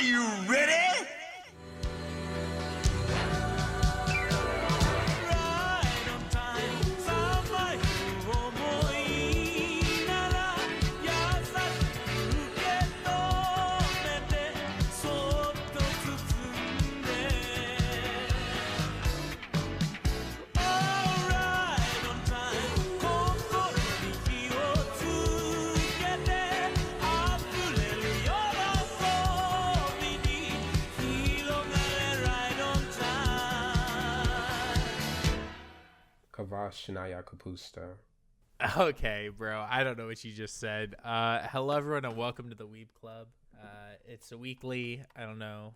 you ready? Shinaya Kapusta. Okay, bro. I don't know what you just said. Hello, everyone, and welcome to the Weeb Club. It's a weekly, I don't know,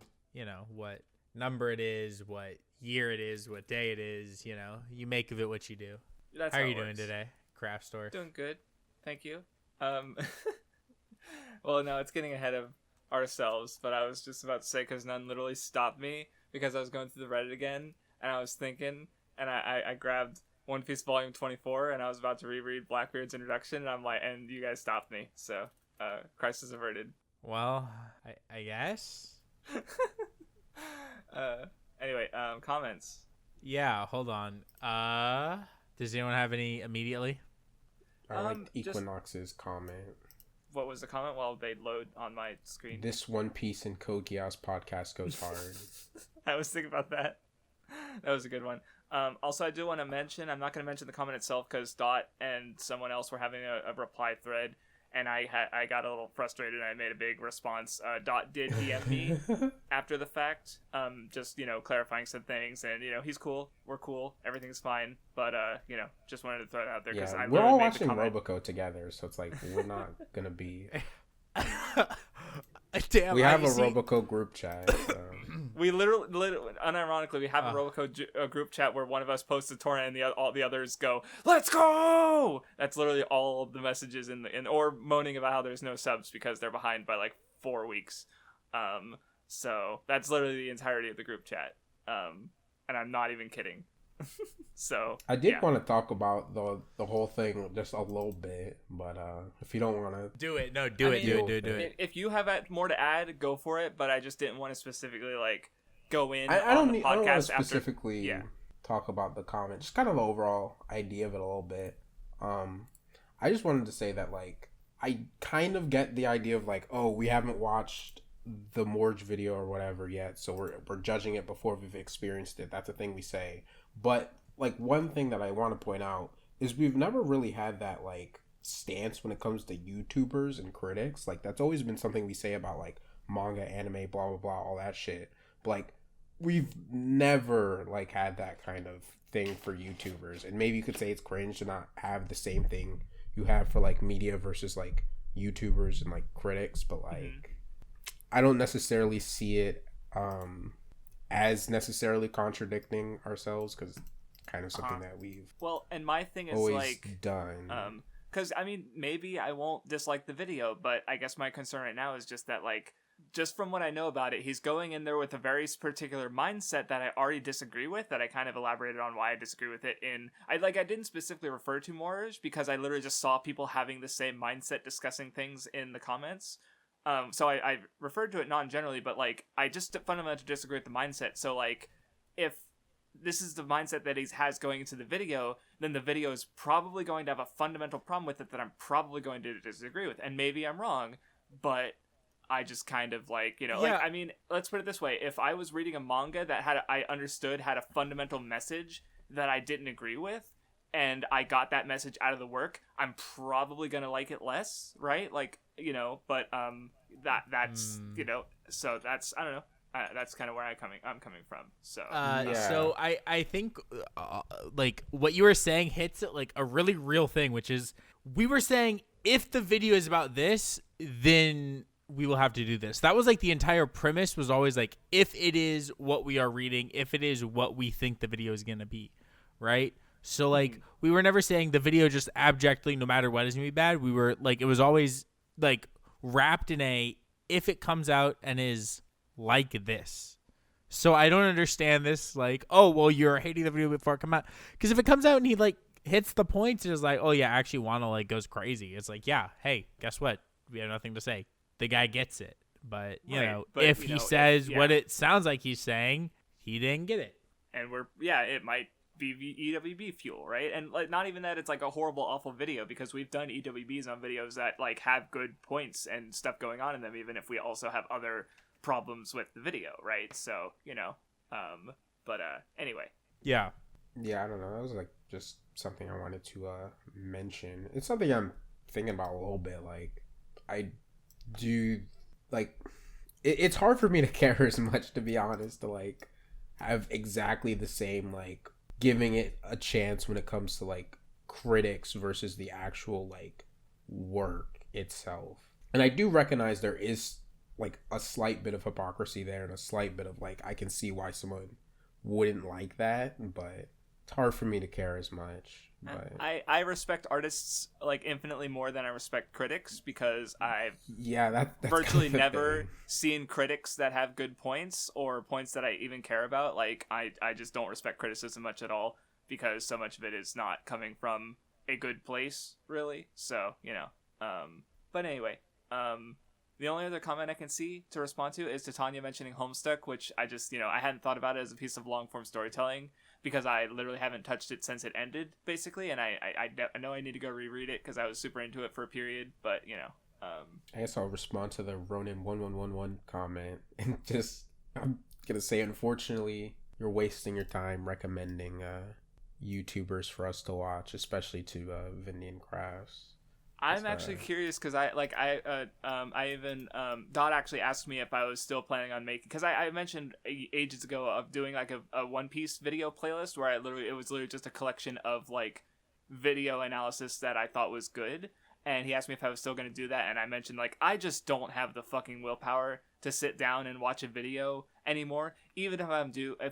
what number it is, what year it is, what day it is, you make of it what you do. That's how are it you doing works. today, Craftsdwarf? Doing good. Thank you. Well, no, it's getting ahead of ourselves, but I was just about to say, because Nun literally stopped me because I was going through the Reddit again, and I was thinking, and I grabbed One Piece Volume 24, and I was about to reread Blackbeard's introduction, and I'm like, and you guys stopped me, so crisis averted. Well, I guess. Anyway, comments. Yeah, hold on. Does anyone have any immediately? I liked Equinox's comment. What was the comment? Well, they load on my screen. This One Piece and Code Geass podcast goes hard. I was thinking about that. That was a good one. Also, I do want to mention, I'm not going to mention the comment itself because Dot and someone else were having a reply thread, and I got a little frustrated and I made a big response. Dot did DM me after the fact, just, clarifying some things, and, he's cool, we're cool, everything's fine, but, just wanted to throw it out there because I we're all made the watching comment. Roboco together, so it's like, we're not going to be... Damn, we have a Roboco group chat. So. We literally, unironically, we have a Roboco group chat where one of us posts a torrent and all the others go, "Let's go!" That's literally all of the messages or moaning about how there's no subs because they're behind by like 4 weeks. So that's literally the entirety of the group chat. And I'm not even kidding. So I did want to talk about the whole thing just a little bit, but if you don't want to do it, do it. If you have more to add, go for it. But I just didn't want to specifically go in. I don't the podcast want to after, specifically talk about the comment, just kind of the overall idea of it a little bit. I just wanted to say that I kind of get the idea of we haven't watched the Morge video or whatever yet, so we're judging it before we've experienced it. That's a thing we say. But one thing that I want to point out is we've never really had that stance when it comes to YouTubers and critics. That's always been something we say about manga, anime, blah blah blah, all that shit. But we've never had that kind of thing for YouTubers. And maybe you could say it's cringe to not have the same thing you have for media versus YouTubers and critics, but I don't necessarily see it as necessarily contradicting ourselves, because kind of something that we've and my thing is always done. Because maybe I won't dislike the video, but I guess my concern right now is just that just from what I know about it, he's going in there with a very particular mindset that I already disagree with, that I kind of elaborated on why I disagree with it I didn't specifically refer to Morge because I literally just saw people having the same mindset discussing things in the comments. So I referred to it non-generally, but I just fundamentally disagree with the mindset. So if this is the mindset that he has going into the video, then the video is probably going to have a fundamental problem with it that I'm probably going to disagree with. And maybe I'm wrong, but I just kind of let's put it this way. If I was reading a manga that I understood had a fundamental message that I didn't agree with, and I got that message out of the work, I'm probably going to like it less, right? But that's so that's, I don't know, that's kind of where I'm coming from. So so I think what you were saying hits it a really real thing, which is we were saying if the video is about this, then we will have to do this. That was the entire premise was always if it is what we are reading, if it is what we think the video is going to be, right? So we were never saying the video just abjectly, no matter what, is gonna be bad. We were it was always wrapped in if it comes out and is like this. So I don't understand this oh well, you're hating the video before it come out, because if it comes out and he hits the points and is oh yeah, actually Wano goes crazy, it's yeah, hey, guess what, we have nothing to say, the guy gets it. But you Right, know, but, if you he know, says yeah. what it sounds like he's saying, he didn't get it. And it might be EWB fuel, right? And like, not even that it's like a horrible, awful video, because we've done EWBs on videos that like have good points and stuff going on in them, even if we also have other problems with the video, right? So, you know, anyway. Yeah. Yeah, I don't know. That was like just something I wanted to mention. It's something I'm thinking about a little bit. Like, I do like it's hard for me to care as much, to be honest, to like have exactly the same like giving it a chance when it comes to like critics versus the actual like work itself. And I do recognize there is like a slight bit of hypocrisy there and a slight bit of like I can see why someone wouldn't like that, but it's hard for me to care as much. But I respect artists like infinitely more than I respect critics, because I've that's virtually kind of the never thing. seen critics that have good points or points that I even care about. Like I just don't respect criticism much at all, because so much of it is not coming from a good place, really. So, you know, but anyway, the only other comment I can see to respond to is to Tanya mentioning Homestuck, which I just, you know, I hadn't thought about it as a piece of long form storytelling, because I literally haven't touched it since it ended, basically, and I know I need to go reread it because I was super into it for a period, but, you know. I guess I'll respond to the Ronin1111 comment and just, I'm going to say, unfortunately, you're wasting your time recommending YouTubers for us to watch, especially to Vindy and Crafts. I'm actually curious, because I even Dot actually asked me if I was still planning on making, because I mentioned ages ago of doing like a One Piece video playlist where it was literally just a collection of like video analysis that I thought was good, and he asked me if I was still going to do that, and I mentioned like I just don't have the fucking willpower to sit down and watch a video anymore. Even if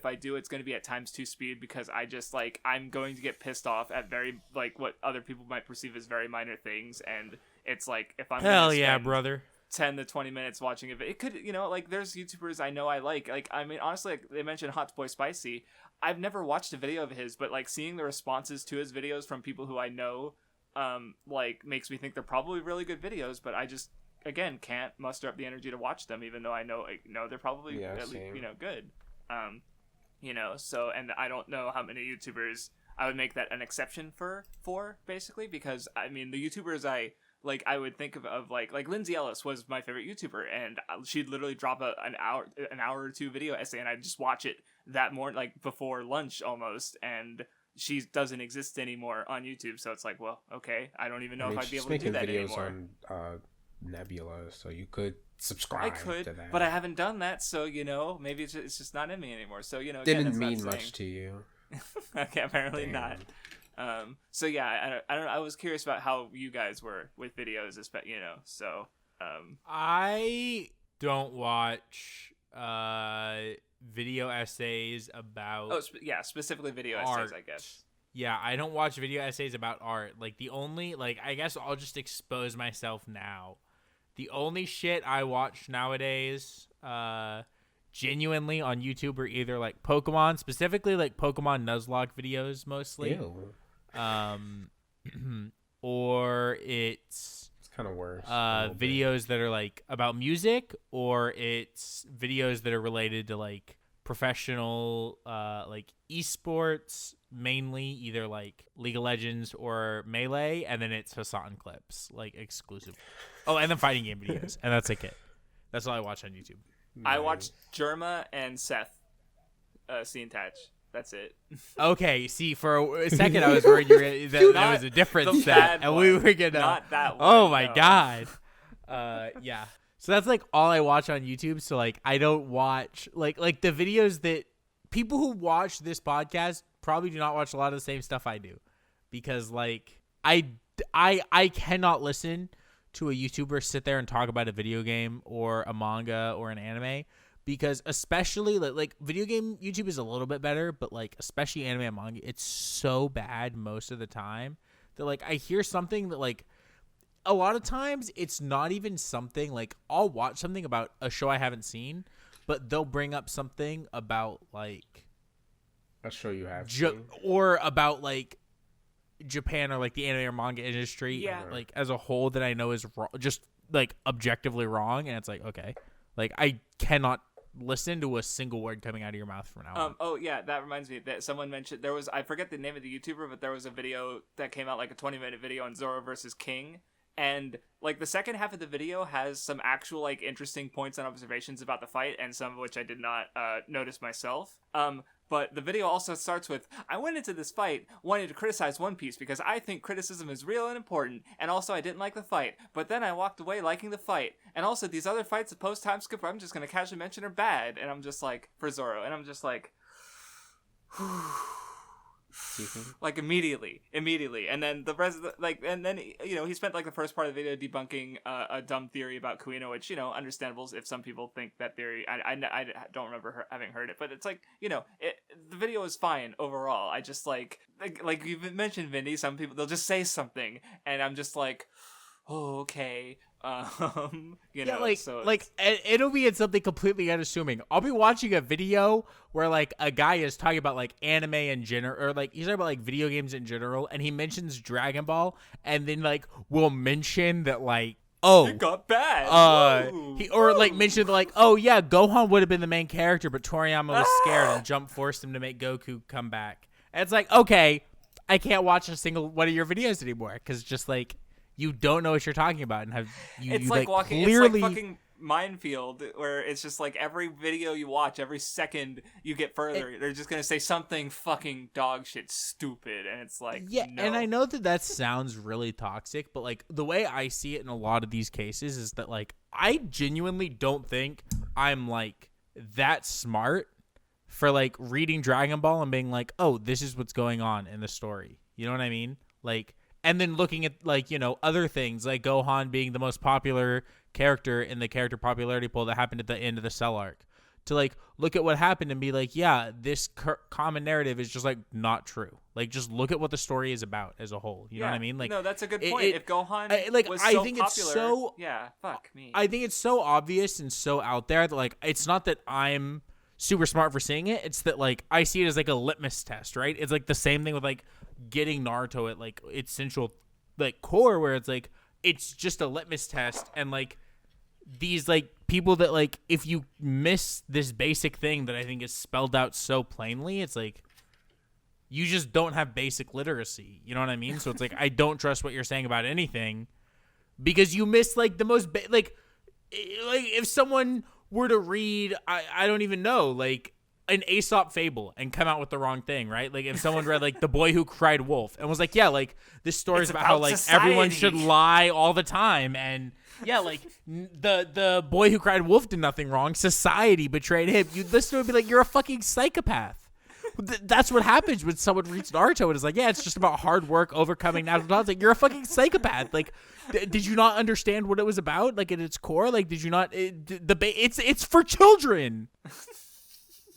I do, it's going to be at times 2 speed, because I just like I'm going to get pissed off at very like what other people might perceive as very minor things, and it's like if I'm Hell gonna yeah, spend brother. 10 to 20 minutes watching it, it could, you know, like there's YouTubers I know I like I mean, honestly, like they mentioned Hot Boy Spicy. I've never watched a video of his, but like seeing the responses to his videos from people who I know like makes me think they're probably really good videos, but I just again can't muster up the energy to watch them, even though I know they're probably at least, you know, good. You know, so, and I don't know how many YouTubers I would make that an exception for basically, because I mean the YouTubers I would think of like Lindsay Ellis was my favorite YouTuber, and she'd literally drop an hour or 2 video essay, and I'd just watch it that morning, like before lunch almost, and she doesn't exist anymore on YouTube, so it's like, well, okay, I don't even know if I'd be able to do that anymore. On Nebula, so you could subscribe. I could, to that. but I haven't done that, so you know, maybe it's just not in me anymore. So you know, again, Didn't that's mean not much to you. Okay, apparently Damn. not. So yeah, I don't. I was curious about how you guys were with videos, you know. So I don't watch video essays about specifically video art. essays, I guess. Yeah, I don't watch video essays about art. Like the only I guess I'll just expose myself now. The only shit I watch nowadays, genuinely on YouTube, are either like Pokemon, specifically like Pokemon Nuzlocke videos mostly. Ew. Or it's Kind of worse. videos that are like about music, or it's videos that are related to like professional like esports, mainly either like League of Legends or Melee, and then it's Hassan clips, like exclusive. Oh, and then fighting game videos, and that's like it. That's all I watch on YouTube. I watched Jerma and Seth scene touch. That's it. Okay, see, for a second I was worried that was a different set, and we were gonna. Not that one. Oh my no. god. Yeah. So that's like all I watch on YouTube. So like I don't watch like the videos that people who watch this podcast probably do not watch a lot of the same stuff I do, because like I cannot listen to a YouTuber sit there and talk about a video game or a manga or an anime, because especially like video game YouTube is a little bit better, but like especially anime and manga, it's so bad most of the time that like I hear something that like a lot of times it's not even something like I'll watch something about a show I haven't seen, but they'll bring up something about like a show you have or about like Japan or like the anime or manga industry, Yeah. like as a whole, that I know is wrong, just like objectively wrong, and it's like, okay, Like, I cannot listen to a single word coming out of your mouth from now on. Oh yeah, that reminds me that someone mentioned there was, I forget the name of the YouTuber, but there was a video that came out, like a 20-minute video on Zoro versus King, and like the second half of the video has some actual like interesting points and observations about the fight, and some of which I did not notice myself. But the video also starts with, I went into this fight wanting to criticize One Piece because I think criticism is real and important, and also I didn't like the fight, but then I walked away liking the fight, and also these other fights at post-time skip I'm just going to casually mention are bad, and I'm just like, for Zoro, and I'm just like, like immediately, and then the rest of the, like, and then, you know, he spent like the first part of the video debunking a dumb theory about Kuino, which, you know, understandable if some people think that theory. I don't remember having heard it, but it's like, you know, the video is fine overall. I just like you've mentioned, Vindy, some people, they'll just say something and I'm just like, oh, okay. You know, like, so like it'll be in something completely unassuming. I'll be watching a video where like a guy is talking about like anime in general, or like he's talking about like video games in general, and he mentions Dragon Ball, and then like will mention that like, oh, it got bad. Like mentioned like, oh yeah, Gohan would have been the main character, but Toriyama was scared and Jump forced him to make Goku come back. And it's like, okay, I can't watch a single one of your videos anymore because just like, you don't know what you're talking about, and have you? It's you, like walking. Clearly... It's like fucking minefield, where it's just like every video you watch, every second you get further, they're just gonna say something fucking dog shit stupid, and it's like, yeah. No. And I know that sounds really toxic, but like the way I see it in a lot of these cases is that like I genuinely don't think I'm like that smart for like reading Dragon Ball and being like, oh, this is what's going on in the story. You know what I mean? Like. And then looking at, like, you know, other things, like Gohan being the most popular character in the character popularity poll that happened at the end of the Cell arc. To, like, look at what happened and be like, yeah, this common narrative is just, like, not true. Like, just look at what the story is about as a whole. You know what I mean? Like, no, that's a good point. If Gohan was so I think popular, it's so... Yeah, fuck me. I think it's so obvious and so out there that, like, it's not that I'm super smart for seeing it. It's that, like, I see it as, like, a litmus test, right? It's, like, the same thing with, like, getting Naruto at like its central like core, where it's like it's just a litmus test, and like these like people that like if you miss this basic thing that I think is spelled out so plainly, it's like you just don't have basic literacy. You know what I mean? So it's like I don't trust what you're saying about anything because you miss like the most like if someone were to read I don't even know like an Aesop fable and come out with the wrong thing, right? Like if someone read like The Boy Who Cried Wolf and was like, yeah, like this story is about how like society. Everyone should lie all the time, and yeah, like the boy who cried wolf did nothing wrong, society betrayed him. You listen would be like, you're a fucking psychopath. That's what happens when someone reads Naruto and is like, yeah, it's just about hard work overcoming natural talents. Like, you're a fucking psychopath. Like, did you not understand what it was about? Like at its core, like did you not? It's for children.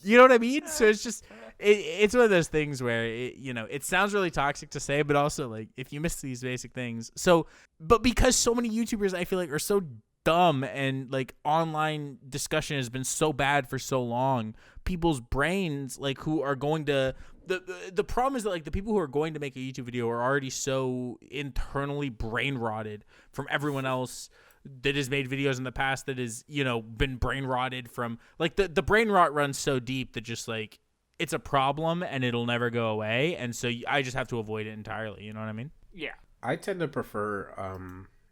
You know what I mean? So it's just it's one of those things where it sounds really toxic to say, but also like if you miss these basic things. So, but because so many YouTubers I feel like are so dumb and like online discussion has been so bad for so long, people's brains like who are going to the problem is that like the people who are going to make a YouTube video are already so internally brain rotted from everyone else that has made videos in the past that has, been brain rotted from like the brain rot runs so deep that just like it's a problem and it'll never go away. And so I just have to avoid it entirely. You know what I mean? Yeah. I tend to prefer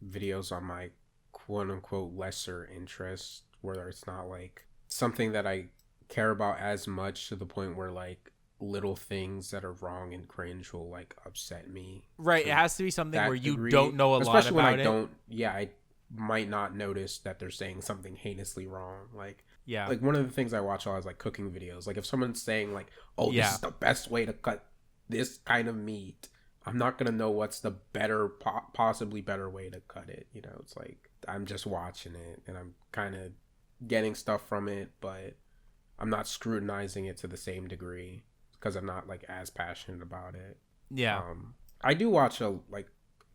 videos on my quote unquote lesser interest, where it's not like something that I care about as much to the point where like little things that are wrong and cringe will like upset me. Right. It has to be something where you degree. don't know a Especially lot about when I it. don't. Yeah, I might not notice that they're saying something heinously wrong. Like, yeah, like one of the things I watch a lot is like cooking videos. Like if someone's saying like, "Oh, this is the best way to cut this kind of meat," I'm not gonna know what's the better, possibly better way to cut it. It's like I'm just watching it and I'm kind of getting stuff from it, but I'm not scrutinizing it to the same degree because I'm not like as passionate about it. Yeah. I do watch a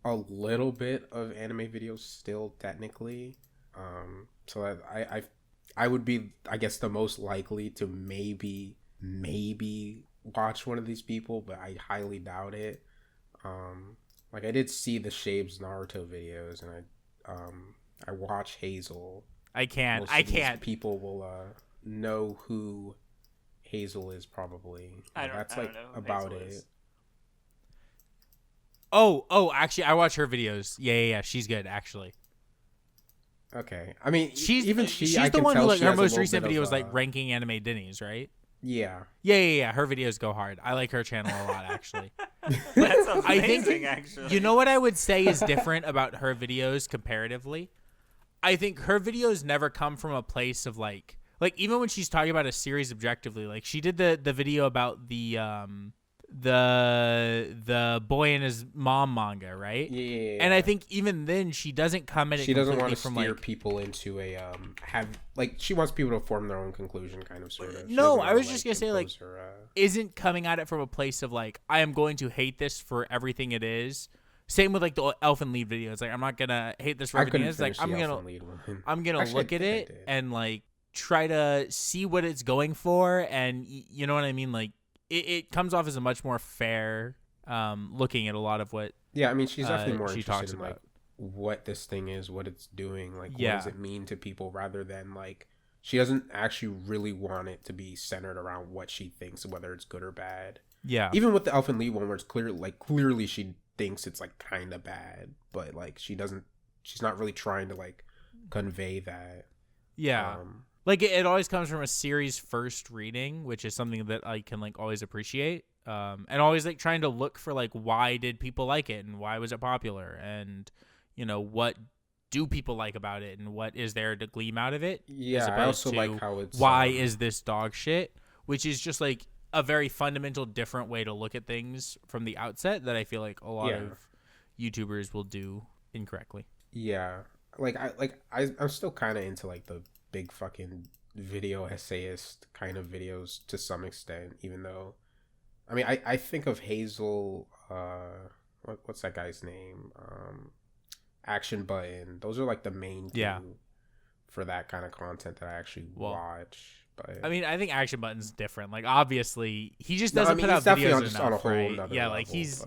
little bit of anime videos still technically. So I would be, I guess, the most likely to maybe watch one of these people, but I highly doubt it. Like I did see the Shabe's Naruto videos, and I watch Hazel. I can't. Most I of these can't. people will know who Hazel is probably. That's I like don't know who about Hazel it. is. Oh, actually, I watch her videos. Yeah. She's good, actually. Okay, I mean, She's I the can one tell who, like, she her has a most little recent bit video of, was like ranking anime Dinnies, right? Yeah. Yeah. Her videos go hard. I like her channel a lot, actually. That's amazing, I think, actually. you know what I would say is different about her videos comparatively? I think her videos never come from a place of like even when she's talking about a series objectively, like she did the video about the boy and his mom manga, right? Yeah. And I think even then she doesn't come at it. She doesn't want to from steer like people into a she wants people to form their own conclusion, kind of sort of. No, I was just gonna say like her, isn't coming at it from a place of like I am going to hate this for everything it is. Same with like the Elfen Lied videos. Like I'm not gonna hate this for everything it is. Like I'm gonna look at it and like try to see what it's going for, and you know what I mean. Like it comes off as a much more fair looking at a lot of what. Yeah, I mean she's definitely more she interested talks in about. like what this thing is, what it's doing, like what Yeah. does it mean to people, rather than like she doesn't actually really want it to be centered around what she thinks, whether it's good or bad. Yeah. Even with the Elfen Lied one, where it's clearly she thinks it's like kind of bad, but like she's not really trying to like convey that. Yeah. Like it always comes from a series first reading, which is something that I can like always appreciate. And always like trying to look for like why did people like it and why was it popular, and you know what do people like about it and what is there to glean out of it. Yeah, I also like how it's why is this dog shit, which is just like a very fundamental different way to look at things from the outset that I feel like a lot of YouTubers will do incorrectly. Yeah, I'm still kind of into like the big fucking video essayist kind of videos to some extent, even though I mean I think of Hazel what's that guy's name, Action Button. Those are like the main two for that kind of content that I actually watch. But I mean, I think Action Button's different. Like obviously he just doesn't put out videos enough, on a whole right? Yeah, level, like he's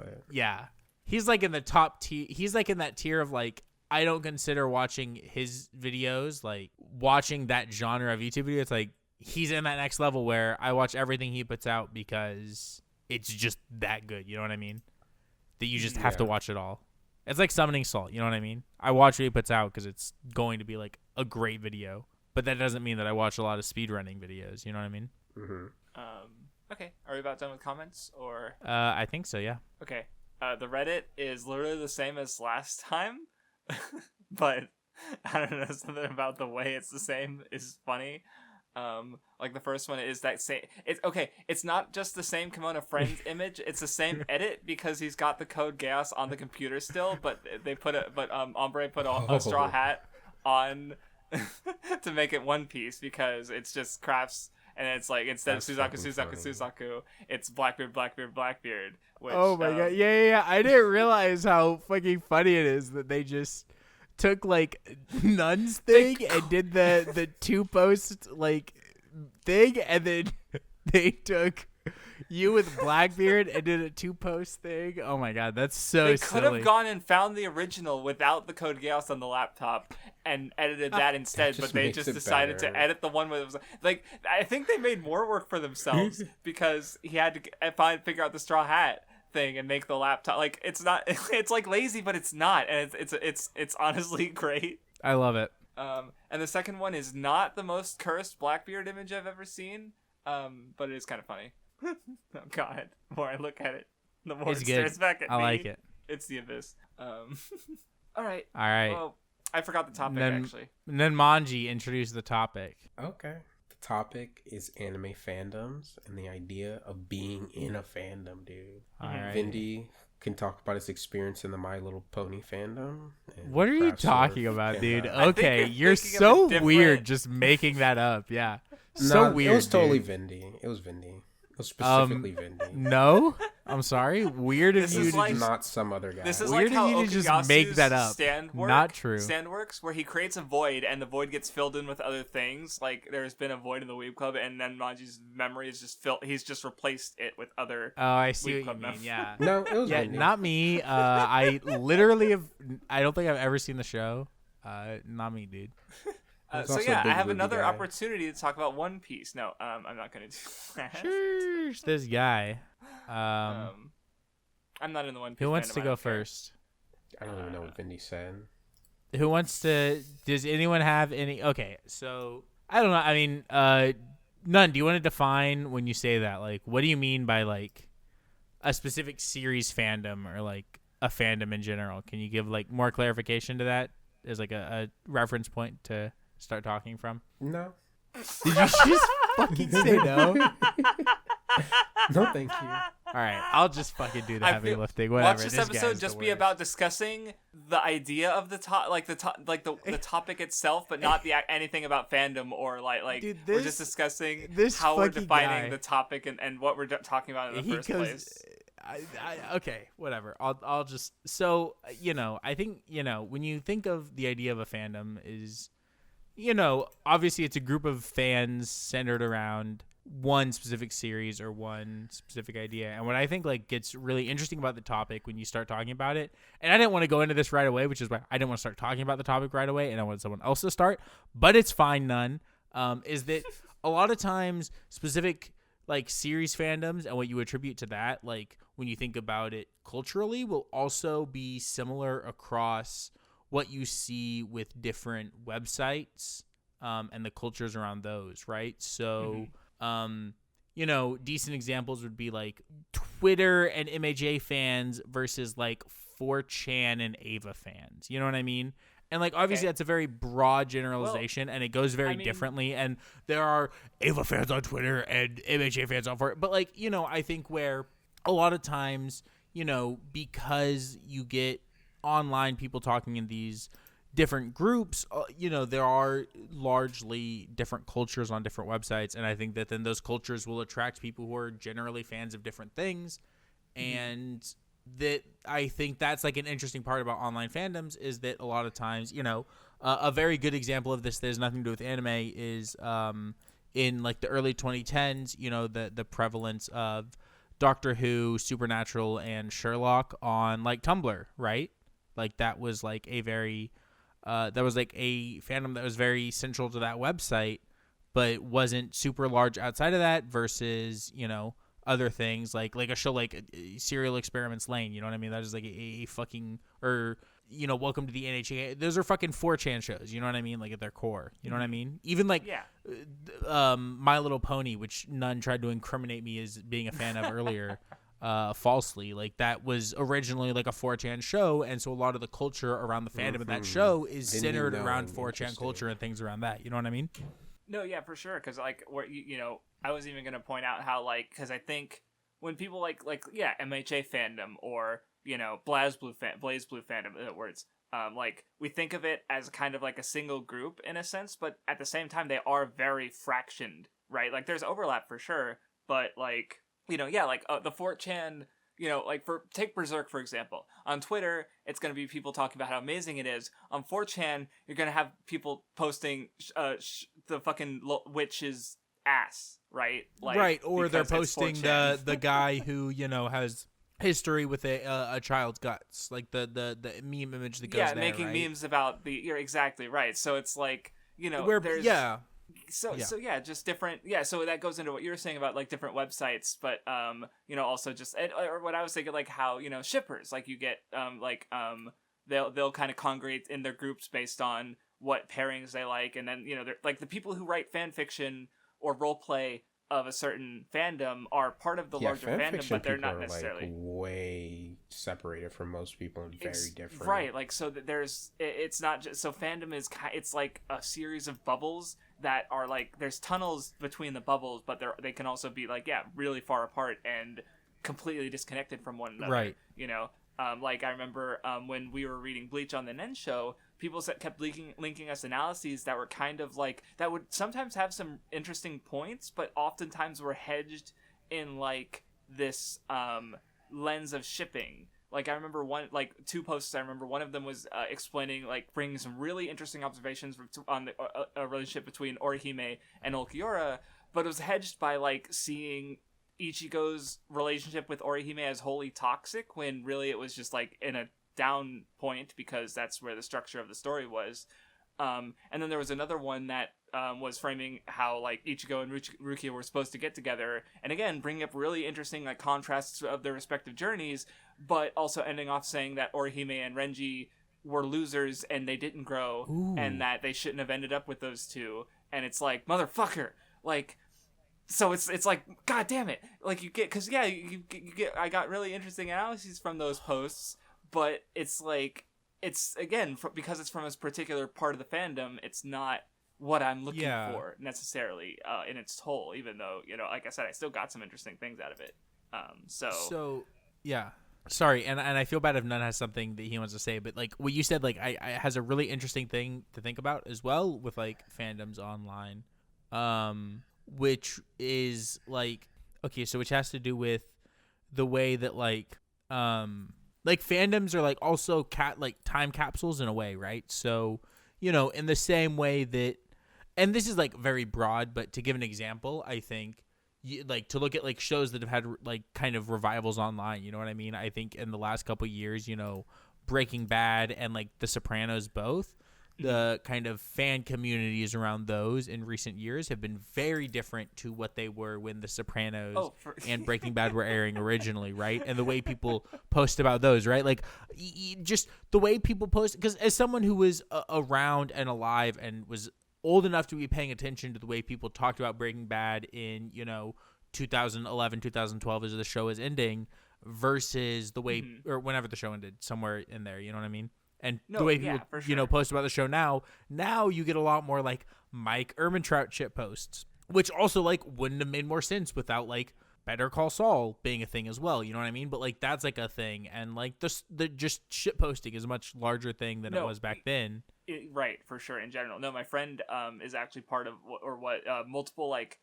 like in the top tier. He's like in that tier of like I don't consider watching his videos like watching that genre of YouTube video. It's like he's in that next level where I watch everything he puts out because it's just that good. You know what I mean? That you just have to watch it all. It's like Summoning Salt. You know what I mean? I watch what he puts out because it's going to be like a great video. But that doesn't mean that I watch a lot of speedrunning videos. You know what I mean? Mm-hmm. Okay. Are we about done with comments or? I think so. Yeah. Okay. The Reddit is literally the same as last time, but I don't know, something about the way it's the same is funny. Like the first one is that same. It's okay. It's not just the same Kimono Friends image. It's the same edit because he's got the Code Geass on the computer still. But Ombre put a straw hat on to make it one piece because it's just Crafts. And it's like instead of Suzaku, it's Blackbeard. Which, oh my god, yeah. I didn't realize how fucking funny it is that they just took like Nun's thing and did the two post like thing, and then they took you with Blackbeard and did a two post thing. Oh my god, that's so They silly. could have gone and found the original without the Code Geass on the laptop and edited that instead, but they just decided to edit the one where it was like I think they made more work for themselves because he had to figure out the straw hat thing and make the laptop like it's like lazy, but it's not, and it's honestly great. I love it. And the second one is not the most cursed Blackbeard image I've ever seen, but it is kind of funny. Oh god, the more I look at it, the more it stares back at me. I like it. It's the abyss. All right. Well, I forgot the topic actually. Nunmanji introduced the topic. Okay. The topic is anime fandoms and the idea of being in a fandom, dude. All right. Vindy can talk about his experience in the My Little Pony fandom. What are you talking about, dude? Okay, you're so weird just making that up. Yeah. So weird. It was totally Vindy. It was Vindy. It was specifically Vindy. No, I'm sorry. Weird of you to like, just not some other guy. This is weird like how of you to just make that up. Not true. Stand works where he creates a void and the void gets filled in with other things. Like there's been a void in the Weeb Club, and then Manji's memory is just filled. He's just replaced it with other. Oh, I see Weeb what you Club mean. Yeah. No, it was Vindy. Not me. I literally have. I don't think I've ever seen the show. Not me, dude. He's So also a yeah, I big have Ruby another guy. opportunity to talk about One Piece. No, I'm not gonna do that. Sheesh, this guy. I'm not in the One Piece. Who wants fandom, to I go don't care. first? I don't even know what Vindy said. Who wants to? Does anyone have any? Okay, so I don't know. I mean, none. Do you want to define when you say that? Like, what do you mean by like a specific series fandom or like a fandom in general? Can you give like more clarification to that as like a reference point to start talking from? No. Did you just fucking say no? No, thank you. All right, I'll just fucking do the I heavy feel- lifting. Whatever. Watch this guy's episode the just be worst. about discussing the idea of the the topic itself, but not anything about fandom or like Dude, we're this- just discussing this how we're fucking defining guy- the topic and what we're talking about in the first place. Okay, whatever. I'll just I think when you think of the idea of a fandom is obviously it's a group of fans centered around one specific series or one specific idea. And what I think like gets really interesting about the topic when you start talking about it, and I didn't want to go into this right away, which is why I didn't want to start talking about the topic right away, and I wanted someone else to start, but it's fine, none. Is that a lot of times specific like series fandoms and what you attribute to that, like when you think about it culturally, will also be similar across what you see with different websites and the cultures around those, right? So, decent examples would be like Twitter and MHA fans versus like 4chan and Ava fans. You know what I mean? And like obviously that's a very broad generalization, and it goes very differently. And there are Ava fans on Twitter and MHA fans on 4. But like I think where a lot of times because you get online people talking in these different groups, there are largely different cultures on different websites, and I think that then those cultures will attract people who are generally fans of different things, and that I think that's like an interesting part about online fandoms is that a lot of times, a very good example of this that has nothing to do with anime is in like the early 2010s, the prevalence of Doctor Who, Supernatural, and Sherlock on like Tumblr, right? Like that was like a very that was like a fandom that was very central to that website, but wasn't super large outside of that versus other things like a show like Serial Experiments Lane. You know what I mean? That is like a fucking or Welcome to the NHA. Those are fucking 4chan shows. You know what I mean? Like at their core. You know what I mean? Even like My Little Pony, which none tried to incriminate me as being a fan of earlier. Falsely, like that was originally like a 4chan show, and so a lot of the culture around the fandom of that show is centered around 4chan culture and things around that. You know what I mean? No, yeah, for sure. Because like, where I was even gonna point out how because I think when people like MHA fandom or Blaze Blue fandom, in other words, like we think of it as kind of like a single group in a sense, but at the same time they are very fractioned, right? Like there's overlap for sure, but like. The 4chan, take Berserk, for example. On Twitter, it's going to be people talking about how amazing it is. On 4chan, you're going to have people posting the fucking witch's ass, right? Like, right, or they're because it's posting 4chan. the guy who, has history with a child's guts. Like the meme image that goes there, making right? memes about you're exactly right. So it's like, Where, there's... yeah. So just different. Yeah, so that goes into what you were saying about like different websites, but also just or what I was thinking like how shippers like you get they'll kind of congregate in their groups based on what pairings they like, and then they're like the people who write fan fiction or role play of a certain fandom are part of the larger fandom, but they're not necessarily like way separated from most people and very different. Right, like so that it's not just so fandom is it's like a series of bubbles that are like there's tunnels between the bubbles, but they can also be like really far apart and completely disconnected from one another. Right. Like I remember when we were reading Bleach on the Nen show, people kept linking us analyses that were kind of like that would sometimes have some interesting points, but oftentimes were hedged in like this lens of shipping. Like I remember two posts. I remember one of them was explaining bringing some really interesting observations on a relationship between Orihime and Ulquiorra, but it was hedged by seeing Ichigo's relationship with Orihime as wholly toxic when really it was just in a down point because that's where the structure of the story was. And then there was another one that was framing how like Ichigo and Rukia were supposed to get together, and again bringing up really interesting like contrasts of their respective journeys, but also ending off saying that Orihime and Renji were losers and they didn't grow. Ooh. And that they shouldn't have ended up with those two. And it's like, motherfucker, like, so it's like, god damn it, like you get, because yeah, you get, I got really interesting analyses from those posts, but it's like, it's again because it's from a particular part of the fandom, it's not what I'm looking for necessarily in its whole, even though, you know, like I said, I still got some interesting things out of it. So yeah. Sorry, and I feel bad if Nun has something that he wants to say, but like what you said, like I has a really interesting thing to think about as well with like fandoms online, which is like, okay, so which has to do with the way that like fandoms are like also like time capsules in a way, right? So, you know, in the same way that, and this is like very broad, but to give an example, I think like to look at like shows that have had like kind of revivals online, you know what I mean? I think in the last couple of years, you know, Breaking Bad and like The Sopranos, both the kind of fan communities around those in recent years have been very different to what they were when The Sopranos and Breaking Bad were airing originally, right? And the way people post about those, right? Like just the way people post, because as someone who was around and alive and was old enough to be paying attention to the way people talked about Breaking Bad in, you know, 2011, 2012 as the show is ending versus the way, or whenever the show ended, somewhere in there, you know what I mean? And the way people, you know, post about the show now you get a lot more like Mike Ehrmantraut shit posts, which also like wouldn't have made more sense without like Better Call Saul being a thing as well, you know what I mean? But like that's like a thing, and like the just shit posting is a much larger thing than it was back then. Right, for sure, in general. No, my friend is actually part of multiple like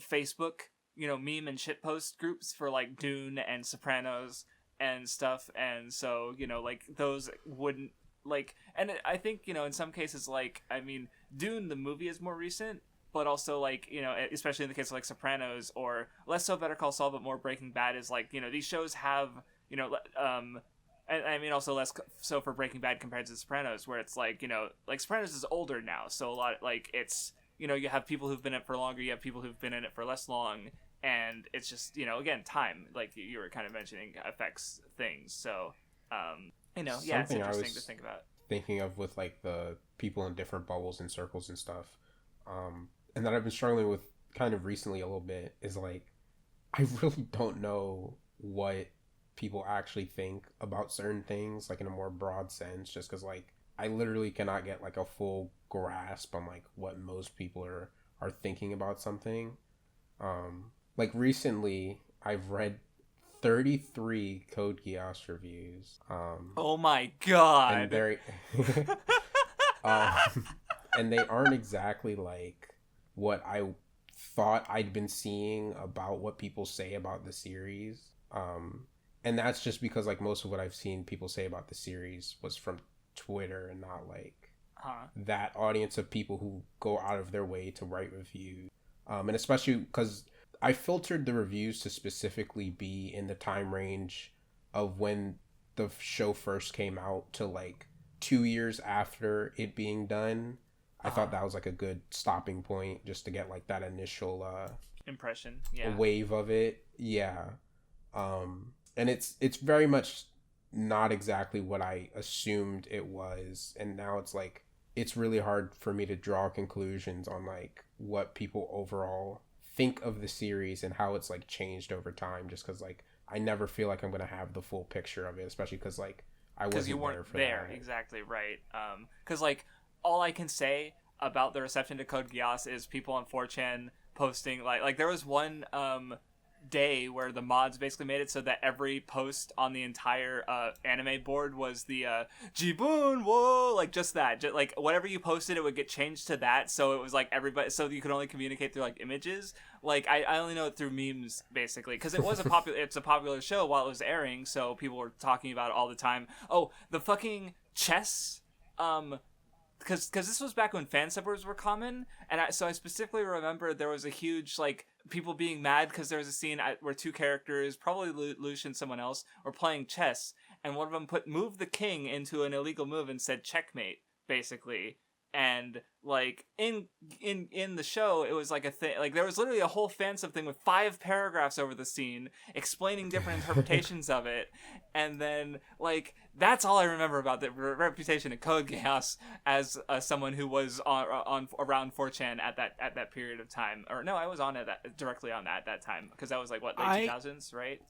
Facebook, you know, meme and shit post groups for like Dune and Sopranos and stuff, and so, you know, like those wouldn't like, and I think, you know, in some cases, like, I mean, Dune the movie is more recent, but also like, you know, especially in the case of like Sopranos, or less so Better Call Saul, but more Breaking Bad, is like, you know, these shows have, you know, and I mean also less so for Breaking Bad compared to Sopranos, where it's like, you know, like Sopranos is older now, so a lot like it's, you know, you have people who've been in it for longer, you have people who've been in it for less long, and it's just, you know, again, time, like you were kind of mentioning, affects things. So you know, yeah, it's interesting to think about. Thinking of with like the people in different bubbles and circles and stuff, and that I've been struggling with kind of recently a little bit, is like I really don't know what people actually think about certain things, like in a more broad sense, just because like I literally cannot get like a full grasp on like what most people are thinking about something. Like recently I've read 33 Code Geass reviews. Oh my god. And they're and they aren't exactly like what I thought I'd been seeing about what people say about the series. And that's just because like most of what I've seen people say about the series was from Twitter and not like that audience of people who go out of their way to write reviews. And especially because I filtered the reviews to specifically be in the time range of when the show first came out to like 2 years after it being done. I thought that was like a good stopping point just to get like that initial impression, wave of it. Yeah. And it's very much not exactly what I assumed it was, and now it's like it's really hard for me to draw conclusions on like what people overall think of the series and how it's like changed over time, just because like I never feel like I'm gonna have the full picture of it, especially because like I wasn't you weren't there for there. that. Exactly right. Because like all I can say about the reception to Code Geass is people on 4chan posting like there was one day where the mods basically made it so that every post on the entire anime board was the Jibun whoa, like just that, like whatever you posted it would get changed to that, so it was like everybody, so you could only communicate through like images. Like I only know it through memes basically, because it was it's a popular show while it was airing, so people were talking about it all the time. Oh, the fucking chess, because this was back when fan subbers were common, and so I specifically remember there was a huge like people being mad because there was a scene where two characters, probably Lucian and someone else, were playing chess, and one of them moved the king into an illegal move and said checkmate, basically. And like in the show, it was like a thing. Like there was literally a whole fan sub thing with 5 paragraphs over the scene explaining different interpretations of it. And then like that's all I remember about the reputation of Code Geass as someone who was on around 4chan at that period of time. Or no, I was on it directly on that at that time because that was like what, late 2000s, right?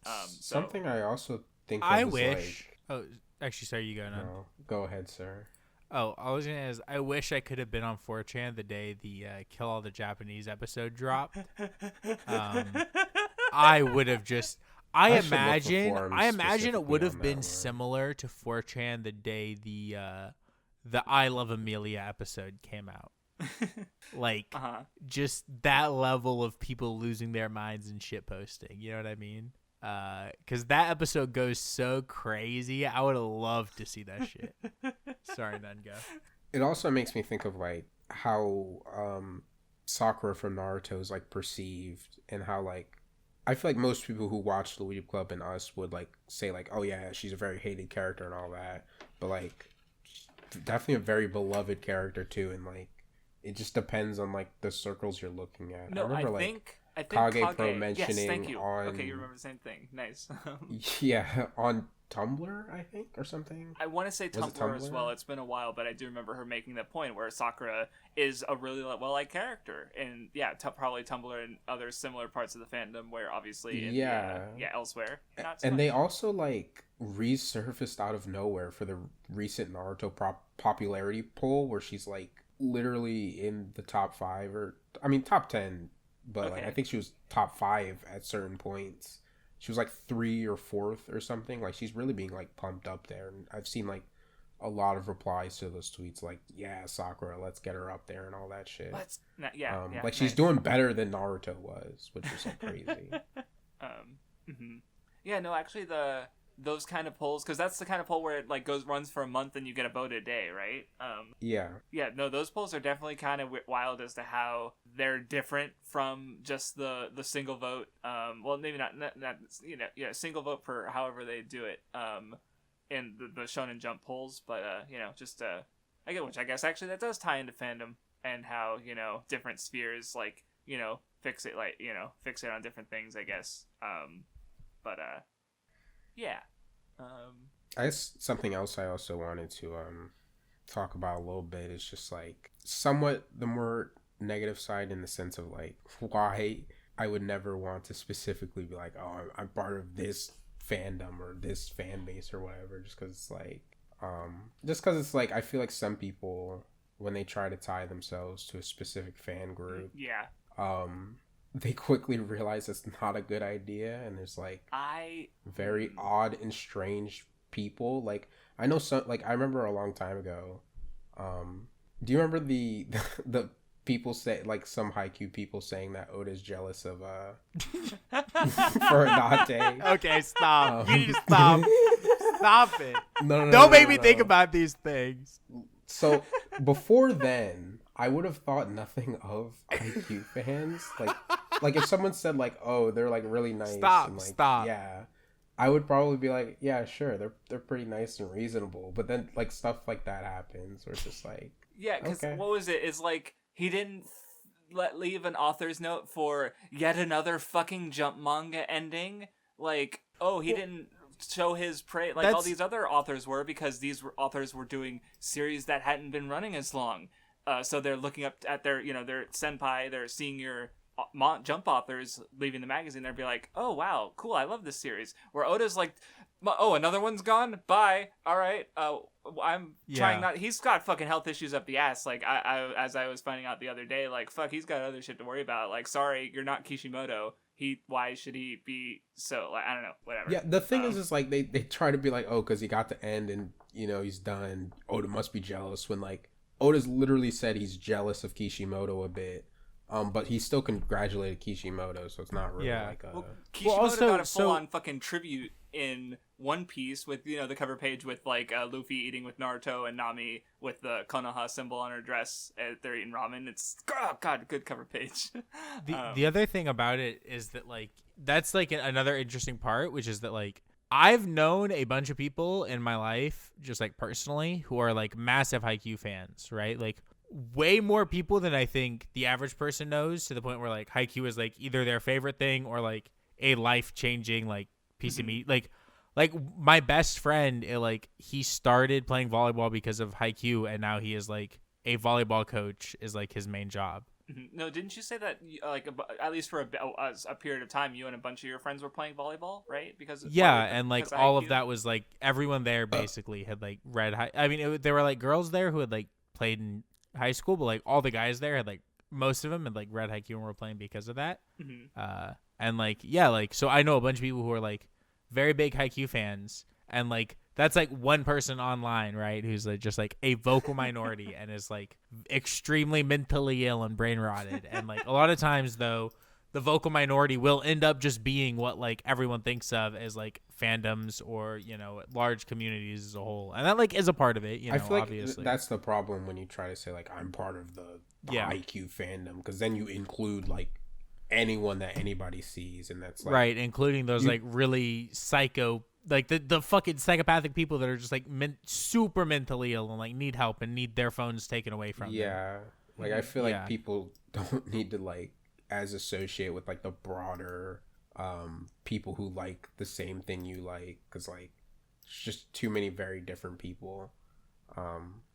Something I also think of I is wish. like, Oh, actually, sorry, you go now. no, go ahead, sir. Oh, I was gonna ask. I wish I could have been on 4chan the day the Kill All the Japanese episode dropped. I would have just. I imagine it would have been similar to 4chan the day the I Love Amelia episode came out. Like just that level of people losing their minds and shit posting. You know what I mean? Because that episode goes so crazy. I would have loved to see that shit. Sorry, Nunga. It also makes me think of like how Sakura from Naruto is like perceived, and how like I feel like most people who watch the Weeb Club and us would like say like, oh yeah, she's a very hated character and all that, but like definitely a very beloved character too, and like it just depends on like the circles you're looking at. No, I remember I think Kage Pro mentioning yes, thank you. on... Okay, you remember the same thing. Nice. Yeah, on Tumblr, I think, or something. I want to say Tumblr as well. It's been a while, but I do remember her making that point where Sakura is a really well-liked character. And yeah, probably Tumblr and other similar parts of the fandom where obviously elsewhere. Not so and much. they also like resurfaced out of nowhere for the recent Naruto popularity poll where she's like literally in the top 5 or top 10. But like I think she was top 5 at certain points. She was like 3 or 4th or something. Like she's really being like pumped up there. And I've seen like a lot of replies to those tweets like, yeah, Sakura, let's get her up there and all that shit. Like she's doing better than Naruto was, which is like crazy. Yeah, no, actually those kind of polls, because that's the kind of poll where it like runs for a month and you get a vote a day, right? Yeah, no, those polls are definitely kind of wild as to how they're different from just the single vote. Well, maybe not single vote for however they do it in the Shonen Jump polls, but I get, which I guess actually that does tie into fandom and how different spheres like fixate on different things, I guess. Yeah. I guess something else I also wanted to talk about a little bit is just like somewhat the more negative side, in the sense of like why I would never want to specifically be like, oh, I'm part of this fandom or this fan base or whatever, just because it's like I feel like some people, when they try to tie themselves to a specific fan group, they quickly realize it's not a good idea, and there's like very odd and strange people. Like I know some, like I remember a long time ago. Do you remember the people say, like some Haikyuu people saying that Oda's jealous of for Hinata? Okay, stop. You need to stop. Stop it. No, Don't make me think about these things. So before then, I would have thought nothing of Haikyuu fans. Like if someone said like, oh, they're like really nice. Stop. Yeah, I would probably be like, yeah, sure, they're pretty nice and reasonable. But then like stuff like that happens, where it's just like, yeah, because what was it? It's like he didn't leave an author's note for yet another fucking Jump manga ending. Like, oh, he didn't show his praise like all these other authors were, because these authors were doing series that hadn't been running as long. So they're looking up at their their senpai, their senior Jump authors leaving the magazine. They'd be like, oh wow, cool, I love this series. Where Oda's like, oh, another one's gone, bye, all right, I'm trying not, he's got fucking health issues up the ass. Like I as I was finding out the other day, like fuck, he's got other shit to worry about. Like, sorry, you're not Kishimoto. Why should he be so, like, I don't know, whatever. Yeah, the thing is like they try to be like, oh, because he got the end and he's done, Oda must be jealous, when like Oda's literally said he's jealous of Kishimoto a bit. But he still congratulated Kishimoto, so it's not really like a... Well, Kishimoto got a full-on fucking tribute in One Piece with, the cover page with, like, Luffy eating with Naruto and Nami with the Konoha symbol on her dress. They're eating ramen. It's, oh, God, good cover page. The other thing about it is that, like, that's, like, another interesting part, which is that, like, I've known a bunch of people in my life, just, like, personally, who are, like, massive Haikyuu fans, right? Like, way more people than I think the average person knows, to the point where like Haikyuu is like either their favorite thing or like a life-changing like piece of meat. Like my best friend, like he started playing volleyball because of Haikyuu, and now he is like a volleyball coach is like his main job. No, didn't you say that like at least for a period of time, you and a bunch of your friends were playing volleyball, right? Because and like all of that was like everyone there basically had like read. I mean, there were like girls there who had like played in high school, but like all the guys there had like most of them had like read Haikyuu and were playing because of that. And like like so I know a bunch of people who are like very big Haikyuu fans, and like that's like one person online, right, who's like just like a vocal minority and is like extremely mentally ill and brain rotted. And like a lot of times though, the vocal minority will end up just being what like everyone thinks of as like fandoms or, you know, large communities as a whole, and that like is a part of it, you know. I feel like obviously that's the problem when you try to say like I'm part of the Haikyuu fandom, because then you include like anyone that anybody sees, and that's like, right, including those like really psycho, like the fucking psychopathic people that are just like super mentally ill and like need help and need their phones taken away from them. Yeah, like I feel like people don't need to like as associate with like the broader people who like the same thing you like, because like it's just too many very different people.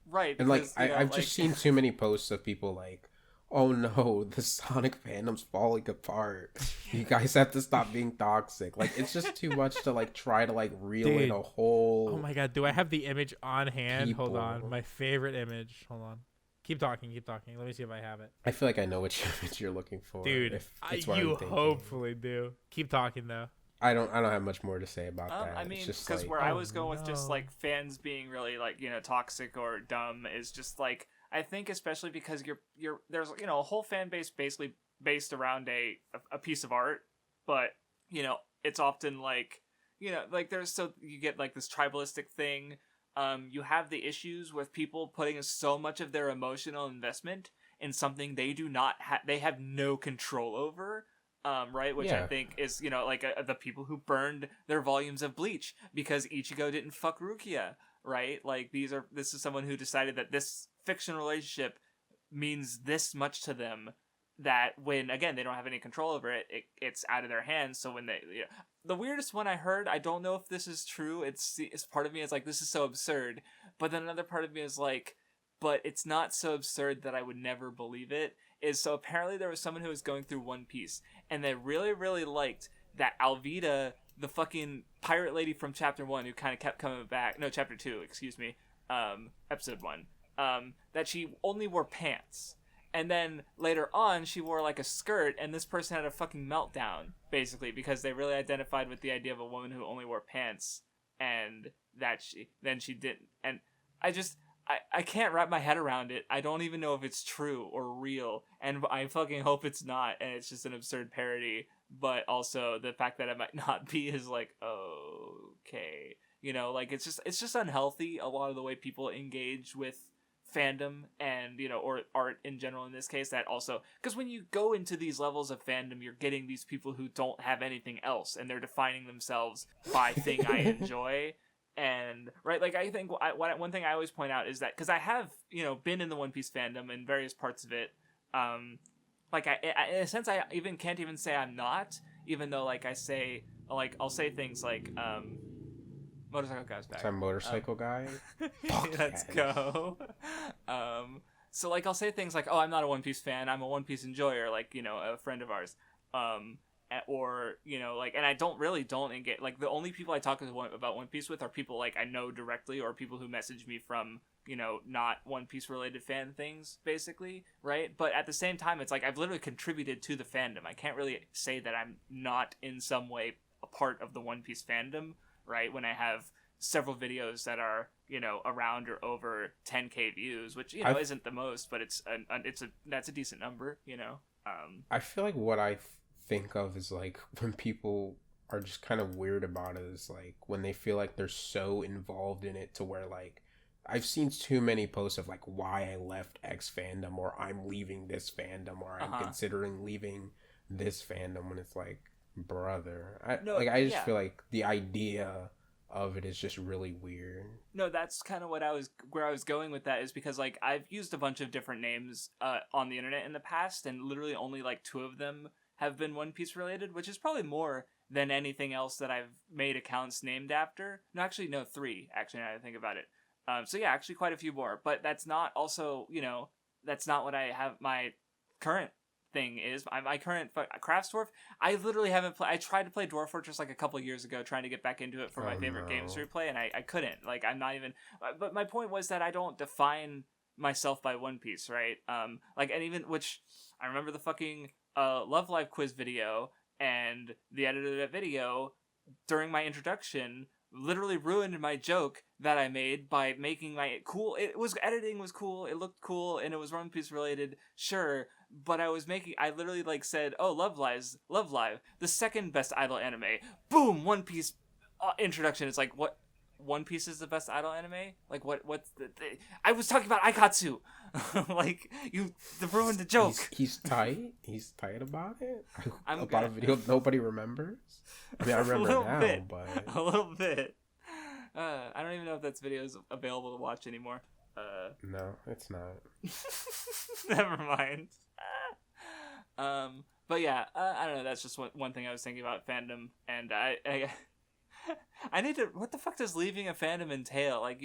Right, and like I've just seen too many posts of people like, oh no, the Sonic fandom's falling apart. You guys have to stop being toxic. Like, it's just too much to like try to like reel in a whole. Oh my god, do I have the image on hand? People. Hold on, my favorite image. Hold on. Keep talking. Let me see if I have it. I feel like I know which image you're looking for. Dude, you hopefully do. Keep talking though. I don't have much more to say about that. I mean, because like, where I was going with just like fans being really like, you know, toxic or dumb is just like, I think especially because you're there's, you know, a whole fan base basically based around a piece of art, but you know it's often like, you know, like there's, so you get like this tribalistic thing. You have the issues with people putting so much of their emotional investment in something they do not they have no control over. Right, which I think is, you know, like the people who burned their volumes of Bleach because Ichigo didn't fuck Rukia, right? Like this is someone who decided that this fictional relationship means this much to them, that when again they don't have any control over it, it's out of their hands. So when they, you know, the weirdest one I heard, I don't know if this is true. It's part of me is like, this is so absurd, but then another part of me is like, but it's not so absurd that I would never believe it. Is so apparently there was someone who was going through One Piece and they really, really liked that Alvida, the fucking pirate lady from chapter 1 who kind of kept coming back, no, chapter 2, excuse me, episode 1, that she only wore pants. And then later on, she wore like a skirt, and this person had a fucking meltdown, basically, because they really identified with the idea of a woman who only wore pants, and that she didn't. And I can't wrap my head around it. I don't even know if it's true or real, and I fucking hope it's not, and it's just an absurd parody. But also the fact that it might not be is like, okay, you know, like it's just unhealthy. A lot of the way people engage with fandom and, you know, or art in general in this case, that also, because when you go into these levels of fandom, you're getting these people who don't have anything else, and they're defining themselves by thing I enjoy. And right, like I think one thing I always point out is that, because I have, you know, been in the One Piece fandom in various parts of it, like I in a sense I even can't even say I'm not, even though like I say, like I'll say things like Motorcycle Guy's back. I'm Motorcycle Guy. Let's go. So like I'll say things like, oh, I'm not a One Piece fan, I'm a One Piece enjoyer, like, you know, a friend of ours. Or, you know, like, and I don't engage, like, the only people I talk about One Piece with are people, like, I know directly, or people who message me from, you know, not One Piece related fan things, basically, right? But at the same time, it's like, I've literally contributed to the fandom. I can't really say that I'm not in some way a part of the One Piece fandom, right? When I have several videos that are, you know, around or over 10K views, which, you know, isn't the most, but that's a decent number, you know? I feel like what I think of is like when people are just kind of weird about it is like when they feel like they're so involved in it to where like I've seen too many posts of like why I left X fandom, or I'm leaving this fandom, or I'm considering leaving this fandom, when it's like, brother, I just feel like the idea of it is just really weird. No, that's kind of where I was going with that, is because like I've used a bunch of different names on the internet in the past, and literally only like 2 of them have been One Piece related, which is probably more than anything else that I've made accounts named after. No, actually, no, 3. Actually, now that I think about it. So yeah, actually, quite a few more. But that's not also, that's not what I have my current thing is. My current Craftsdwarf, I literally haven't played. I tried to play Dwarf Fortress like a couple years ago, trying to get back into it for my favorite games to replay, and I couldn't. Like, I'm not even. But my point was that I don't define myself by One Piece, right? Like, and even which I remember the fucking Love Live quiz video, and the editor of that video during my introduction literally ruined my joke that I made by making my cool. Editing was cool. It looked cool, and it was One Piece related. Sure. But I literally like said, oh, Love Live, the second best idol anime. Boom, One Piece introduction. It's like, what? One Piece is the best idol anime? Like, what's I was talking about Aikatsu. Like, you ruined the joke. He's tight. He's tight about it. About a video nobody remembers. I mean, I remember now, but a little bit. I don't even know if that video is available to watch anymore. No, it's not. Never mind. But yeah, I don't know. That's just one thing I was thinking about fandom, and I need to. What the fuck does leaving a fandom entail? Like,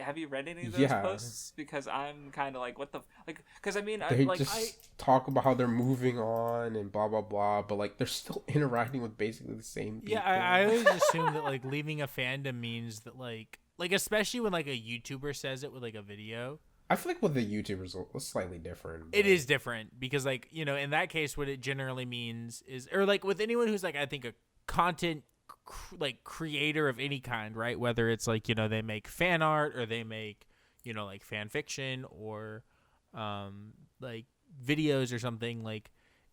have you read any of those posts? Because I'm kind of like, what the like? Because I mean, they talk about how they're moving on and blah blah blah, but like they're still interacting with basically the same people. Yeah, I always assume that like leaving a fandom means that like especially when like a YouTuber says it with like a video. I feel like with the YouTubers, it's slightly different. It is different because like, in that case, what it generally means is, or like with anyone who's like, I think a content like creator of any kind, right? Whether it's like, they make fan art or they make, like fan fiction or like videos or something, like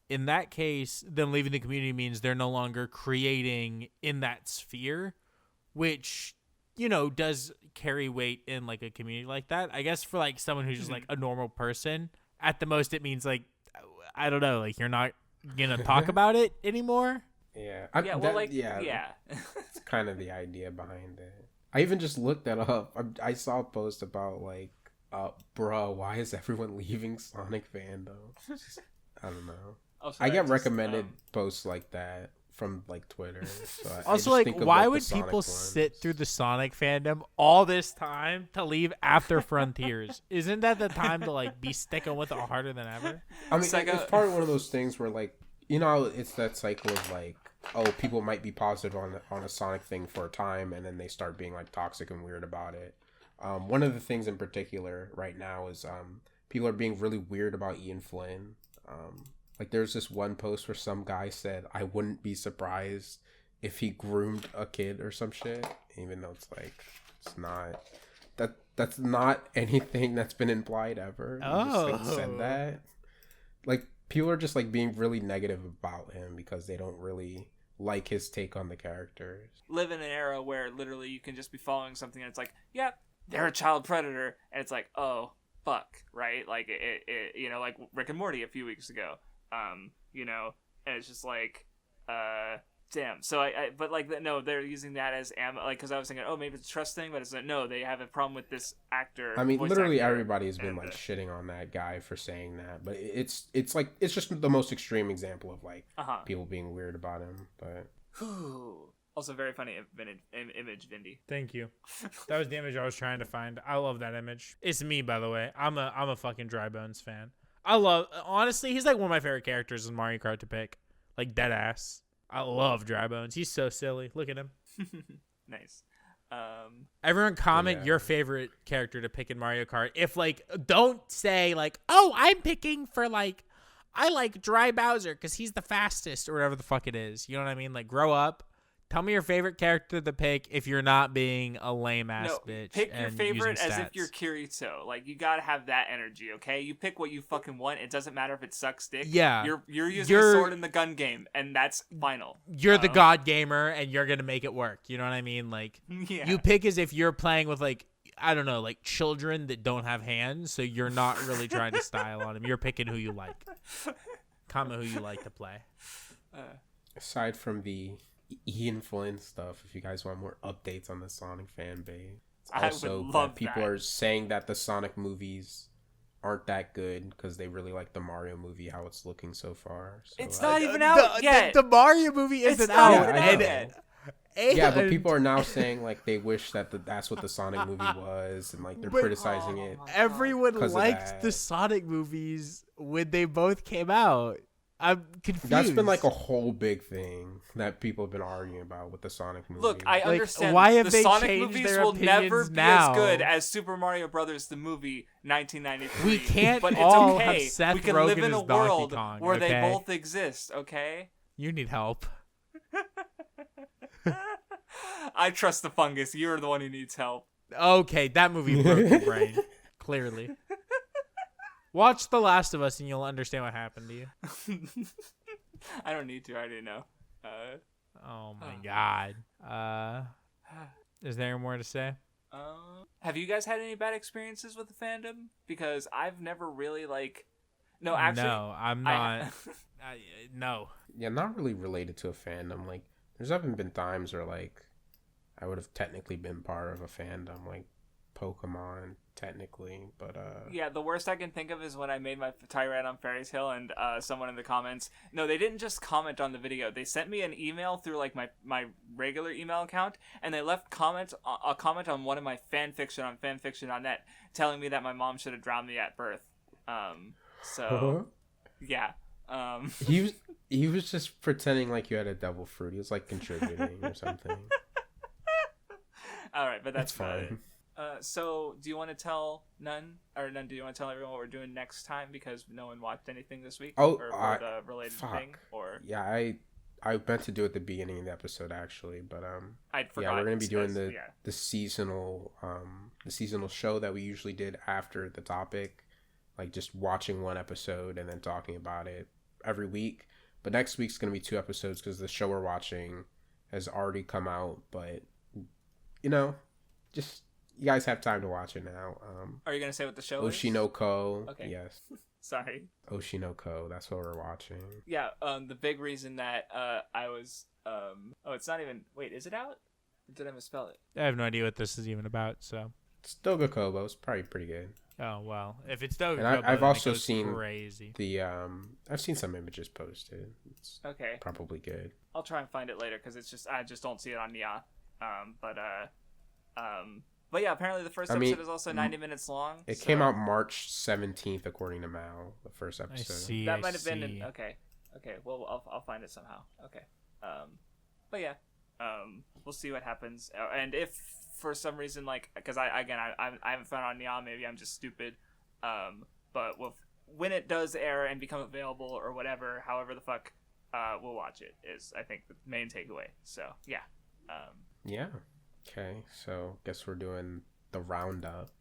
in that case, them leaving the community means they're no longer creating in that sphere, which does carry weight in like a community like that. I guess for like someone who's just like a normal person, at the most it means like, I don't know, like you're not gonna talk about it anymore. Yeah. Yeah. It's kind of the idea behind it. I even just looked that up. I saw a post about like, bruh, why is everyone leaving Sonic fandom? I don't know. I get recommended posts like that from like Twitter. So also, like, why would people sit through the Sonic fandom all this time to leave after Frontiers? Isn't that the time to like be sticking with it harder than ever? I mean, it's probably one of those things where like, it's that cycle of like, oh, people might be positive on a Sonic thing for a time, and then they start being like toxic and weird about it. One of the things in particular right now is people are being really weird about Ian Flynn. Like there's this one post where some guy said, I wouldn't be surprised if he groomed a kid or some shit, even though it's like, it's not, that's not anything that's been implied ever. He just like said that. Like people are just like being really negative about him because they don't really like his take on the characters. Live in an era where literally you can just be following something and it's like, yeah, they're a child predator, and it's like, oh fuck, right? Like it like Rick and Morty a few weeks ago. And it's just like, damn. So but like, no, they're using that as ammo, like, because I was thinking, oh, maybe it's a trust thing, but it's like, no, they have a problem with this actor. I mean, literally everybody has been like shitting on that guy for saying that, but it's like, it's just the most extreme example of like people being weird about him. But also very funny image, Vindy. Thank you. That was the image I was trying to find. I love that image. It's me, by the way. I'm a fucking Dry Bones fan. Honestly, he's like one of my favorite characters in Mario Kart to pick. Like, dead ass. I love Dry Bones. He's so silly. Look at him. Nice. Everyone comment your favorite character to pick in Mario Kart. If, like, don't say, like, oh, I'm picking for, like, I like Dry Bowser because he's the fastest or whatever the fuck it is. You know what I mean? Like, grow up. Tell me your favorite character to pick if you're not being a lame-ass bitch. Pick your favorite as if you're Kirito. Like, you gotta have that energy, okay? You pick what you fucking want. It doesn't matter if it sucks dick. Yeah. You're using a sword in the gun game, and that's final. You're the god gamer, and you're gonna make it work. You know what I mean? Like, you pick as if you're playing with, like, I don't know, like children that don't have hands, so you're not really trying to style on them. You're picking who you like. Comment who you like to play. Aside from the Ian Flynn stuff. If you guys want more updates on the Sonic fan base, I also would love that people that. are saying that the Sonic movies aren't that good because they really like the Mario movie, how it's looking so far. So, It's not even out yet. The Mario movie isn't It's not out. even I out know. yet. Yeah, but people are now saying like they wish that that's what the Sonic movie was, and like they're But- criticizing it. Everyone 'Cause of liked that. the Sonic movies when they both came out. I'm confused. That's been like a whole big thing that people have been arguing about with the Sonic movie. Look, I understand. why have the they Sonic changed movies their will never opinions be now? as good as Super Mario Brothers the movie 1993. We can't but it's all okay. have Seth we can Rogen live in a as Donkey world Kong, where they okay? both exist. Okay. You need help. I trust the fungus. You're the one who needs help. Okay, that movie broke your brain. Clearly. Watch The Last of Us and you'll understand what happened to you. I don't need to. I already know. Oh my god. Is there more to say? Have you guys had any bad experiences with the fandom? Because I've never really No, actually, No, I'm not. No. Yeah, not really related to a fandom. Like, there's haven't been times where like I would have technically been part of a fandom, like Pokemon, technically, but Yeah, the worst I can think of is when I made my tirade on Fairy Tail and someone in the comments, no, they didn't just comment on the video. They sent me an email through like my regular email account, and they left a comment on one of my fan fiction on fanfiction.net telling me that my mom should have drowned me at birth. Yeah. he was just pretending like you had a devil fruit. He was like contributing or something. All right, but that's fine. So, do you want to tell Nun, do you want to tell everyone what we're doing next time because no one watched anything this week? Oh, or for the related thing? Or yeah, I meant to do it at the beginning of the episode actually, but I'd forgotten. yeah, we're gonna be doing the seasonal show that we usually did after the topic, like just watching one episode and then talking about it every week. But next week's gonna be 2 episodes because the show we're watching has already come out, but you know, just you guys have time to watch it now. Are you gonna say what the show Oshi is? no Ko. Okay. Yes. Sorry. Oshi no Ko. That's what we're watching. Yeah. The big reason that I was oh, it's not even. Wait, is it out? Or did I misspell it? I have no idea what this is even about, so. It's Doga Kobo. It's probably pretty good. Oh, well. If it's Doga And Kobo, I've then also it goes seen crazy. the I've seen some images posted. It's Okay. probably good. I'll try and find it later because I just don't see it on Nia. But yeah, apparently the first episode is also 90 minutes long. It came out March 17th according to Mal, the first I episode. see. That might have been okay. Well, I'll find it somehow. Okay. But yeah, we'll see what happens. And if for some reason, like, because I haven't found it on Nia, maybe I'm just stupid. But when it does air and become available or whatever, however the fuck, we'll watch it. Is I think the main takeaway. So yeah. Yeah. Okay, so guess we're doing the roundup.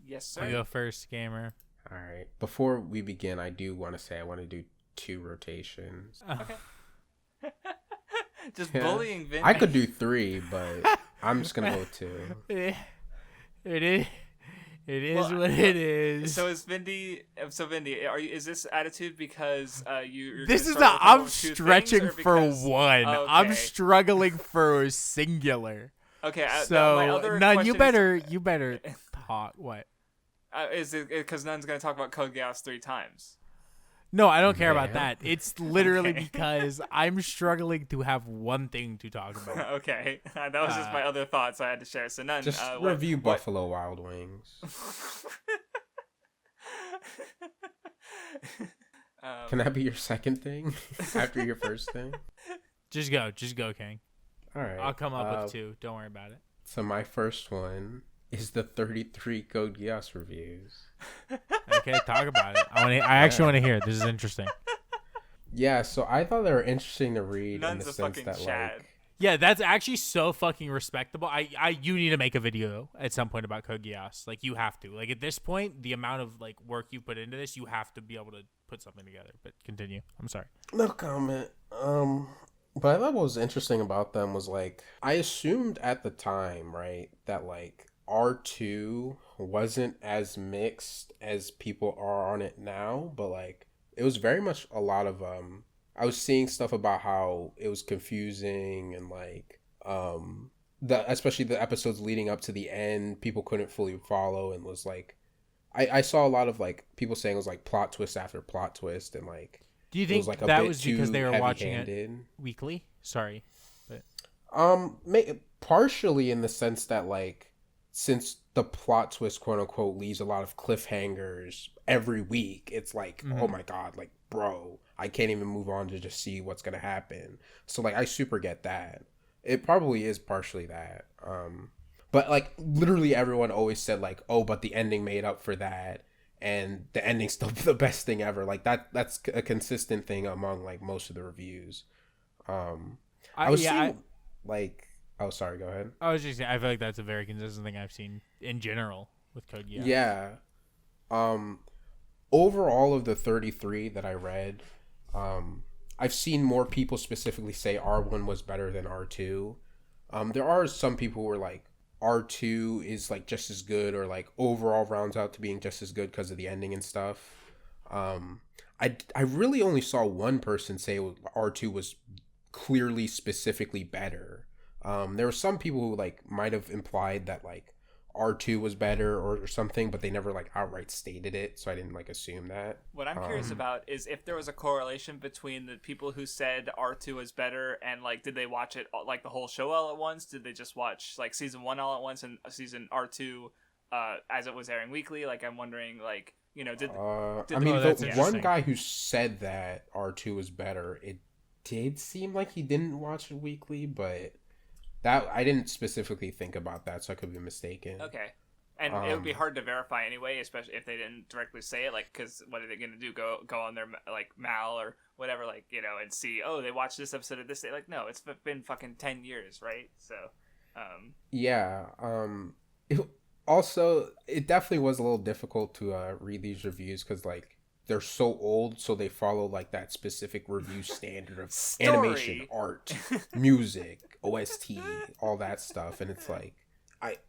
Yes, sir. You go first, gamer. All right. Before we begin, I do want to say I want to do 2 rotations. Okay. Just bullying Vindy. I could do 3, but I'm just gonna go with 2. It is. It is what it is. So is Vindy? So Vindy, is this attitude because you're? This is not. I'm stretching for because, one. okay. I'm struggling for singular. Okay. my So other Nun, question you better talk. What? is it because Nun's gonna talk about Code Geass 3 times? No, I don't care about Man. that. It's literally Okay. because I'm struggling to have one thing to talk about. Okay, that was just my other thoughts I had to share. So Nun, Just what- review what- Buffalo Wild Wings. Can that be your second thing after your first thing? Just go, King. All right. I'll come up with 2. Don't worry about it. So my first one is the 33 Code Geass Reviews. Okay, talk about it. I actually want to hear it. This is interesting. Yeah, so I thought they were interesting to read Nun's in the a sense fucking that Chad. like Yeah, that's actually so fucking respectable. You need to make a video at some point about Code Geass. Like, you have to. Like, at this point, the amount of like work you put into this, you have to be able to put something together. But continue. I'm sorry. no comment. But I thought what was interesting about them was like I assumed at the time, right, that like R2 wasn't as mixed as people are on it now, but like it was very much a lot of I was seeing stuff about how it was confusing and like the especially the episodes leading up to the end, people couldn't fully follow and was like I saw a lot of like people saying it was like plot twist after plot twist and like Do you it think was like a that bit was because they too were watching it heavy-handed. weekly? Sorry. But Partially in the sense that like since the plot twist quote unquote leaves a lot of cliffhangers every week, it's like oh my god, like bro, I can't even move on to just see what's gonna happen. So like I super get that. It probably is partially that. But like literally everyone always said like, oh, but the ending made up for that, and the ending's still the best thing ever. Like that's a consistent thing among like most of the reviews. I was seeing like, oh sorry, go ahead. I was just saying, I feel like that's a very consistent thing I've seen in general with Code Geass. Yeah. Overall of the 33 that I read, I've seen more people specifically say R1 was better than R2. There are some people who are like R2 is like just as good or like overall rounds out to being just as good because of the ending and stuff. I really only saw one person say R2 was clearly specifically better. There were some people who like might have implied that like R2 was better or something, but they never like outright stated it, so I didn't like assume that. What I'm curious about is if there was a correlation between the people who said R2 was better and like did they watch it like the whole show all at once? Did they just watch like season 1 all at once and season R2 as it was airing weekly? Like I'm wondering like, you know, did I mean the one guy who said that R2 was better, it did seem like he didn't watch it weekly, but that I didn't specifically think about that, so I could be mistaken. Okay. And it would be hard to verify anyway, especially if they didn't directly say it, like, because what are they going to do? Go on their, like, Mal or whatever, like, you know, and see, oh, they watched this episode of this day. Like, no, it's been fucking 10 years, right? So, Yeah. It definitely was a little difficult to read these reviews because, like, they're so old, so they follow, like, that specific review standard of animation, art, music, OST, all that stuff, and it's like,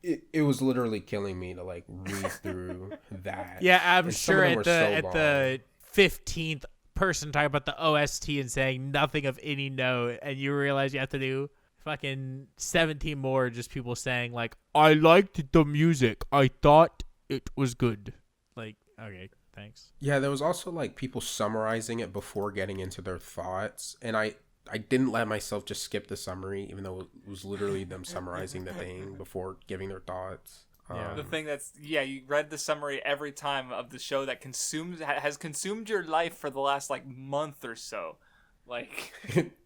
it was literally killing me to like read through that. Yeah, I'm and sure at the 15th person talking about the OST and saying nothing of any note, and you realize you have to do fucking 17 more just people saying like, I liked the music, I thought it was good. Like, okay, thanks. Yeah, there was also like people summarizing it before getting into their thoughts, and I didn't let myself just skip the summary, even though it was literally them summarizing the thing before giving their thoughts. The thing that's, you read the summary every time of the show that has consumed your life for the last, like, month or so. Like,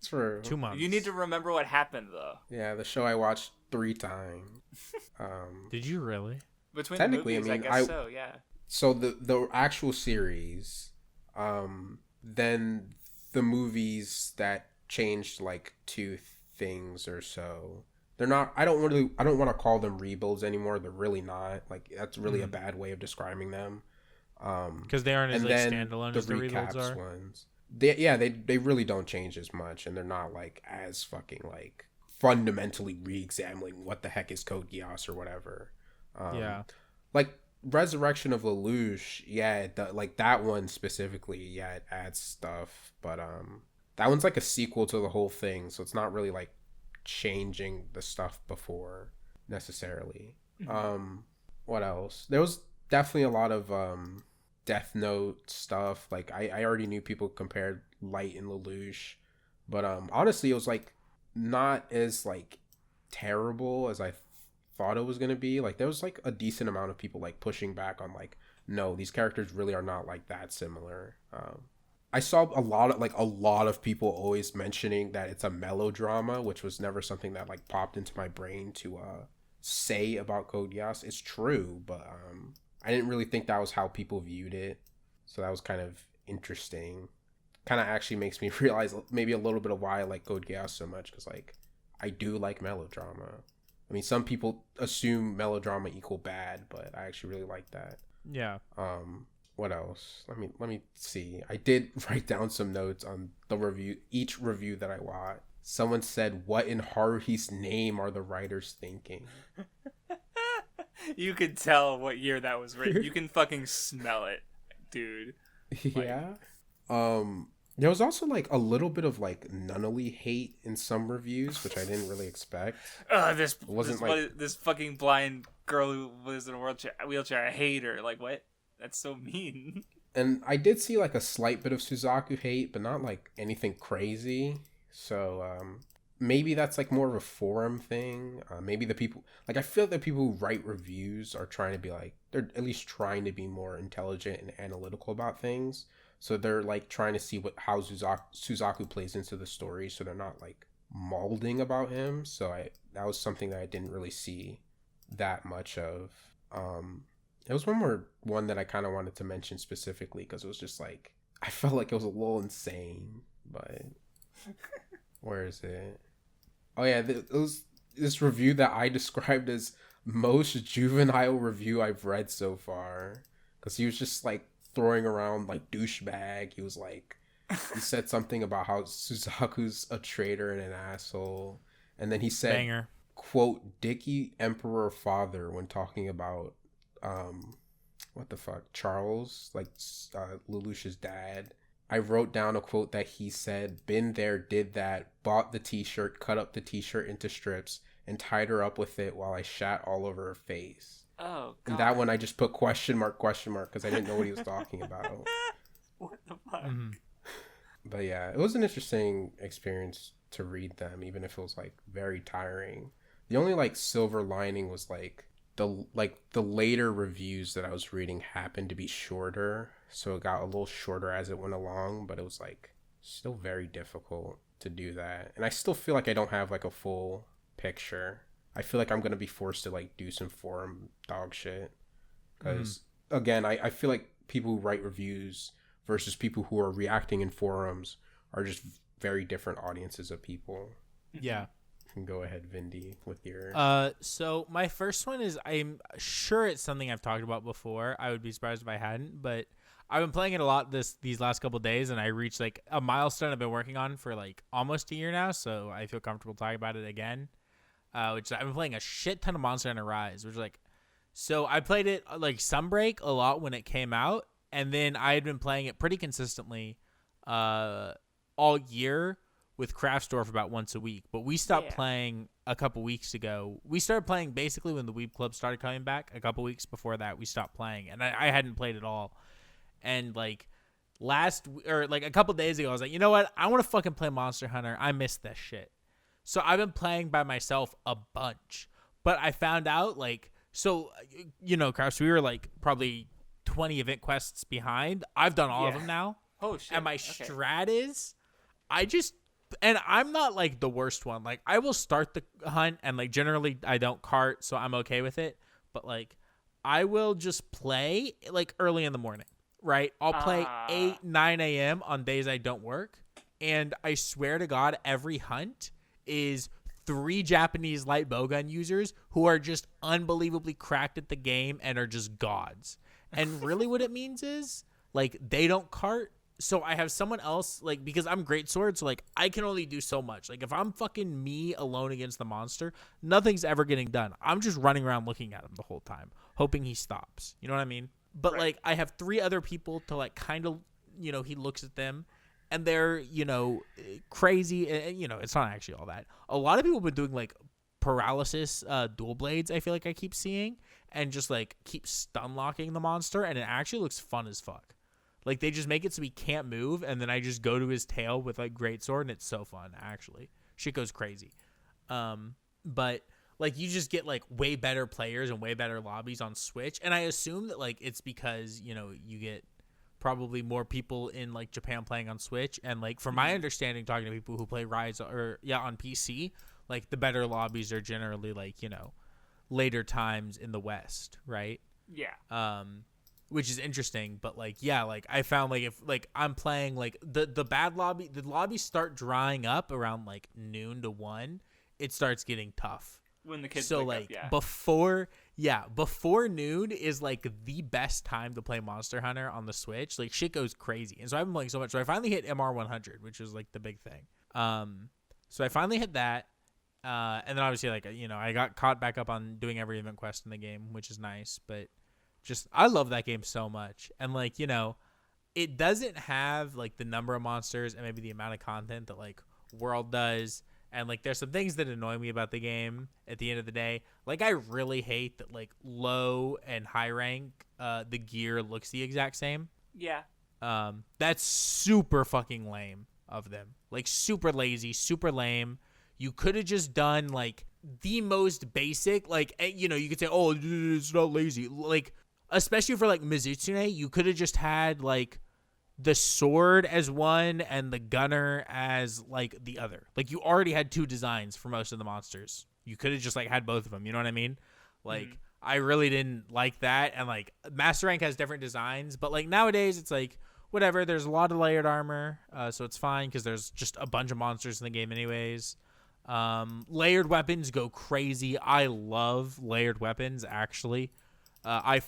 True. 2 months. You need to remember what happened, though. Yeah, the show I watched 3 times. Did you really? Between technically, the movies, I guess so, yeah. So the actual series, then the movies that changed like 2 things or so. They're not. I don't want to call them rebuilds anymore. They're really not. Like that's really a bad way of describing them. Because they aren't as like standalone as the rebuilds are. Ones. They really don't change as much, and they're not like as fucking like fundamentally re-examining what the heck is Code Geass or whatever. Like Resurrection of Lelouch, like that one specifically, it adds stuff, but that one's like a sequel to the whole thing, so it's not really like changing the stuff before necessarily. What else? There was definitely a lot of Death Note stuff. Like I already knew people compared Light and Lelouch, but honestly it was like not as like terrible as I thought it was gonna be. Like there was like a decent amount of people like pushing back on like, no, these characters really are not like that similar. I saw a lot of people always mentioning that it's a melodrama, which was never something that like popped into my brain to say about Code Geass. It's true, but I didn't really think that was how people viewed it, so that was kind of interesting. Kind of actually makes me realize maybe a little bit of why I like Code Geass so much, because like I do like melodrama. I mean, some people assume melodrama equal bad, but I actually really like that. Yeah. What else? Let me see. I did write down some notes on each review that I watched. Someone said, "What in Haruhi's name are the writers thinking?" You could tell what year that was written. You can fucking smell it, dude. Yeah. There was also like a little bit of like Nunnally hate in some reviews, which I didn't really expect. This fucking blind girl who was in a wheelchair. I hate her. Like, what? That's so mean. And I did see like a slight bit of Suzaku hate, but not like anything crazy. So maybe that's like more of a forum thing. Maybe the people, like, I feel that people who write reviews are trying to be like, they're at least trying to be more intelligent and analytical about things. So they're like trying to see how Suzaku plays into the story, so they're not like molding about him. So that was something that I didn't really see that much of. There was one that I kind of wanted to mention specifically because it was just like, I felt like it was a little insane, but where is it? Oh yeah, it was this review that I described as most juvenile review I've read so far, because he was just like throwing around like douchebag. He was like, he said something about how Suzaku's a traitor and an asshole, and then he said, Banger. quote, Dicky Emperor Father, when talking about what the fuck, Charles, like Lelouch's dad. I wrote down a quote that he said, been there, did that, bought the t-shirt, cut up the t-shirt into strips, and tied her up with it while I shat all over her face. Oh, God. And that one I just put question mark, because I didn't know what he was talking about. What the fuck? Mm-hmm. But yeah, it was an interesting experience to read them, even if it was like very tiring. The only like silver lining was like the later reviews that I was reading happened to be shorter, so it got a little shorter as it went along, but it was like still very difficult to do that. And I still feel like I don't have like a full picture. I feel like I'm going to be forced to like do some forum dog shit, because again, I feel like people who write reviews versus people who are reacting in forums are just very different audiences of people. Yeah. You can go ahead, Vindy, with your... So my first one is, I'm sure it's something I've talked about before. I would be surprised if I hadn't, but I've been playing it a lot these last couple of days, and I reached like a milestone I've been working on for like almost a year now, so I feel comfortable talking about it again. Which I've been playing a shit ton of Monster Hunter Rise, which like, so I played it like Sunbreak a lot when it came out, and then I had been playing it pretty consistently all year with Craftsdwarf about once a week. But we stopped playing a couple weeks ago. We started playing basically when the Weeb Club started coming back. A couple weeks before that, we stopped playing, and I hadn't played at all. And like a couple days ago, I was like, you know what? I want to fucking play Monster Hunter. I miss this shit. So I've been playing by myself a bunch. But I found out, like, so, you know, Krause, we were like probably 20 event quests behind. I've done all of them now. Oh, shit. And my strat is, and I'm not like the worst one. Like, I will start the hunt, and like generally I don't cart, so I'm okay with it. But like, I will just play like early in the morning, right? I'll play 8, 9 a.m. on days I don't work. And I swear to God, every hunt is 3 Japanese light bowgun users who are just unbelievably cracked at the game and are just gods. And really what it means is, like, they don't cart. So I have someone else, like, because I'm greatsword, so like I can only do so much. Like, if I'm fucking me alone against the monster, nothing's ever getting done. I'm just running around looking at him the whole time, hoping he stops. You know what I mean? But like, I have 3 other people to like kind of, you know, he looks at them, and they're, you know, crazy. And you know, it's not actually all that. A lot of people have been doing like paralysis dual blades. I feel like I keep seeing, and just like keep stun locking the monster, and it actually looks fun as fuck. Like, they just make it so he can't move, and then I just go to his tail with, like, greatsword, and it's so fun, actually. Shit goes crazy. But, like, you just get, like, way better players and way better lobbies on Switch, and I assume that, like, it's because, you know, you get probably more people in, like, Japan playing on Switch, and, like, from my understanding, talking to people who play Rise, on PC, like, the better lobbies are generally, like, you know, later times in the West, right? Yeah. Which is interesting, but like, yeah, like I found like if like I'm playing like the lobbies start drying up around like noon to 1, it starts getting tough. When the kids so wake like up, yeah. before noon is like the best time to play Monster Hunter on the Switch. Like, shit goes crazy, and so I've been playing so much. So I finally hit MR 100, which is like the big thing. So I finally hit that, and then obviously like, you know, I got caught back up on doing every event quest in the game, which is nice, but. Just, I love that game so much. And, like, you know, it doesn't have like the number of monsters and maybe the amount of content that like World does. And like there's some things that annoy me about the game at the end of the day. Like I really hate that like low and high rank the gear looks the exact same. Yeah. That's super fucking lame of them. Like super lazy, super lame. You could have just done like the most basic, like, you know, you could say, oh, it's not lazy. Like, especially for like Mizutsune, you could have just had like the sword as one and the gunner as like the other. Like you already had 2 designs for most of the monsters. You could have just like had both of them. You know what I mean? Like I really didn't like that. And like Master Rank has different designs, but like nowadays it's like whatever. There's a lot of layered armor, so it's fine because there's just a bunch of monsters in the game anyways. Layered weapons go crazy. I love layered weapons actually. I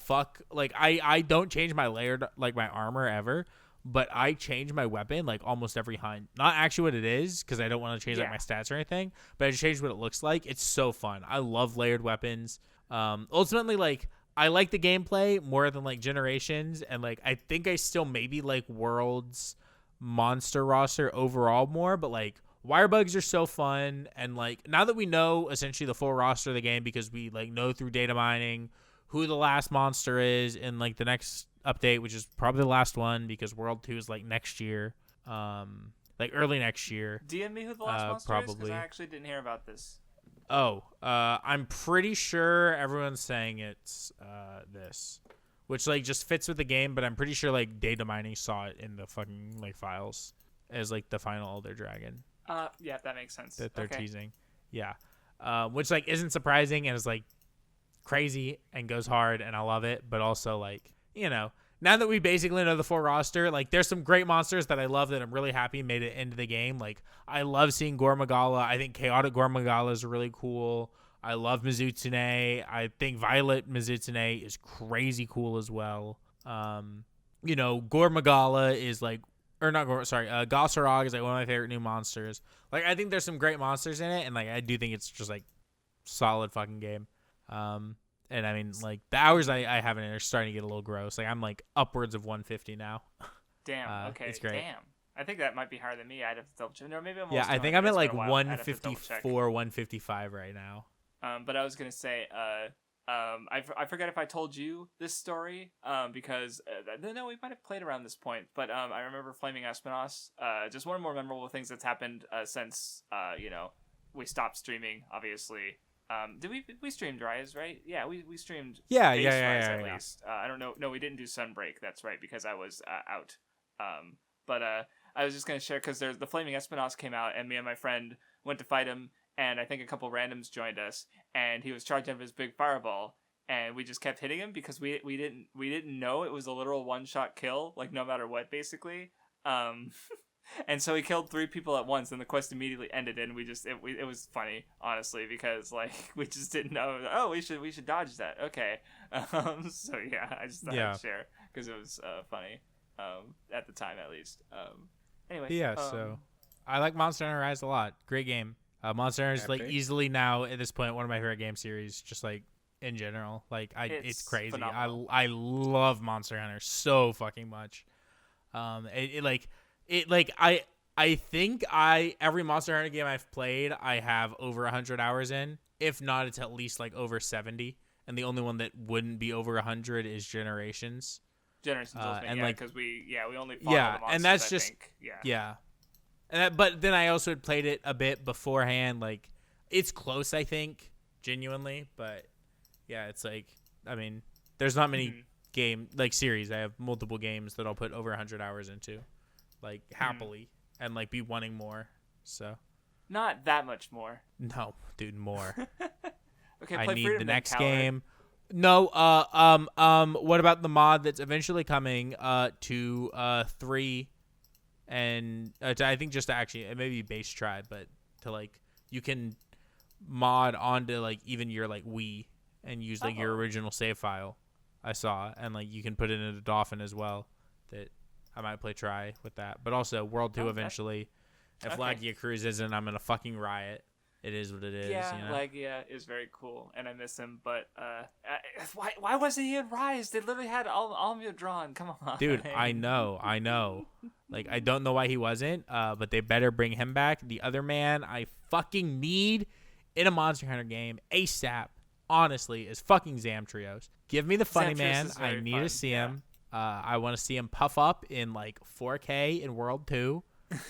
don't change my layered like my armor ever. But I change my weapon like almost every hunt. Not actually what it is, because I don't want to change like my stats or anything. But I just change what it looks like. It's so fun. I love layered weapons. Ultimately, like I like the gameplay more than like Generations, and like I think I still maybe like World's monster roster overall more. But like wire bugs are so fun, and like now that we know essentially the full roster of the game because we like know through data mining who the last monster is in like the next update, which is probably the last one because World 2 is like next year, like early next year. DM me who the last monster is, because I actually didn't hear about this. I'm pretty sure everyone's saying it's this, which like just fits with the game, but I'm pretty sure like data mining saw it in the fucking like files as like the final Elder Dragon. Yeah, that makes sense. That they're teasing. Yeah. Which like isn't surprising and is like crazy and goes hard and I love it, but also like, you know, now that we basically know the full roster, like there's some great monsters that I love that I'm really happy made it into the game. Like I love seeing Gormagala. I think Chaotic Gormagala is really cool. I love Mizutsune. I think Violet Mizutsune is crazy cool as well. You know, Gormagala is like, or not Gor, sorry, Gossarog is like one of my favorite new monsters. Like I think there's some great monsters in it, and like I do think it's just like solid fucking game. And I mean, like the hours I have in it are starting to get a little gross. Like I'm like upwards of 150 now. Damn. Okay. It's great. Damn. I think that might be higher than me. I'd have to double check. No, maybe I'm. I think I'm at like 154, 155 right now. But I was gonna say, I forget if I told you this story. Because no, we might have played around this point. But I remember Flaming Espinos. Just one of the more memorable things that's happened since you know, we stopped streaming. Obviously. Did we streamed Rise, right? Yeah, we streamed Rise at least. I don't know. No, we didn't do Sunbreak. That's right, because I was out. But I was just gonna share because there's the Flaming Espinos came out, and me and my friend went to fight him, and I think a couple randoms joined us, and he was charging up his big fireball, and we just kept hitting him because we didn't know it was a literal one-shot kill, like no matter what, basically. And so he killed 3 people at once, and the quest immediately ended. And it was funny, honestly, because like we just didn't know. Oh, we should dodge that. Okay. So yeah, I just thought I'd share because it was funny, at the time at least. Anyway. Yeah. So I like Monster Hunter Rise a lot. Great game. Monster Hunter is like easily now at this point one of my favorite game series. Just like in general, like it's crazy. Phenomenal. I love Monster Hunter so fucking much. I think every Monster Hunter game I've played, I have over 100 hours in. If not, it's at least like over 70. And the only one that wouldn't be over 100 is Generations. Because we only follow the monsters, and that's I just think. But then I also had played it a bit beforehand. Like it's close, I think, genuinely. But yeah, it's like, I mean, there's not many game like series. I have multiple games that I'll put over 100 hours into. Like happily and like be wanting more. So not that much more. No, dude, more. Okay, I play need Freedom the then, next coward. game. No, what about the mod that's eventually coming to 3 and to, I think just to actually it may be base tribe, but to like you can mod onto like even your like Wii and use like your original save file. I saw, and like you can put it in a Dolphin as well. That I might play try with that, but also World 2 eventually. If Lagia Cruise isn't, I'm gonna fucking riot. it is what it is. Yeah, you know? Legia is very cool, and I miss him. But why wasn't he in Rise? They literally had all of you drawn. Come on, dude. I know. Like, I don't know why he wasn't. But they better bring him back. The other man I fucking need in a Monster Hunter game ASAP. Honestly, is fucking Zamtrios. Give me the funny man. I need to see him. I want to see him puff up in like 4K in World 2.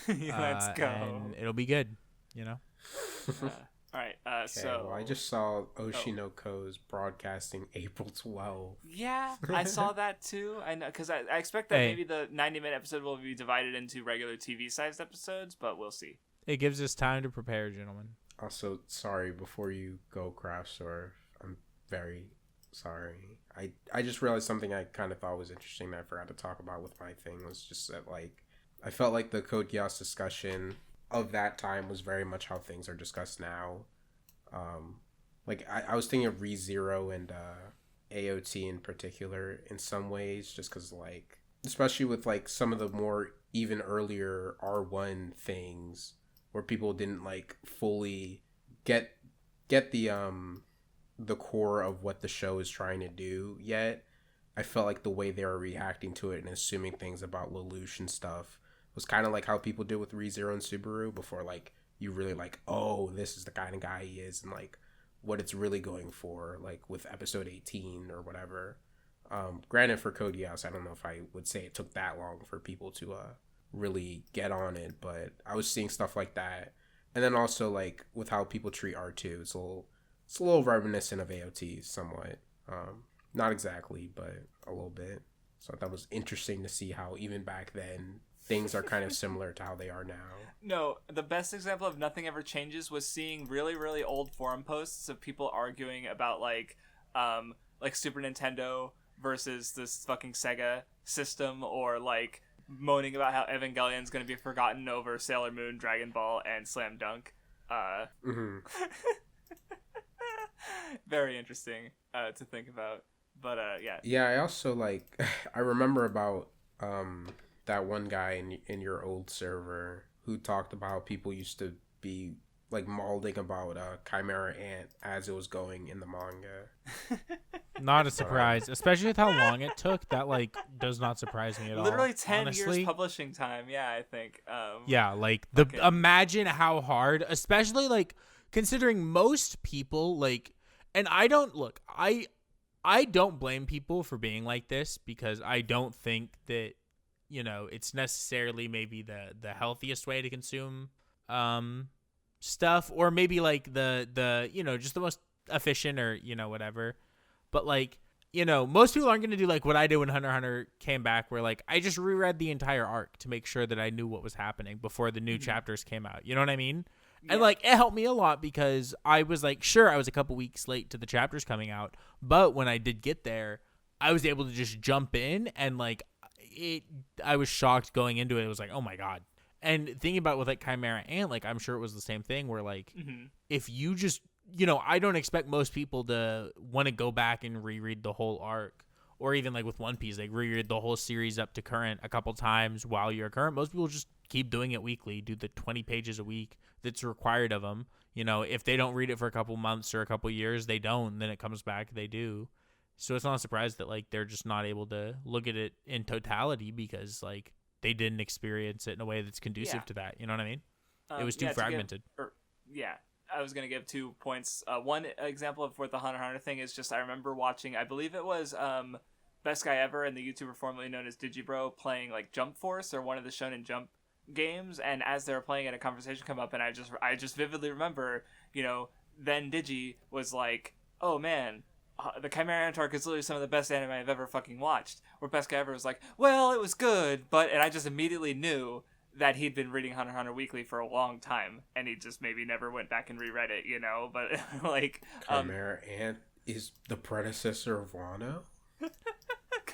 Let's go. And it'll be good, you know? All right. Okay, So well, I just saw Oshinoko's broadcasting April 12th. Yeah, I saw that too. I know, because I expect that maybe the 90-minute episode will be divided into regular TV-sized episodes, but we'll see. It gives us time to prepare, gentlemen. Also, sorry, before you go, Craftsdwarf, I'm very sorry. I just realized something I kind of thought was interesting that I forgot to talk about with my thing was just that, like, I felt like the Code Geass discussion of that time was very much how things are discussed now. Like, I was thinking of ReZero and AOT in particular in some ways, just because, like, especially with, like, some of the more even earlier R1 things where people didn't, like, fully get the core of what the show is trying to do yet. I felt like the way they were reacting to it and assuming things about Lelouch and stuff was kind of like how people did with ReZero and Subaru before, like, you really like, oh, this is the kind of guy he is, and like what it's really going for, like with episode 18 or whatever. Granted, for Code Geass, I don't know if I would say it took that long for people to really get on it, but I was seeing stuff like that. And then also, like, with how people treat R2, it's a little reminiscent of AOT somewhat. Not exactly, but a little bit. So that was interesting to see how even back then things are kind of similar to how they are now. No, the best example of nothing ever changes was seeing really, really old forum posts of people arguing about like Super Nintendo versus this fucking Sega system, or like moaning about how Evangelion's going to be forgotten over Sailor Moon, Dragon Ball, and Slam Dunk. Very interesting to think about. But yeah. Yeah, I also like I remember about that one guy in your old server who talked about people used to be like mauling about Chimera Ant as it was going in the manga. Not a surprise, especially with how long it took. That like does not surprise me at all. Literally 10 honestly. years publishing time. Yeah, I think. Yeah, like imagine how hard, especially like considering most people like, and I don't blame people for being like this, because I don't think that, you know, it's necessarily maybe the healthiest way to consume stuff, or maybe like the you know, just the most efficient, or, you know, whatever. But like, you know, most people aren't going to do like what I did when Hunter x Hunter came back, where like I just reread the entire arc to make sure that I knew what was happening before the new chapters came out. You know what I mean? Yeah. And like it helped me a lot, because I was like, sure, I was a couple weeks late to the chapters coming out, but when I did get there, I was able to just jump in, and like I was shocked going into it. It was like, oh my God. And thinking about it with like Chimera Ant, like I'm sure it was the same thing where like if you just, you know, I don't expect most people to want to go back and reread the whole arc, or even like with One Piece, like reread the whole series up to current a couple times while you're current. Most people just keep doing it weekly, do the 20 pages a week that's required of them. You know, if they don't read it for a couple months or a couple years, they don't. Then it comes back, they do. So it's not a surprise that like they're just not able to look at it in totality, because like they didn't experience it in a way that's conducive to that. You know what I mean? It was too fragmented. I was going to give 2 points. One example of what the Hunter x Hunter thing is, just I remember watching, I believe it was Best Guy Ever and the YouTuber formerly known as Digibro playing like Jump Force, or one of the Shonen Jump games, and as they were playing it, a conversation come up, and I just vividly remember, you know, then Digi was like, oh man, the Chimera Ant arc is literally some of the best anime I've ever fucking watched. Where Best Guy Ever was like, well, it was good, and I just immediately knew that he'd been reading Hunter x Hunter weekly for a long time, and he just maybe never went back and reread it, you know. But like, Chimera Ant is the predecessor of Wano.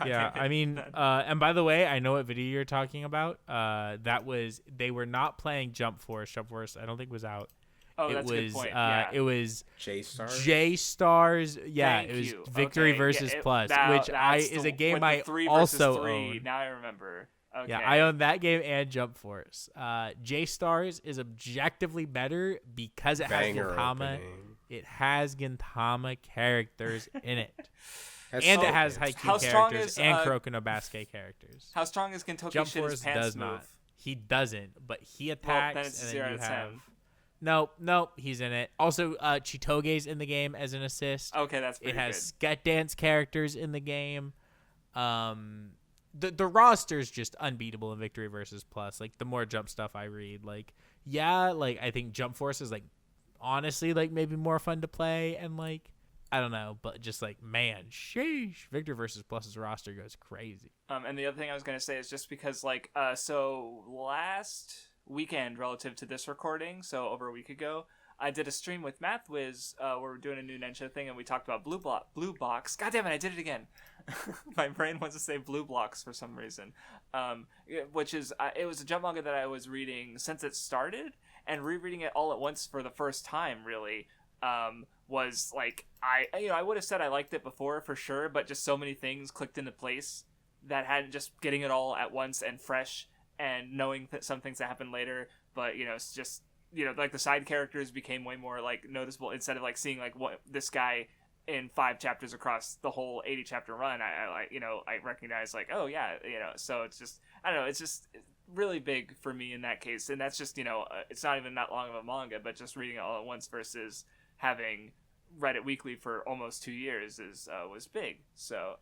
Yeah, I mean, and by the way, I know what video you're talking about. They were not playing Jump Force. Jump Force, I don't think was out. Oh, that's a good point. Yeah. It was J-Stars. J-Stars. Yeah, Thank it was you. Victory Okay, versus yeah, Plus, which is a game I also own. Now I remember. Okay. Yeah, I own that game and Jump Force. J-Stars is objectively better because it Banger has Gintama. opening. It has Gintama characters in it. That's And so it has good. Haikyuu strong characters is, and Kuroko no Basket characters. How strong is Gintoki Jump shit his Force pants does move? not. He doesn't, but he Well, attacks, then it's and 0 then you out of have... 10. Nope, he's in it. Also, Chitoge's in the game as an assist. Okay, that's pretty It has good. Sket Dance characters in the game. The roster's just unbeatable in Victory Versus Plus. Like, the more Jump stuff I read, like, yeah, like, I think Jump Force is, like, honestly, like, maybe more fun to play, and, like, I don't know, but just, like, man, sheesh, Victory Versus Plus's roster goes crazy. And the other thing I was going to say is just because, like, so last weekend relative to this recording, so over a week ago, I did a stream with MathWiz where we're doing a new Nensha thing, and we talked about Blue Box. God damn it, I did it again. My brain wants to say Blue Blocks for some reason. Which is, it was a jump manga that I was reading since it started, and rereading it all at once for the first time, really, was like, I would have said I liked it before for sure, but just so many things clicked into place that hadn't, just getting it all at once and fresh, and knowing that some things that happened later, but, it's just, like the side characters became way more like noticeable instead of like seeing like what this guy in 5 chapters across the whole 80 chapter run. I recognize like, oh yeah, so it's just, I don't know, it's just really big for me in that case. And that's just, it's not even that long of a manga, but just reading it all at once versus having read it weekly for almost 2 years was big. So,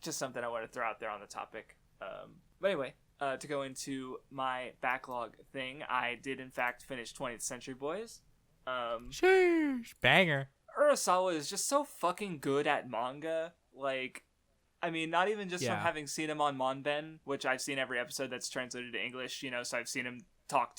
just something I want to throw out there on the topic. But anyway, to go into my backlog thing, I did in fact finish 20th Century Boys. Sheesh, banger. Urasawa is just so fucking good at manga. Like, I mean, not even just from having seen him on Monben, which I've seen every episode that's translated to English, so I've seen him talk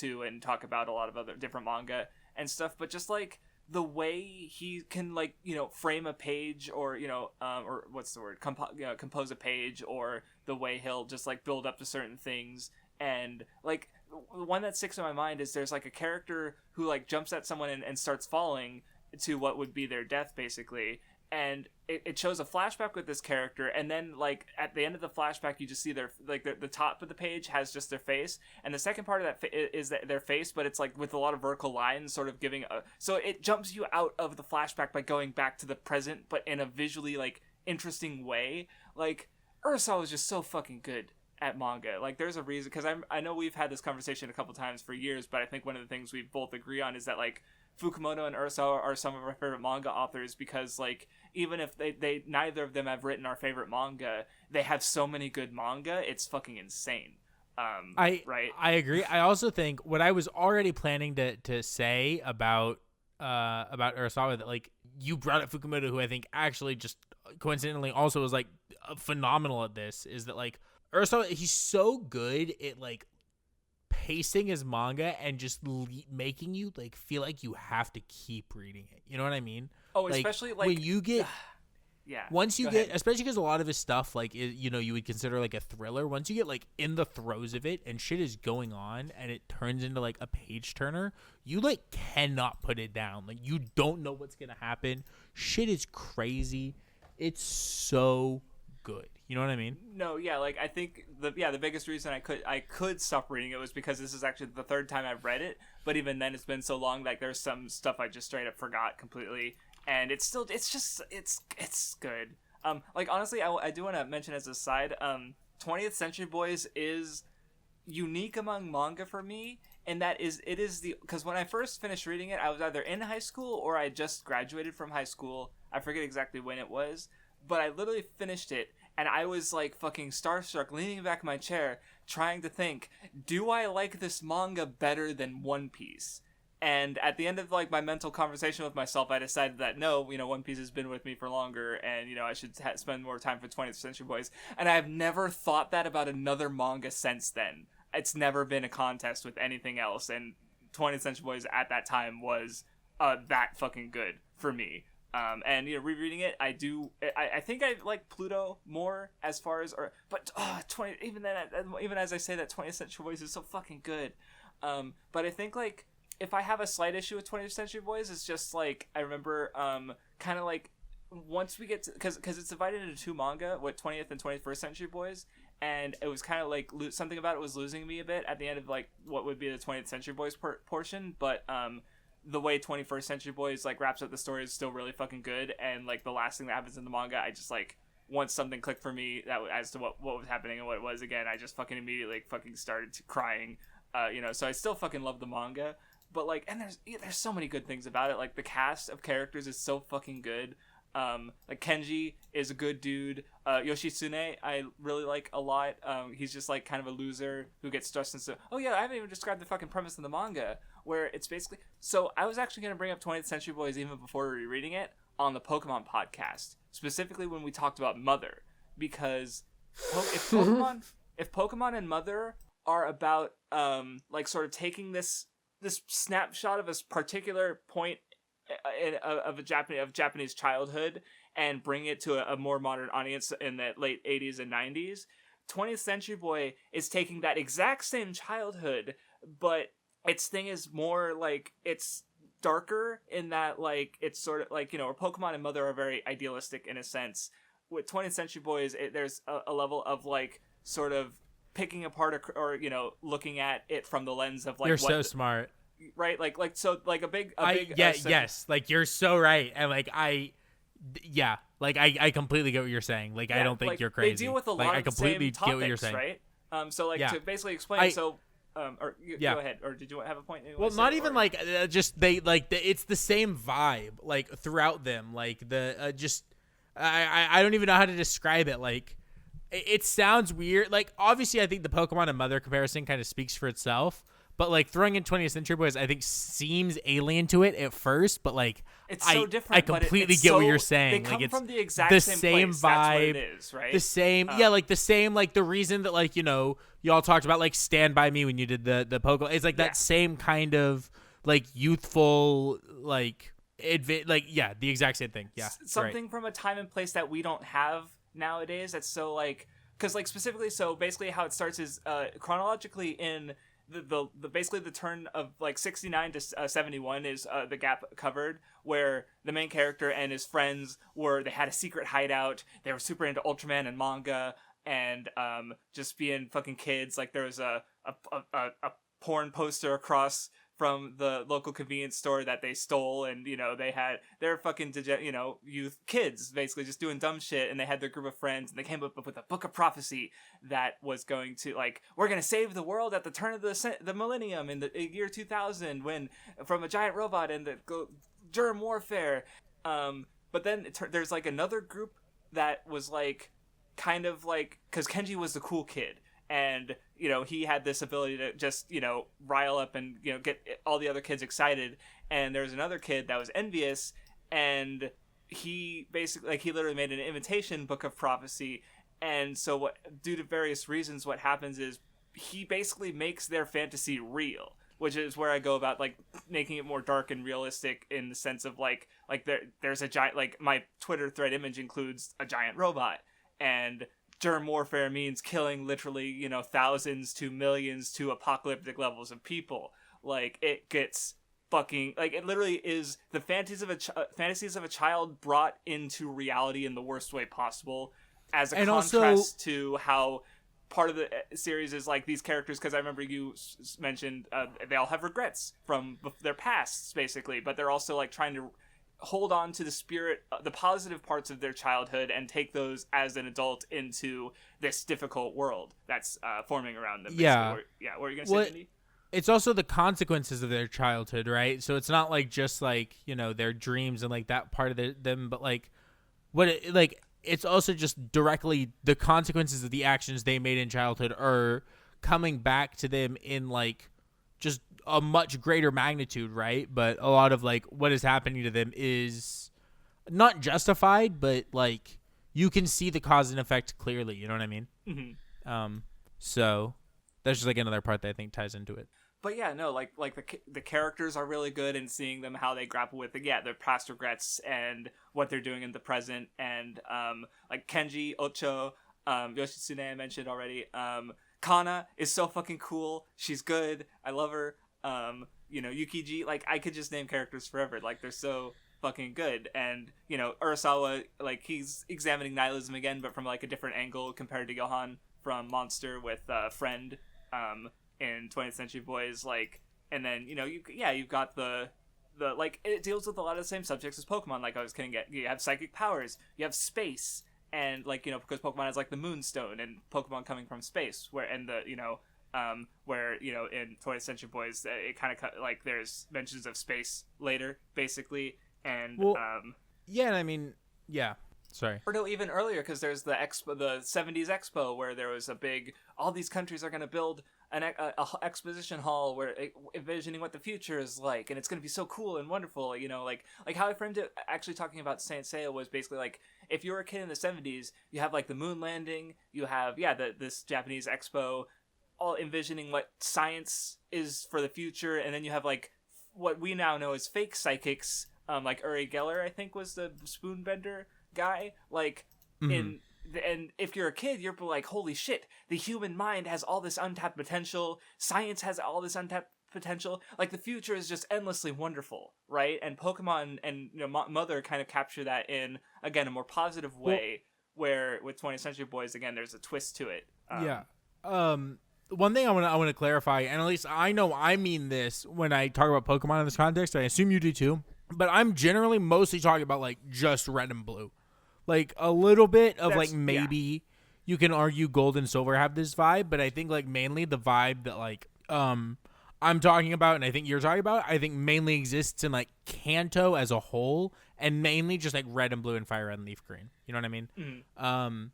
about a lot of other different manga and stuff, but just like the way he can, like, frame a page, or or what's the word, compose a page, or the way he'll just like build up to certain things. And like the one that sticks in my mind is there's like a character who like jumps at someone and starts falling to what would be their death basically, and it shows a flashback with this character, and then like at the end of the flashback you just see their like the top of the page has just their face, and the second part of that is their face, but it's like with a lot of vertical lines sort of giving so it jumps you out of the flashback by going back to the present, but in a visually like interesting way. Like, Urasawa is just so fucking good at manga. Like, there's a reason, because I know we've had this conversation a couple times for years, but I think one of the things we both agree on is that like Fukumoto and Urasawa are some of our favorite manga authors, because like even if they neither of them have written our favorite manga, they have so many good manga, it's fucking insane. I agree. I also think what I was already planning to say about Urasawa, that like you brought up Fukumoto, who I think actually just coincidentally also was like phenomenal at this, is that like Urasawa, he's so good at like pacing his manga and just making you like feel like you have to keep reading it. You know what I mean? Oh, especially like when you get yeah. Once you get, especially because a lot of his stuff like you would consider like a thriller. Once you get like in the throes of it and shit is going on and it turns into like a page turner, you like cannot put it down. Like, you don't know what's gonna happen. Shit is crazy. It's so good. You know what I mean? No, yeah, like I think the biggest reason I could stop reading it was because this is actually the third time I've read it, but even then it's been so long, like there's some stuff I just straight up forgot completely, and it's good. Like honestly, I do want to mention as a side, 20th Century Boys is unique among manga for me, and because when I first finished reading it, I was either in high school or I just graduated from high school. I forget exactly when it was, but I literally finished it. And I was like fucking starstruck, leaning back in my chair, trying to think, do I like this manga better than One Piece? And at the end of like my mental conversation with myself, I decided that no, One Piece has been with me for longer, and I should spend more time for 20th Century Boys. And I've never thought that about another manga since then. It's never been a contest with anything else, and 20th Century Boys at that time was that fucking good for me. And rereading it, I think I like Pluto more as far as, even as I say that, 20th Century Boys is so fucking good. But I think like if I have a slight issue with 20th Century Boys, it's just like I remember kind of like once we get to, because it's divided into two manga, what 20th and 21st Century Boys, and it was kind of like something about it was losing me a bit at the end of like what would be the 20th Century Boys portion, but the way 21st Century Boys like wraps up the story is still really fucking good, and like the last thing that happens in the manga, I just like once something clicked for me that as to what was happening and what it was again, I just fucking immediately like, fucking started crying, so I still fucking love the manga, but like, and there's so many good things about it, like the cast of characters is so fucking good. Like Kenji is a good dude. Yoshitsune I really like a lot. He's just like kind of a loser who gets stressed into. Oh yeah, I haven't even described the fucking premise of the manga, where it's basically. So I was actually gonna bring up 20th Century Boys even before rereading it on the Pokemon podcast, specifically when we talked about Mother, because if Pokemon and Mother are about like sort of taking this snapshot of a particular point of Japanese childhood and bring it to a more modern audience in the late 80s and 90s. 20th Century Boy is taking that exact same childhood, but its thing is more like it's darker in that like it's sort of like, where Pokemon and Mother are very idealistic in a sense. With 20th Century Boys, there's a level of like sort of picking apart or looking at it from the lens of like you're so smart. Right, like so, like a big yes, like you're so right, and like I completely get what you're saying. Like I don't think like, you're crazy. They deal with a like, lot I of the completely same topics, get what you're saying. right? So like to basically explain, go ahead, or did you have a point? Well, not even like just they like it's the same vibe like throughout them. Like the I don't even know how to describe it. Like it sounds weird. Like obviously, I think the Pokemon and Mother comparison kind of speaks for itself. But like throwing in 20th Century Boys, I think seems alien to it at first. But like it's so different. I completely get what you're saying. They come like it's from the exact same vibe. That's what it is, right? The same, like the same, like the reason that like y'all talked about like Stand By Me when you did the Pokemon. It's like that same kind of like youthful like the exact same thing. Yeah, something from a time and place that we don't have nowadays. That's so like because like specifically, so basically how it starts is chronologically in. The basically the turn of like 69 to 71 is the gap covered where the main character and his friends they had a secret hideout. They were super into Ultraman and manga and just being fucking kids. Like there was a porn poster across from the local convenience store that they stole, and they're fucking youth kids basically just doing dumb shit, and they had their group of friends and they came up with a book of prophecy that was going to like we're gonna save the world at the turn of the millennium in the year 2000 when from a giant robot and the germ warfare, but then there's like another group that was like kind of like because Kenji was the cool kid. And, he had this ability to just, rile up and, get all the other kids excited. And there was another kid that was envious. And he basically, like, he literally made an imitation book of prophecy. And so due to various reasons, what happens is he basically makes their fantasy real. Which is where I go about, like, making it more dark and realistic in the sense of, like there's a giant, like, my Twitter thread image includes a giant robot. And germ warfare means killing literally, thousands to millions to apocalyptic levels of people. Like, it gets fucking... Like, it literally is the fantasies of a child brought into reality in the worst way possible as a contrast to how part of the series is, like, these characters... Because I remember you mentioned they all have regrets from their pasts, basically. But they're also, like, trying to hold on to the spirit, the positive parts of their childhood and take those as an adult into this difficult world that's forming around them. Yeah. What are you going to say, Vindy? It's also the consequences of their childhood, right? So it's not like just like, their dreams and like that part of them, but like it's also just directly the consequences of the actions they made in childhood are coming back to them in like just a much greater magnitude, right? But a lot of like what is happening to them is not justified, but like you can see the cause and effect clearly. You know what I mean? Mm-hmm. So that's just like another part that I think ties into it. But yeah, no, like the characters are really good, and seeing them how they grapple with their past regrets and what they're doing in the present, and like Kenji, Ocho, Yoshitsune I mentioned already. Kana is so fucking cool. She's good. I love her. Yukiji, like I could just name characters forever. Like they're so fucking good. And, you know, Urasawa, like, he's examining nihilism again, but from, like, a different angle compared to Johan from Monster with Friend in 20th Century Boys, like, and then, you know, you've got the like, it deals with a lot of the same subjects as Pokemon, like I was getting at. You have psychic powers, you have space, and, like, you know, because Pokemon has, like, the Moonstone, and Pokemon coming from space, where, and the, you know, where, you know, in 20th Century Boys, it kind of, like, there's mentions of space later, basically, and, Well, yeah, and I mean, yeah, sorry. Or no, even earlier, because there's the 70s Expo, where there was a big, all these countries are going to build a exposition hall where envisioning what the future is like, and it's going to be so cool and wonderful, you know, like how I framed it actually talking about Saint Seiya was basically like, if you were a kid in the 70s, you have, like, the moon landing, you have, this Japanese Expo, all envisioning what science is for the future, and then you have, like, what we now know as fake psychics, like Uri Geller, I think, was the spoonbender guy, like, and if you're a kid, you're like, holy shit, the human mind has all this untapped potential, science has all this untapped potential, like, the future is just endlessly wonderful, right? And Pokemon and, you know, Mother kind of capture that in, again, a more positive way, where with 20th Century Boys, again, there's a twist to it. One thing I want to clarify, and at least I know I mean this when I talk about Pokemon in this context, I assume you do too, but I'm generally mostly talking about, like, just Red and Blue. Like, a little bit of, like, maybe you can argue Gold and Silver have this vibe, but I think, like, mainly the vibe that, like, I'm talking about, and I think you're talking about, I think mainly exists in, like, Kanto as a whole, and mainly just, like, Red and Blue and Fire Red and Leaf Green. You know what I mean?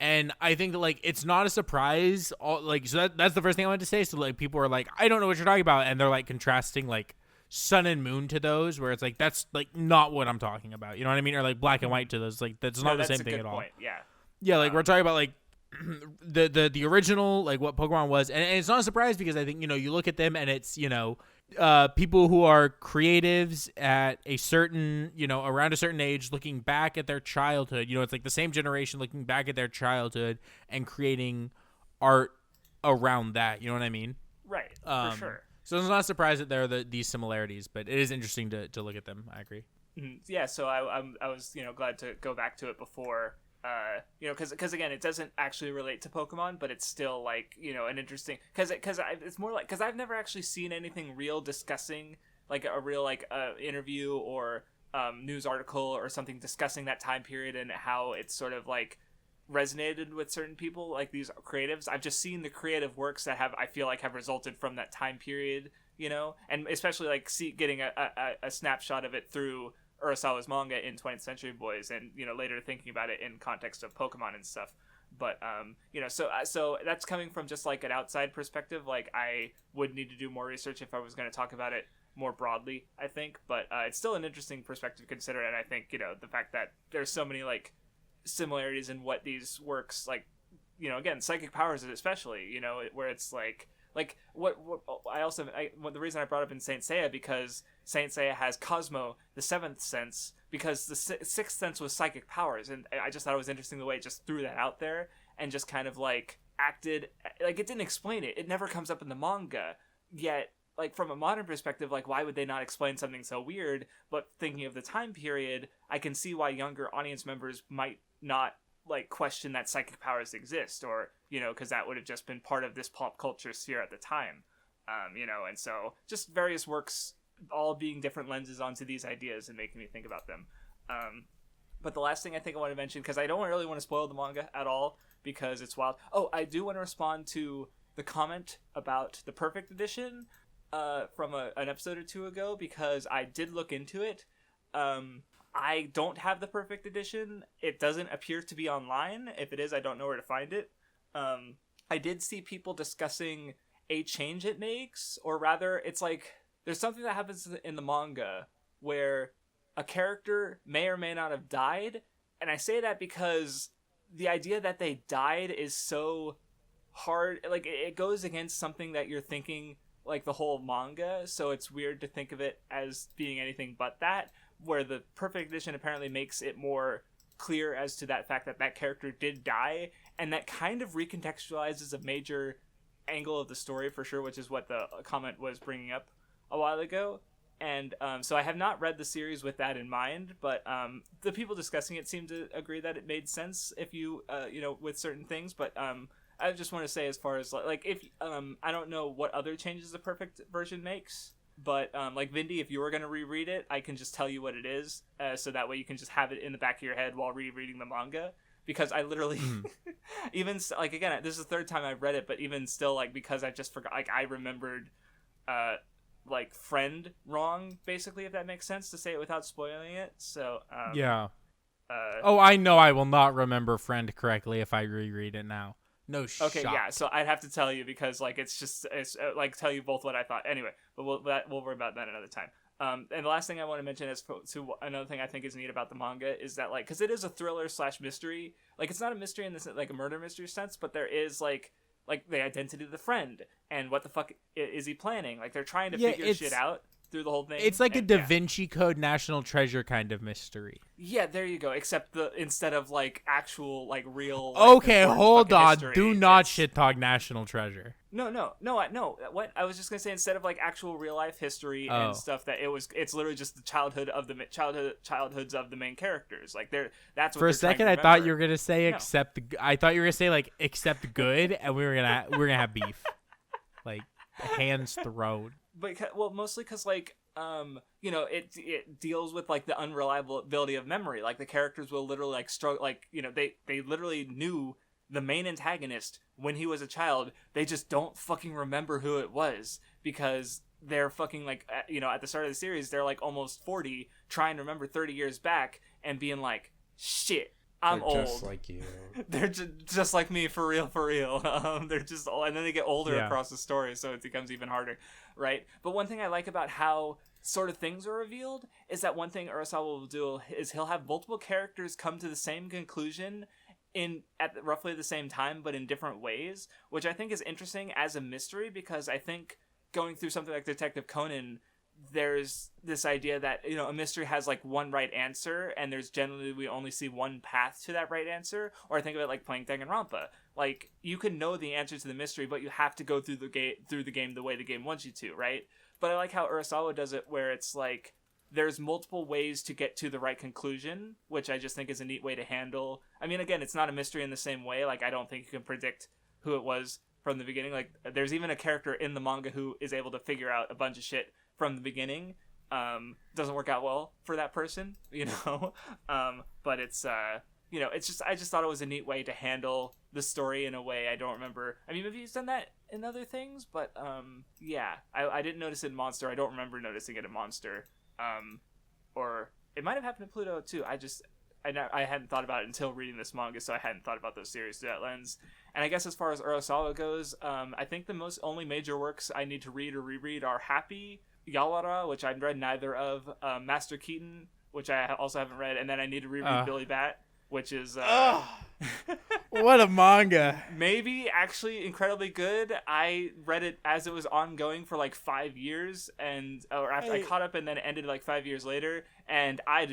And I think that, like, it's not a surprise. So that's the first thing I wanted to say. So, like, people are like, I don't know what you're talking about, and they're, like, contrasting, like, Sun and Moon to those, where it's like, that's, like, not what I'm talking about, you know what I mean? Or, like, Black and White to those, like, that's not the same thing at all. Yeah, like, we're talking about, like, the original, like, what Pokemon was, and it's not a surprise because I think, you know, you look at them and it's, you know, people who are creatives at a certain, you know, around a certain age, looking back at their childhood, you know, it's like the same generation looking back at their childhood and creating art around that, you know what I mean? Right, for sure. So it's not a surprise that there are these similarities, but it is interesting to look at them. I agree. Yeah, so I was, you know, glad to go back to it before, you know, because again, it doesn't actually relate to Pokemon, but it's still, like, you know, an interesting, because it's more like, because I've never actually seen anything real discussing, like, a real, like, interview or news article or something discussing that time period and how it's sort of, like, resonated with certain people, like these creatives. I've just seen the creative works that I feel like have resulted from that time period, you know, and especially, like, getting a snapshot of it through Urasawa's manga in 20th Century Boys, and, you know, later thinking about it in context of Pokemon and stuff. But you know, so that's coming from just, like, an outside perspective. Like, I would need to do more research if I was going to talk about it more broadly, I think, but it's still an interesting perspective to consider. And I think, you know, the fact that there's so many, like, similarities in what these works, like, you know, again, psychic powers especially, you know, where it's like what the reason I brought up in Saint Seiya, because Saint Seiya has Cosmo, the seventh sense, because the sixth sense was psychic powers, and I just thought it was interesting the way it just threw that out there and just kind of, like, acted like it didn't explain it. It never comes up in the manga, yet, like, from a modern perspective, like, why would they not explain something so weird? But thinking of the time period, I can see why younger audience members might not, like, question that psychic powers exist, or, you know, because that would have just been part of this pop culture sphere at the time, you know. And so just various works all being different lenses onto these ideas and making me think about them. But the last thing I think I want to mention, because I don't really want to spoil the manga at all because it's wild. Oh, I do want to respond to the comment about the perfect edition from an episode or two ago, because I did look into it. I don't have the perfect edition. It doesn't appear to be online. If it is, I don't know where to find it. I did see people discussing a change it makes, or rather, it's like there's something that happens in the manga where a character may or may not have died, and I say that because the idea that they died is so hard. Like, it goes against something that you're thinking, like, the whole manga, so it's weird to think of it as being anything but that, where the perfect edition apparently makes it more clear as to that fact that that character did die, and that kind of recontextualizes a major angle of the story for sure, which is what the comment was bringing up a while ago. And so I have not read the series with that in mind, but the people discussing it seem to agree that it made sense if you, with certain things. But I just want to say, as far as like if I don't know what other changes the perfect version makes, but like Vindy, if you were going to reread it, I can just tell you what it is, so that way you can just have it in the back of your head while rereading the manga. Because I literally, even like again, this is the third time I've read it, but even still, like because I just forgot, like I remembered, like friend wrong, basically, if that makes sense to say it without spoiling it. So yeah. I know I will not remember friend correctly if I reread it now. No shot. Okay, yeah. So I'd have to tell you because like it's like tell you both what I thought anyway. But we'll worry about that another time. And the last thing I want to mention is to another thing I think is neat about the manga is that like because it is a thriller / mystery. Like it's not a mystery in this like a murder mystery sense, but there is like the identity of the friend and what the fuck is he planning. Like they're trying to figure shit out through the whole thing. It's like a Da Vinci Code National Treasure kind of mystery. Yeah, there you go. Except instead of like actual like real. Like, okay, hold on. History, do not shit talk National Treasure. No. What I was just gonna say, instead of like actual real life history and stuff, that it's literally just the childhoods of the main characters. Like that's what. For a second, I thought you were gonna say I thought you were gonna say like except good, and we're gonna have beef, like hands thrown. But mostly because like it deals with like the unreliability of memory. Like the characters will literally like struggle. Like they literally knew the main antagonist when he was a child. They just don't fucking remember who it was because they're fucking like at the start of the series they're like almost 40 trying to remember 30 years back and being like shit. I'm old. Just like you. They're just like me, for real. They're just old, and then they get older across the story, so it becomes even harder, right? But one thing I like about how sort of things are revealed is that one thing Urasawa will do is he'll have multiple characters come to the same conclusion at roughly the same time, but in different ways, which I think is interesting as a mystery because I think going through something like Detective Conan, there's this idea that a mystery has like one right answer and there's generally we only see one path to that right answer. Or I think of it like playing Danganronpa, like you can know the answer to the mystery but you have to go through the game the way the game wants you to, right? But I like how Urasawa does it where it's like there's multiple ways to get to the right conclusion, which I just think is a neat way to handle. I mean, again, it's not a mystery in the same way. Like I don't think you can predict who it was from the beginning. Like there's even a character in the manga who is able to figure out a bunch of shit from the beginning. Doesn't work out well for that person, but it's it's just I just thought it was a neat way to handle the story in a way I don't remember. I mean, maybe he's done that in other things, but I didn't notice it in Monster. I don't remember noticing it in Monster, or it might have happened to Pluto too. I hadn't thought about it until reading this manga, so I hadn't thought about those series through that lens. And I guess as far as Urasawa goes, I think the only major works I need to read or reread are Happy, Yawara, which I've read neither of, Master Keaton, which I also haven't read, and then I need to reread Billy Bat, which is what a manga. Maybe actually incredibly good. I read it as it was ongoing for like 5 years, or after I caught up, and then it ended like 5 years later, and I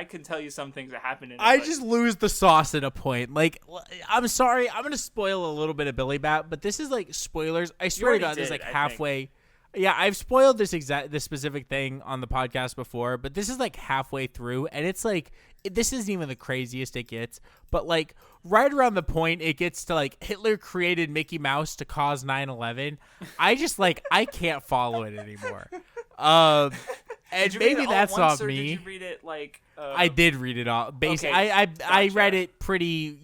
can tell you some things that happened in it. Just lose the sauce at a point. Like, I'm sorry, I'm gonna spoil a little bit of Billy Bat, but this is like spoilers. I swear to God, this is like halfway. Yeah, I've spoiled this specific thing on the podcast before, but this is like halfway through, and it's like this isn't even the craziest it gets. But like right around the point it gets to like Hitler created Mickey Mouse to cause 9/11, I just like I can't follow it anymore. And maybe that's on me. Did you read it like? I did read it all. Okay, I read it pretty,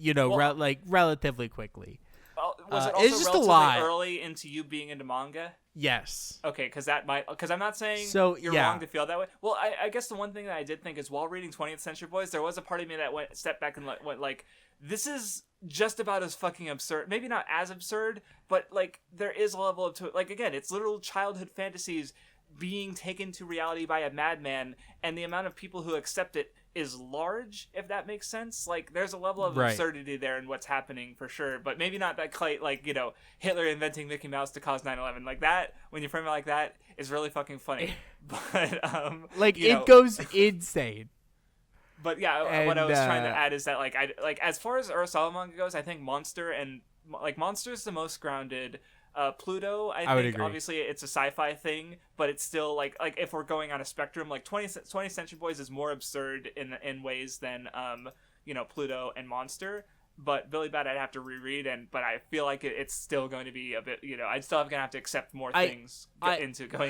relatively quickly. Was it also it's just relatively a lot early into you being into manga? Yes. Okay, because I'm not saying you're wrong to feel that way. Well, I guess the one thing that I did think is while reading 20th Century Boys, there was a part of me that stepped back and went like, this is just about as fucking absurd. Maybe not as absurd, but like there is a level of like again, it's literal childhood fantasies being taken to reality by a madman, and the amount of people who accept it is large, if that makes sense. Like there's a level of absurdity there in what's happening for sure, but maybe not that quite like Hitler inventing Mickey Mouse to cause 9/11 like that. When you frame it like that, is really fucking funny. But it goes insane. But yeah, what I was trying to add is that like as far as Urasawa manga goes, I think Monster is the most grounded. Pluto, I would think agree. obviously it's a sci-fi thing, but it's still like if we're going on a spectrum, like 20th Century Boys is more absurd in ways than Pluto and Monster. But Billy Bat I'd have to reread, but I feel like it's still going to be a bit, I'd still gonna have to accept more things going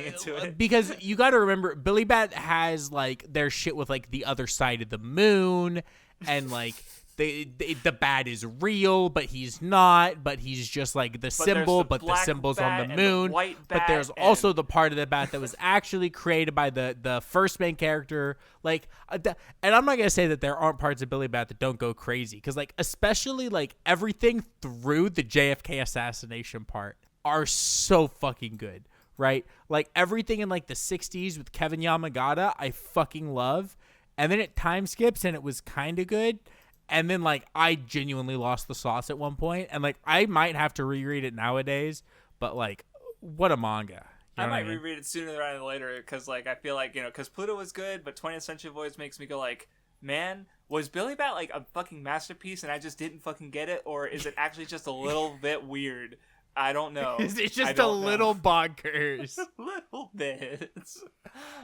into it. Because you got to remember, Billy Bat has like their shit with like the other side of the moon, and like the bat is real, but he's not. But he's just like the symbol, but the symbol's on the moon. But there's also the part of the bat that was actually created by the first main character. Like, and I'm not gonna say that there aren't parts of Billy Bat that don't go crazy, because like especially like everything through the JFK assassination part are so fucking good, right? Like everything in like the 60s with Kevin Yamagata, I fucking love, and then it time skips and it was kind of good. And then, like, I genuinely lost the sauce at one point. And, like, I might have to reread it nowadays. But, like, what a manga. I might reread it sooner rather than later. Because, like, I feel like, because Pluto was good. But 20th Century Boys makes me go, like, man, was Billy Bat, like, a fucking masterpiece and I just didn't fucking get it? Or is it actually just a little bit weird? I don't know. It's just a little bonkers. A little bit.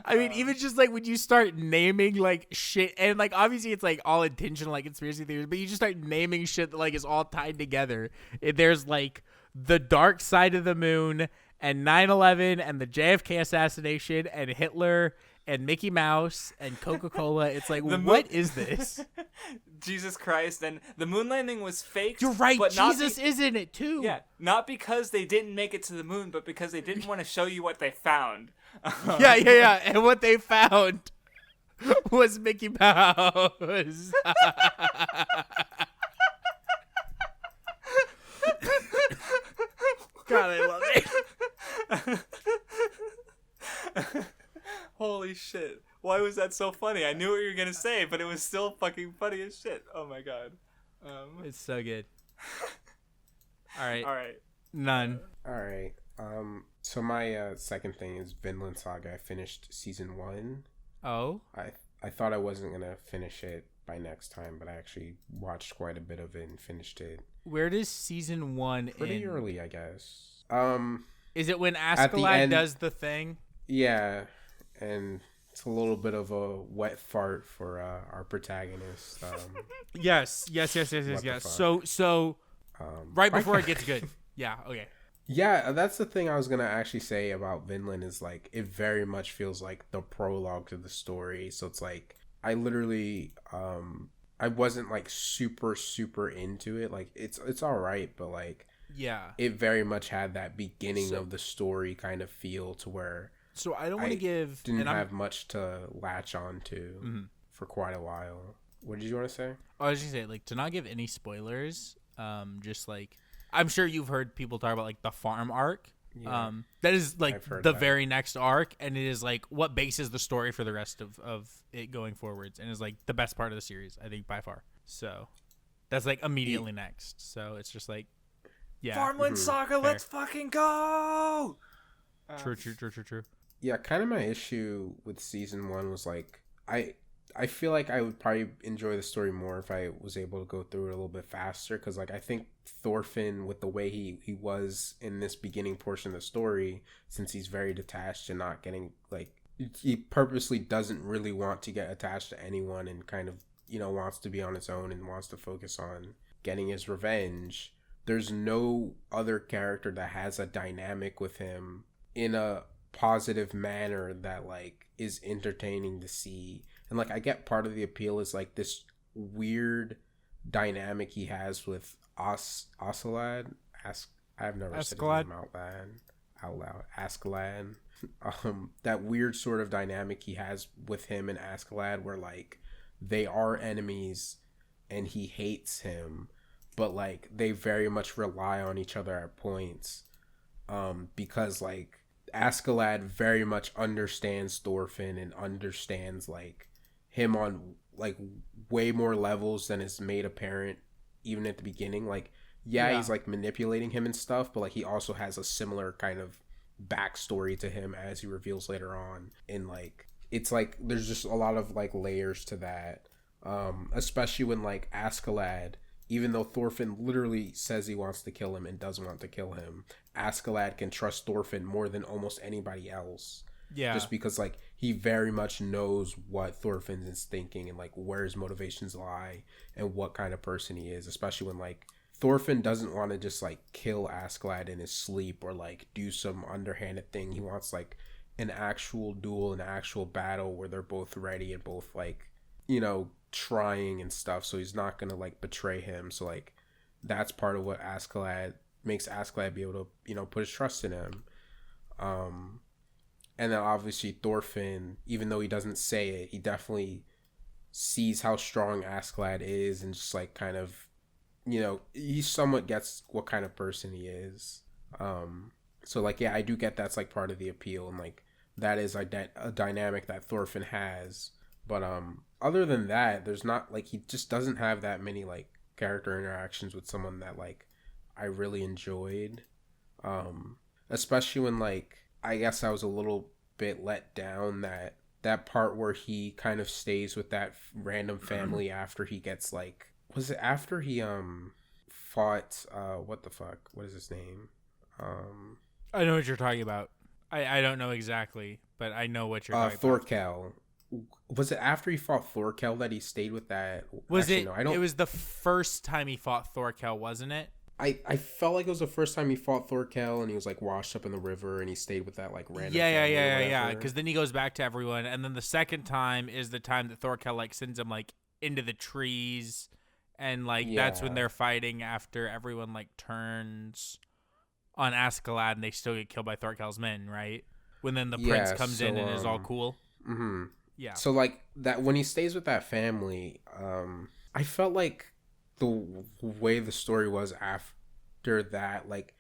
I mean, even just like when you start naming like shit, and like obviously it's like all intentional, like conspiracy theories, but you just start naming shit that like is all tied together. There's like the dark side of the moon, and 9/11, and the JFK assassination, and Hitler, and Mickey Mouse, and Coca-Cola. It's like, what is this? Jesus Christ. And the moon landing was faked. You're right. But Jesus is in it too. Yeah. Not because they didn't make it to the moon, but because they didn't want to show you what they found. Yeah. And what they found was Mickey Mouse. God, I love it. Holy shit. Why was that so funny? I knew what you were going to say, but it was still fucking funny as shit. Oh my god. It's so good. All right. None. All right. So my second thing is Vinland Saga. I finished season 1. Oh? I thought I wasn't going to finish it by next time, but I actually watched quite a bit of it and finished it. Where does season 1 Pretty early, I guess. Is it when Askeladd does the thing? Yeah. And it's a little bit of a wet fart for our protagonist. Yes. So right before it gets good. Yeah, okay. Yeah, that's the thing I was going to actually say about Vinland is like it very much feels like the prologue to the story. So it's like I literally I wasn't like super into it. Like it's all right, but like yeah. It very much had that beginning of the story kind of feel to where so I don't want to give... Didn't have much to latch on to for quite a while. What did you want to say? I was just going to say, like, to not give any spoilers, just like... I'm sure you've heard people talk about, like, the farm arc. Yeah. That is, like, the very next arc, and it is, like, what bases the story for the rest of it going forwards, and is, like, the best part of the series, I think, by far. So, that's, like, immediately next. So, it's just, like, yeah. Farmland Saga, fair. Let's fucking go! True. Yeah, kind of my issue with season 1 was like I feel like I would probably enjoy the story more if I was able to go through it a little bit faster, because like I think Thorfinn, with the way he was in this beginning portion of the story, since he's very detached and not getting like he purposely doesn't really want to get attached to anyone and kind of wants to be on his own and wants to focus on getting his revenge. There's no other character that has a dynamic with him in a positive manner that like is entertaining to see. And like I get part of the appeal is like this weird dynamic he has with Askeladd. I've never said his name out loud. Askeladd. That weird sort of dynamic he has with him and Askeladd where like they are enemies and he hates him, but like they very much rely on each other at points. Because like Askeladd very much understands Thorfinn and understands like him on like way more levels than is made apparent even at the beginning. Like he's like manipulating him and stuff, but like he also has a similar kind of backstory to him as he reveals later on. And like it's like there's just a lot of like layers to that, especially when like Askeladd even though Thorfinn literally says he wants to kill him and does want to kill him, Askeladd can trust Thorfinn more than almost anybody else. Yeah. Just because, like, he very much knows what Thorfinn is thinking and, like, where his motivations lie and what kind of person he is. Especially when, like, Thorfinn doesn't want to just, like, kill Askeladd in his sleep or, like, do some underhanded thing. He wants, like, an actual duel, an actual battle where they're both ready and both, like, you know, trying and stuff. So he's not going to, like, betray him. So, like, that's part of what Askeladd makes Askeladd be able to, you know, put his trust in him. And then obviously Thorfinn, even though he doesn't say it, he definitely sees how strong Askeladd is and just, like, kind of, you know, he somewhat gets what kind of person he is. So, like, yeah, I do get that's, like, part of the appeal, and, like, that is a dynamic that Thorfinn has. But other than that, there's not, like, he just doesn't have that many, like, character interactions with someone that, like, I really enjoyed. Especially when, like, I guess I was a little bit let down that part where he kind of stays with that random family after he gets, like, was it after he fought what the fuck? What is his name? I know what you're talking about. I don't know exactly, but I know what you're talking about. Thorkel. Was it after he fought Thorkel that he stayed with that? Actually, no, I don't. It was the first time he fought Thorkel, wasn't it? I felt like it was the first time he fought Thorkel and he was, like, washed up in the river and he stayed with that, like, random yeah. Because then he goes back to everyone, and then the second time is the time that Thorkel, like, sends him, like, into the trees, and, like, that's when they're fighting after everyone, like, turns on Askeladd and they still get killed by Thorkel's men, right? When then the prince comes in and is all cool. Mm-hmm. Yeah. So, like, that when he stays with that family, I felt like the way the story was after that, like,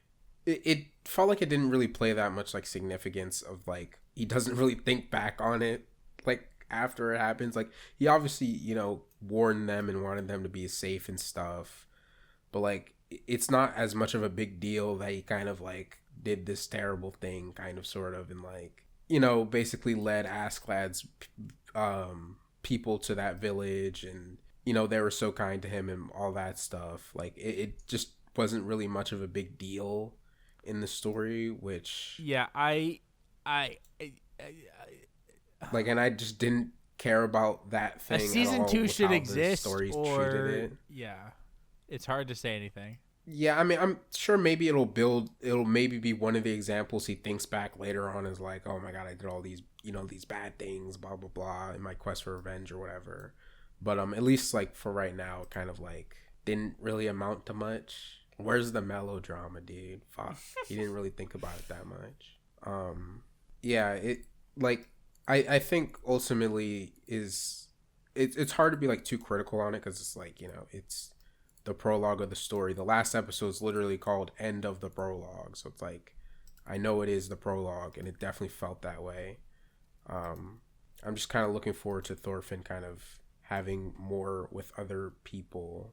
it felt like it didn't really play that much, like, significance of, like, he doesn't really think back on it, like, after it happens. Like, he obviously, you know, warned them and wanted them to be safe and stuff, but, like, it's not as much of a big deal that he kind of, like, did this terrible thing, kind of, sort of, and, like, you know, basically led Askeladd's people to that village, and, you know, they were so kind to him and all that stuff. Like, it just wasn't really much of a big deal in the story, which... Yeah, I like, and I just didn't care about that thing. A season 2 should exist, or... It. Yeah. It's hard to say anything. Yeah, I mean, I'm sure maybe it'll maybe be one of the examples he thinks back later on is like, oh my god, I did all these, you know, these bad things, blah, blah, blah, in my quest for revenge or whatever. But at least, like, for right now, it kind of, like, didn't really amount to much. Where's the melodrama, dude? Fuck. He didn't really think about it that much. Yeah, it, like, I think ultimately it's hard to be, like, too critical on it, because it's like, you know, it's the prologue of the story. The last episode is literally called End of the Prologue, so it's like, I know it is the prologue, and it definitely felt that way. I'm just kind of looking forward to Thorfinn kind of having more with other people.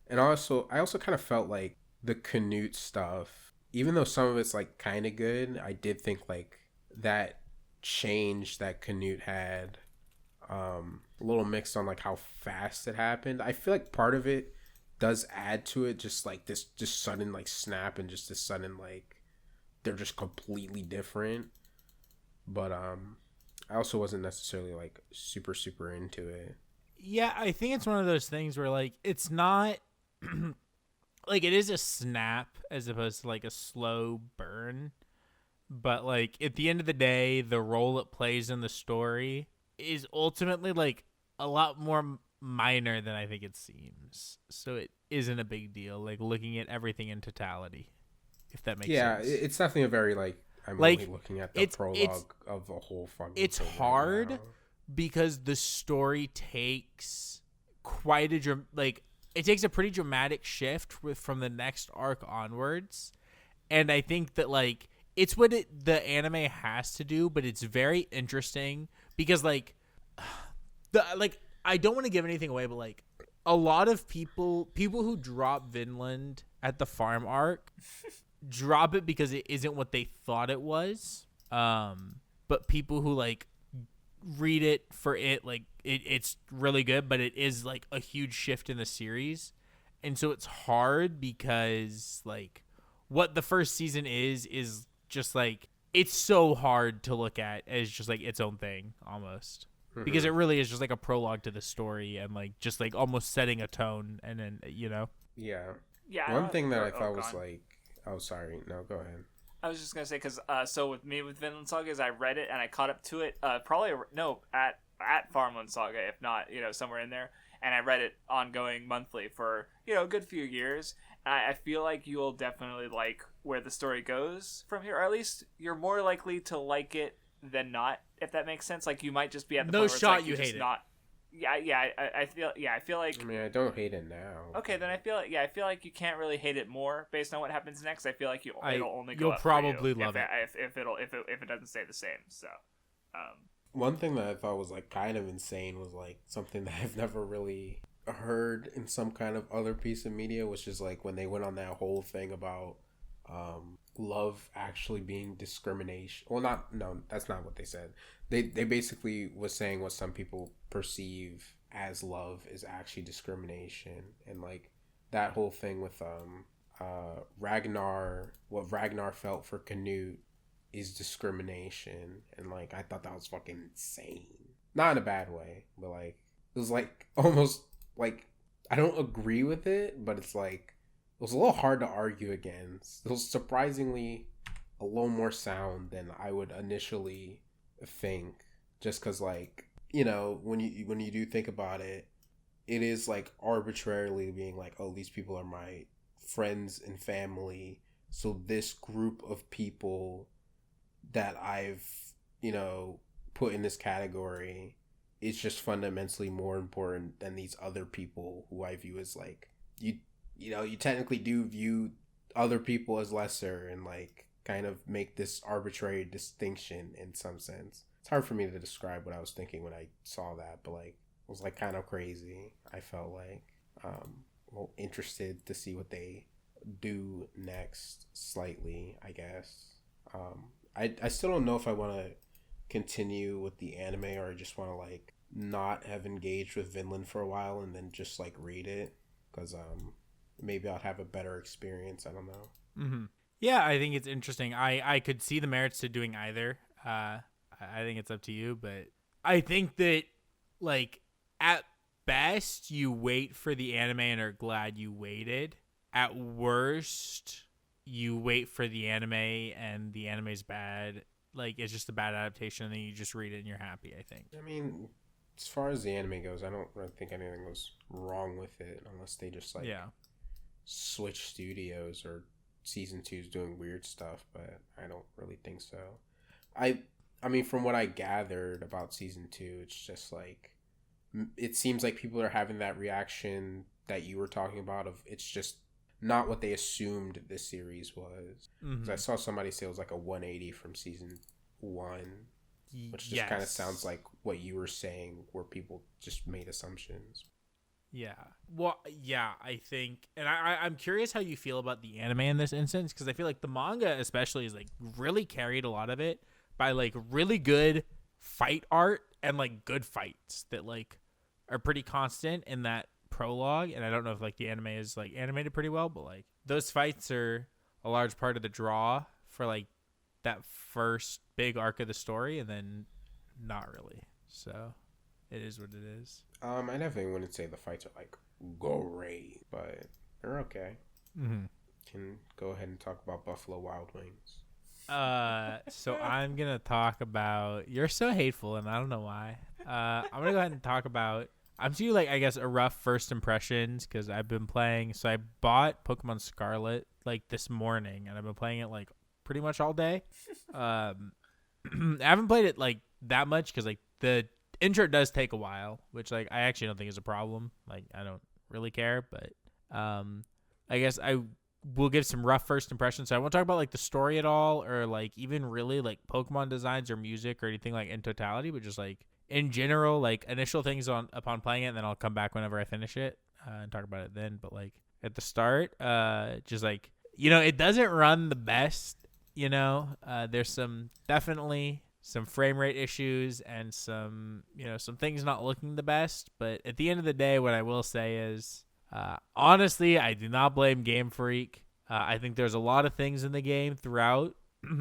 And I also kind of felt like the Canute stuff, even though some of it's, like, kind of good, I did think, like, that change that Canute had, a little mixed on, like, how fast it happened. I feel like part of it does add to it, just, like, this just sudden, like, snap, and just this sudden, like, they're just completely different. But I also wasn't necessarily, like, super into it. Yeah, I think it's one of those things where, like, it's not like, it is a snap as opposed to, like, a slow burn, but, like, at the end of the day, the role it plays in the story is ultimately, like, a lot more minor than I think it seems. So it isn't a big deal, like, looking at everything in totality, if that makes sense. Yeah, it's definitely a very, like, I'm like, only looking at the prologue of the whole fucking thing. It's hard right because the story takes quite a it takes a pretty dramatic shift from the next arc onwards, and I think that, like, it's what the anime has to do, but it's very interesting because, like, I don't want to give anything away, but, like, a lot of people who drop Vinland at the farm arc drop it because it isn't what they thought it was. But people who, like, read it for it, like, it's really good, but it is, like, a huge shift in the series. And so it's hard because like what the first season is just like it's so hard to look at as just like its own thing almost. Because it really is just like a prologue to the story and like just like almost setting a tone and then Yeah. Yeah. One thing that I thought was like, oh sorry, no, go ahead. I was just gonna say because so with me with Vinland Saga is I read it and I caught up to it probably at Farmland Saga, if not somewhere in there, and I read it ongoing monthly for a good few years. And I feel like you'll definitely like where the story goes from here, or at least you're more likely to like it than not, if that makes sense. Like you might just be at the point where it's like you hate it. Not. I feel like. I mean, I don't hate it now. Okay, then I feel like you can't really hate it more based on what happens next. I feel like it'll only go you'll up probably for you love it if it doesn't stay the same. So, one thing that I thought was like kind of insane was like something that I've never really heard in some kind of other piece of media, which is like when they went on that whole thing about love actually being discrimination. Well, that's not what they said. They basically was saying what some people perceive as love is actually discrimination, and like that whole thing with Ragnar, what Ragnar felt for Canute is discrimination, and like I thought that was fucking insane. Not in a bad way, but like it was like almost like I don't agree with it, but it's like it was a little hard to argue against. It was surprisingly a little more sound than I would initially think, just because like when you do think about it, it is like arbitrarily being like, oh, these people are my friends and family, so this group of people that I've put in this category is just fundamentally more important than these other people who I view as like you technically do view other people as lesser, and like kind of make this arbitrary distinction in some sense. It's hard for me to describe what I was thinking when I saw that, but like it was like kind of crazy. I felt like well, interested to see what they do next slightly, I guess. I still don't know if I want to continue with the anime or I just want to like not have engaged with Vinland for a while and then just like read it, because maybe I'll have a better experience. I don't know. Mm-hmm. Yeah, I think it's interesting. I could see the merits to doing either. I think it's up to you, but I think that like at best you wait for the anime and are glad you waited. At worst, you wait for the anime and the anime's bad. Like it's just a bad adaptation, and then you just read it and you're happy, I think. I mean, as far as the anime goes, I don't really think anything was wrong with it, unless they just like switch studios or season 2 is doing weird stuff, but I don't really think so. I mean, from what I gathered about season 2, it's just like it seems like people are having that reaction that you were talking about of it's just not what they assumed this series was. Mm-hmm. I saw somebody say it was like a 180 from season 1, which just kind of sounds like what you were saying, where people just made assumptions. Yeah. Well, yeah, I think, and I'm curious how you feel about the anime in this instance, because I feel like the manga especially is like really carried a lot of it by like really good fight art and like good fights that like are pretty constant in that prologue. And I don't know if like the anime is like animated pretty well, but like those fights are a large part of the draw for like that first big arc of the story, and then not really. So it is what it is. I definitely wouldn't say the fights are like great, but they're okay. Mm-hmm. Can go ahead and talk about Buffalo Wild Wings. So I'm gonna talk about. You're so hateful, and I don't know why. I'm gonna go ahead and talk about. I'm to like I guess a rough first impressions, because I've been playing. So I bought Pokemon Scarlet like this morning, and I've been playing it like pretty much all day. I haven't played it like that much because like the intro does take a while, which like I actually don't think is a problem. Like I don't really care, but I guess I will give some rough first impressions. So I won't talk about like the story at all, or like even really like Pokemon designs or music or anything like in totality, but just like in general, like initial things upon playing it, and then I'll come back whenever I finish it and talk about it then. But like at the start, just like it doesn't run the best. There's definitely some frame rate issues and some things not looking the best. But at the end of the day, what I will say is Honestly, I do not blame Game Freak. I think there's a lot of things in the game throughout,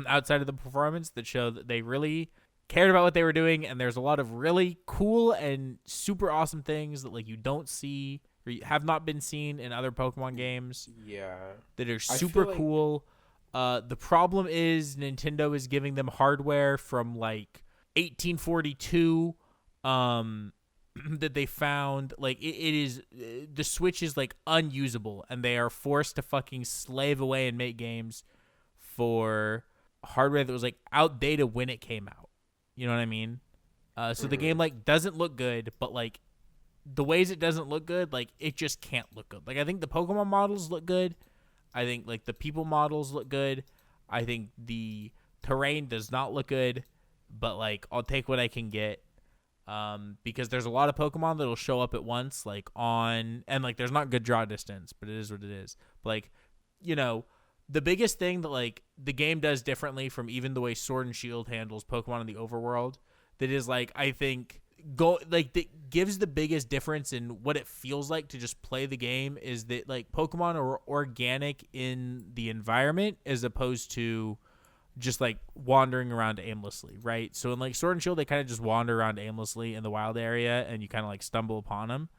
outside of the performance, that show that they really cared about what they were doing, and there's a lot of really cool and super awesome things that like you don't see or you have not been seen in other Pokemon games. Yeah, that are super cool. The problem is Nintendo is giving them hardware from like 1842 that they found. Like it is, the Switch is like unusable, and they are forced to fucking slave away and make games for hardware that was like outdated when it came out. You know what I mean? So the game like doesn't look good, but like the ways it doesn't look good, like it just can't look good. Like I think the Pokemon models look good. I think like the people models look good. I think the terrain does not look good, but like I'll take what I can get. Because there's a lot of Pokemon that'll show up at once, like and like there's not good draw distance, but it is what it is. But, like, you know, the biggest thing that like the game does differently from even the way Sword and Shield handles Pokemon in the overworld, that is like I think that gives the biggest difference in what it feels like to just play the game, is that like Pokemon are organic in the environment as opposed to just like wandering around aimlessly, right? So in like Sword and Shield, they kind of just wander around aimlessly in the wild area and you kind of like stumble upon them.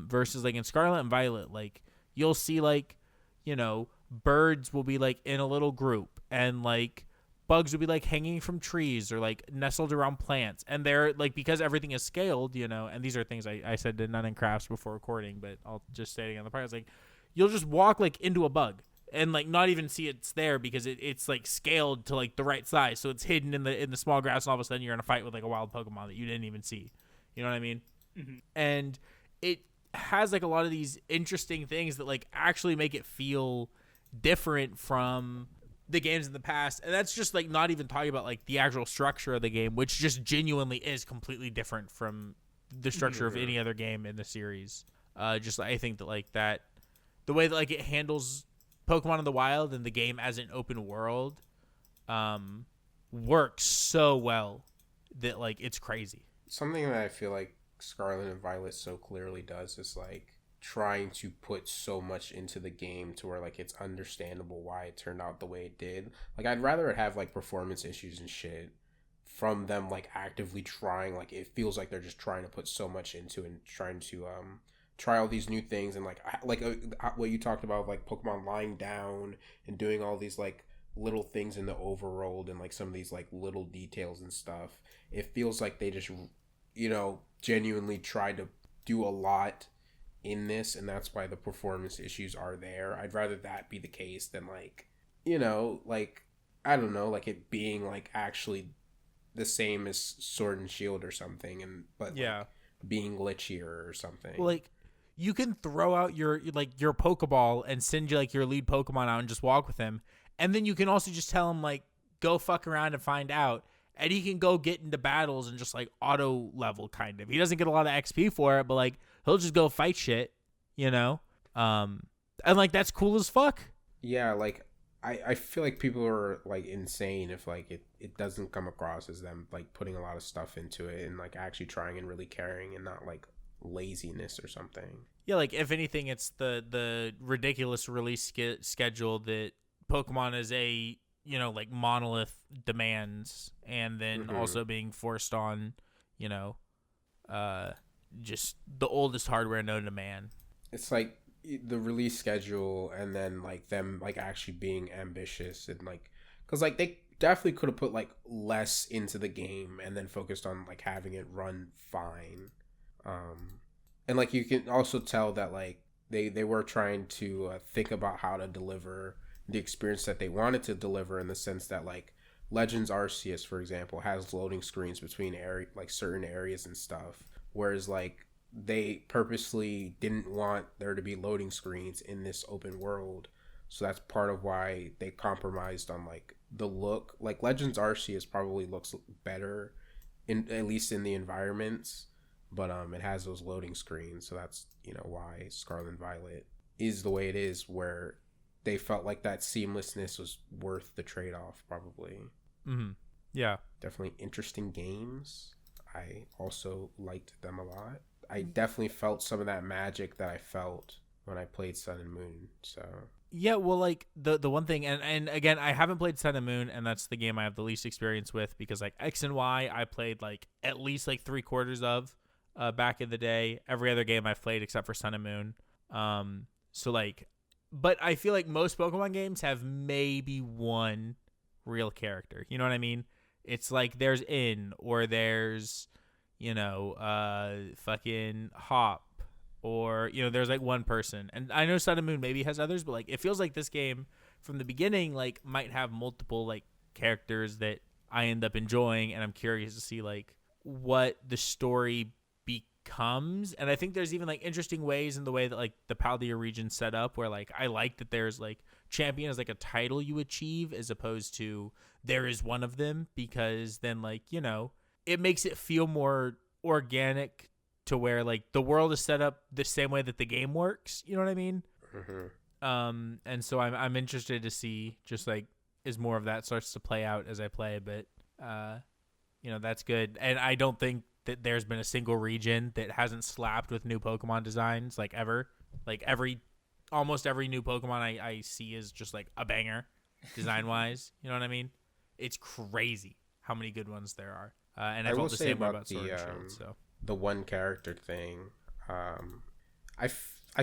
Versus like in Scarlet and Violet, like you'll see like, you know, birds will be like in a little group, and like bugs will be like hanging from trees or like nestled around plants. And they're like, because everything is scaled, you know, and these are things I said to None and Crafts before recording, but I'll just say it on the podcast. Like you'll just walk like into a bug and like not even see it's there because it's like scaled to like the right size, so it's hidden in the small grass, and all of a sudden you're in a fight with like a wild Pokemon that you didn't even see. You know what I mean? Mm-hmm. And it has like a lot of these interesting things that like actually make it feel different from the games in the past. And that's just like not even talking about like the actual structure of the game, which just genuinely is completely different from the structure of any other game in the series. Just I think that like that the way that like it handles Pokemon in the wild and the game as an open world works so well that like it's crazy. Something that I feel like Scarlet and Violet so clearly does is like trying to put so much into the game to where like it's understandable why it turned out the way it did. Like I'd rather it have like performance issues and shit from them like actively trying. Like it feels like they're just trying to put so much into it and trying to try all these new things, and like what you talked about, like Pokemon lying down and doing all these like little things in the overworld and like some of these like little details and stuff. It feels like they just, you know, genuinely tried to do a lot in this, and that's why the performance issues are there. I'd rather that be the case than like, you know, like I don't know, like it being like actually the same as Sword and Shield or something, and but yeah, like, being glitchier or something. Well, like you can throw out your Pokeball and send you like your lead Pokemon out and just walk with him, and then you can also just tell him like go fuck around and find out, and he can go get into battles and just like auto level kind of. He doesn't get a lot of XP for it, but like he'll just go fight shit, you know? And like that's cool as fuck. Yeah, like I feel like people are like insane if like it doesn't come across as them like putting a lot of stuff into it and like actually trying and really caring, and not like laziness or something. Yeah, like if anything, it's the ridiculous release schedule that Pokemon as a, you know, like monolith demands, and then also being forced on, you know, just the oldest hardware known to man. It's like the release schedule, and then like them like actually being ambitious, and like because like they definitely could have put like less into the game and then focused on like having it run fine. And like you can also tell that like they were trying to think about how to deliver the experience that they wanted to deliver, in the sense that like Legends Arceus, for example, has loading screens between like certain areas and stuff, whereas like they purposely didn't want there to be loading screens in this open world. So that's part of why they compromised on like the look. Like Legends Arceus probably looks better in at least in the environments, but it has those loading screens, so that's, you know, why Scarlet and Violet is the way it is, where they felt like that seamlessness was worth the trade-off, probably. Yeah, definitely interesting games. I also liked them a lot. I definitely felt some of that magic that I felt when I played Sun and Moon. So Yeah, well, like the one thing, and again, I haven't played Sun and Moon, and that's the game I have the least experience with because like X and Y, I played like at least like 3/4 of back in the day. Every other game I've played except for Sun and Moon. So like, but I feel like most Pokemon games have maybe one real character. You know what I mean? It's like there's In or there's, fucking Hop. Or, there's like one person. And I know Sun and Moon maybe has others, but like it feels like this game from the beginning like might have multiple like characters that I end up enjoying, and I'm curious to see like what the story becomes. And I think there's even like interesting ways in the way that like the Paldea region's set up where like I like that there's like champion as like a title you achieve as opposed to there is one of them, because then like, it makes it feel more organic to where like the world is set up the same way that the game works. You know what I mean? Mm-hmm. And so I'm interested to see just like as more of that starts to play out as I play, but that's good. And I don't think that there's been a single region that hasn't slapped with new Pokemon designs like ever. Like almost every new Pokemon I see is just like a banger design wise. You know what I mean? It's crazy how many good ones there are. And I felt the same way about Sword and Shield. So the one character thing, I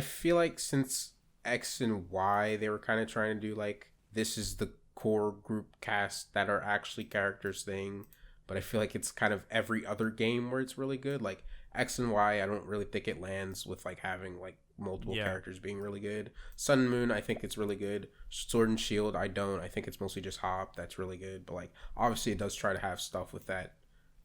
feel like since X and Y, they were kind of trying to do like this is the core group cast that are actually characters thing, but I feel like it's kind of every other game where it's really good. Like X and Y, I don't really think it lands with like having like multiple characters being really good. Sun and Moon, I think it's really good. Sword and Shield, I think it's mostly just Hop that's really good, but like obviously it does try to have stuff with that,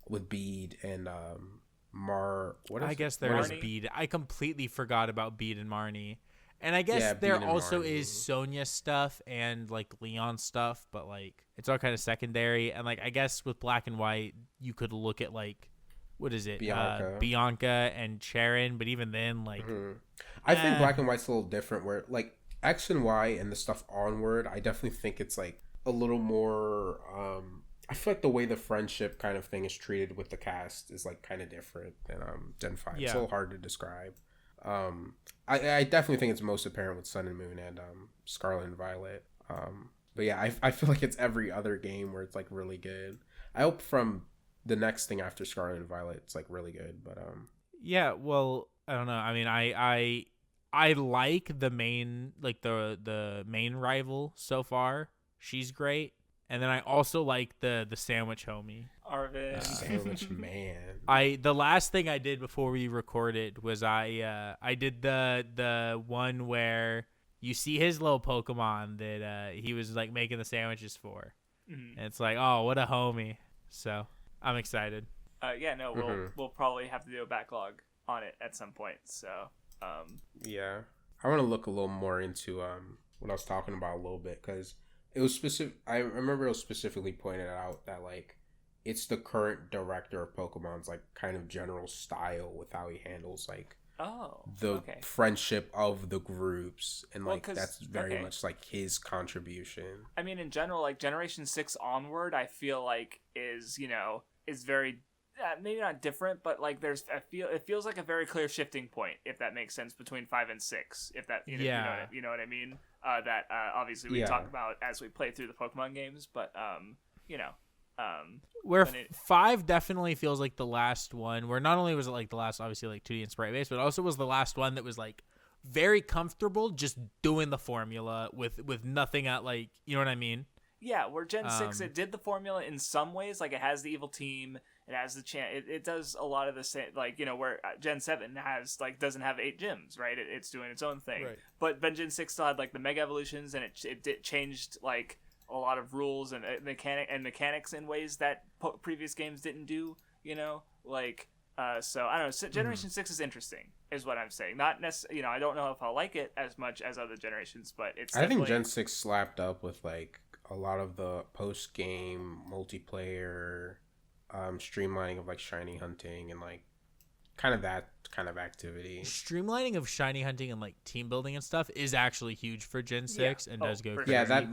with Bead and I guess there is Bead. I completely forgot about Bead and Marnie. And I guess there also is Sonya stuff and like Leon stuff, but like it's all kind of secondary. And like I guess with Black and White, you could look at like what is it? Bianca and Charon, but even then like I think Black and White's a little different where like X and Y and the stuff onward, I definitely think it's like a little more I feel like the way the friendship kind of thing is treated with the cast is like kind of different than Gen 5. It's a little hard to describe. I definitely think it's most apparent with Sun and Moon and Scarlet and Violet. But yeah, I feel like it's every other game where it's like really good. I hope from the next thing after Scarlet and Violet it's like really good. But yeah, well, I don't know. I mean, I like the main like the main rival so far. She's great. And then I also like the sandwich homie. Arvin. Sandwich man. The last thing I did before we recorded was I did the one where you see his little Pokemon that he was like making the sandwiches for. Mm-hmm. And it's like, oh, what a homie. So I'm excited. We'll probably have to do a backlog on it at some point. So yeah. I want to look a little more into what I was talking about a little bit, because it was specific. I remember it was specifically pointed out that like it's the current director of Pokemon's like kind of general style with how he handles like the friendship of the groups, and like that's very much like his contribution. I mean, in general, like Generation 6 onward, I feel like is very maybe not different, but like it feels like a very clear shifting point, if that makes sense, between 5 and 6. If that you know what I mean. That obviously we talk about as we play through the Pokemon games, but where 5 definitely feels like the last one, where not only was it like the last obviously like 2D and sprite based, but also was the last one that was like very comfortable just doing the formula with nothing at like, you know what I mean? Yeah, where Gen 6 it did the formula in some ways, like it has the evil team. It has the it does a lot of the same, like, where Gen 7 has like doesn't have 8 gyms, right? It's doing its own thing. Right. But Gen 6 still had like the Mega Evolutions, and it changed like a lot of rules and mechanics in ways that previous games didn't do. So I don't know. Generation 6 is interesting, is what I'm saying. Not necessarily, I don't know if I'll like it as much as other generations, but it's. I think Gen 6 slapped up with like a lot of the post game multiplayer. Streamlining of like shiny hunting and like kind of that kind of activity. Streamlining of shiny hunting and like team building and stuff is actually huge for Gen 6 and does go crazy. Yeah, that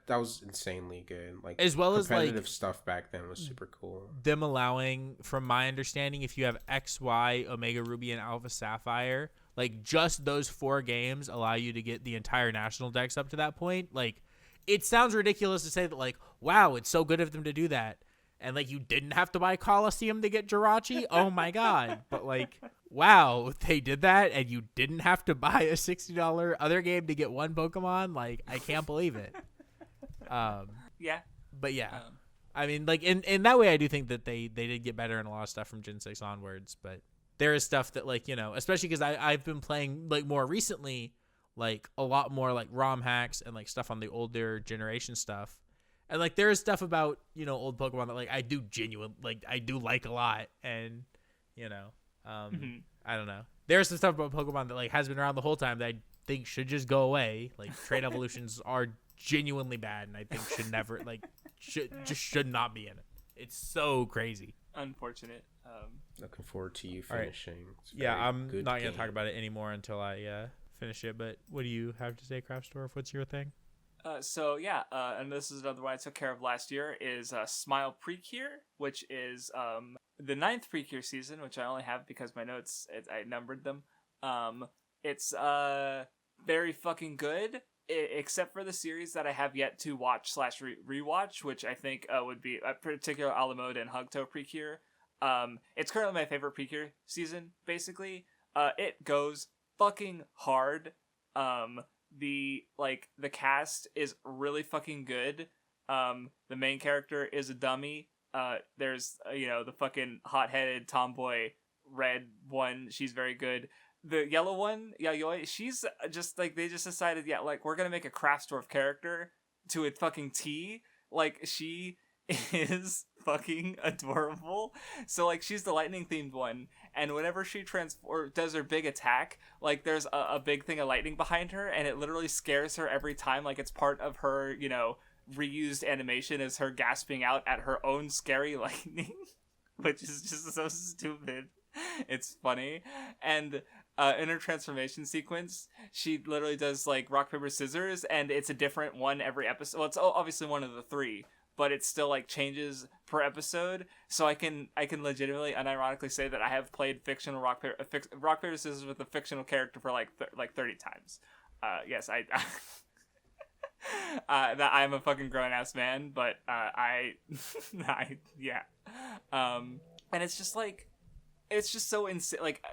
was insanely good. Like as well as like competitive stuff back then was super cool. Them allowing, from my understanding, if you have XY, Omega Ruby, and Alpha Sapphire, like just those 4 games allow you to get the entire national dex up to that point. Like, it sounds ridiculous to say that, like, wow, it's so good of them to do that. And, like, you didn't have to buy Coliseum to get Jirachi? Oh, my God. But, like, wow, they did that, and you didn't have to buy a $60 other game to get one Pokemon? Like, I can't believe it. Yeah. But, yeah. I mean, like, in that way, I do think that they did get better in a lot of stuff from Gen 6 onwards. But there is stuff that, like, you know, especially because I've been playing, like, more recently, like, a lot more, like, ROM hacks and, like, stuff on the older generation stuff. And, like, there is stuff about, you know, old Pokemon that, like, I do like a lot. And, you know, I don't know. There's some stuff about Pokemon that, like, has been around the whole time that I think should just go away. Like, trade evolutions are genuinely bad and I think should never, like, should not be in it. It's so crazy. Unfortunate. Looking forward to you finishing. Right. Yeah, I'm not going to talk about it anymore until I finish it. But what do you have to say, Craftsdwarf? What's your thing? And this is another one I took care of last year, is Smile Precure, which is the 9th Precure season, which I only have because my notes, I numbered them. It's very fucking good, except for the series that I have yet to watch / rewatch, which I think would be a particular Alamode and Hugto Precure. It's currently my favorite Precure season, basically. It goes fucking hard. The cast is really fucking good. The main character is a dummy. There's the fucking hot-headed tomboy red one. She's very good. The yellow one, Yayoi, she's just like, they just decided, we're gonna make a Craftsdwarf character to a fucking T. Like, she is fucking adorable. So, like, she's the lightning themed one, and whenever she does her big attack, like, there's a big thing of lightning behind her, and it literally scares her every time. Like, it's part of her, reused animation, is her gasping out at her own scary lightning, which is just so stupid. It's funny. And in her transformation sequence, she literally does, like, rock, paper, scissors, and it's a different one every episode. Well, it's obviously one of the 3, but it still, like, changes per episode. So I can legitimately, unironically say that I have played fictional rock, paper, scissors with a fictional character for, like 30 times. Yes, that I'm a fucking grown-ass man, but, yeah. And it's just, like, it's just so insane. Like,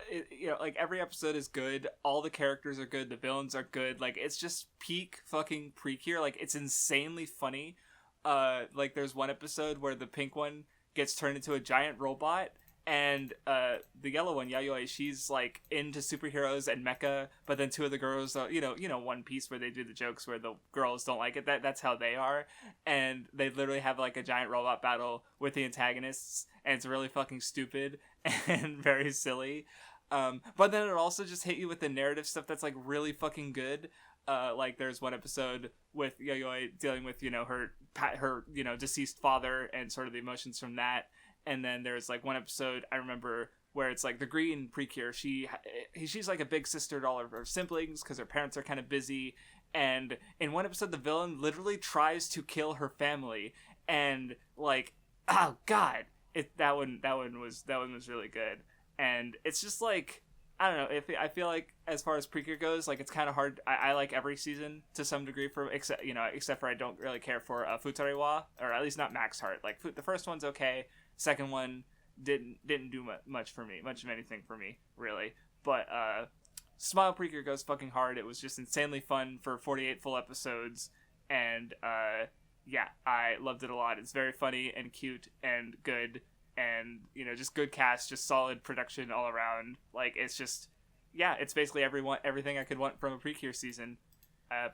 like, every episode is good. All the characters are good. The villains are good. Like, it's just peak fucking Precure. Like, it's insanely funny. Like, there's one episode where the pink one gets turned into a giant robot, and the yellow one, Yayoi, she's, like, into superheroes and mecha, but then 2 of the girls, One Piece, where they do the jokes where the girls don't like it. That's how they are, and they literally have, like, a giant robot battle with the antagonists, and it's really fucking stupid and very silly. But then it also just hit you with the narrative stuff that's, like, really fucking good. Like, there's one episode with Yayoi dealing with, her deceased father and sort of the emotions from that. And then there's, like, one episode I remember where it's, like, the green Precure. She's like a big sister to all of her siblings because her parents are kind of busy. And in one episode, the villain literally tries to kill her family. And, like, oh god, that one was really good. And it's just, like, I don't know. I feel like, as far as Precure goes, like, it's kind of hard. I like every season to some degree, except for I don't really care for Futarewa, or at least not Max Heart. Like, the first one's okay. Second one didn't do much of anything for me, really. But Smile Precure goes fucking hard. It was just insanely fun for 48 full episodes, and yeah, I loved it a lot. It's very funny and cute and good. And, just good cast, just solid production all around. Like, it's just, yeah, it's basically everything I could want from a Precure season,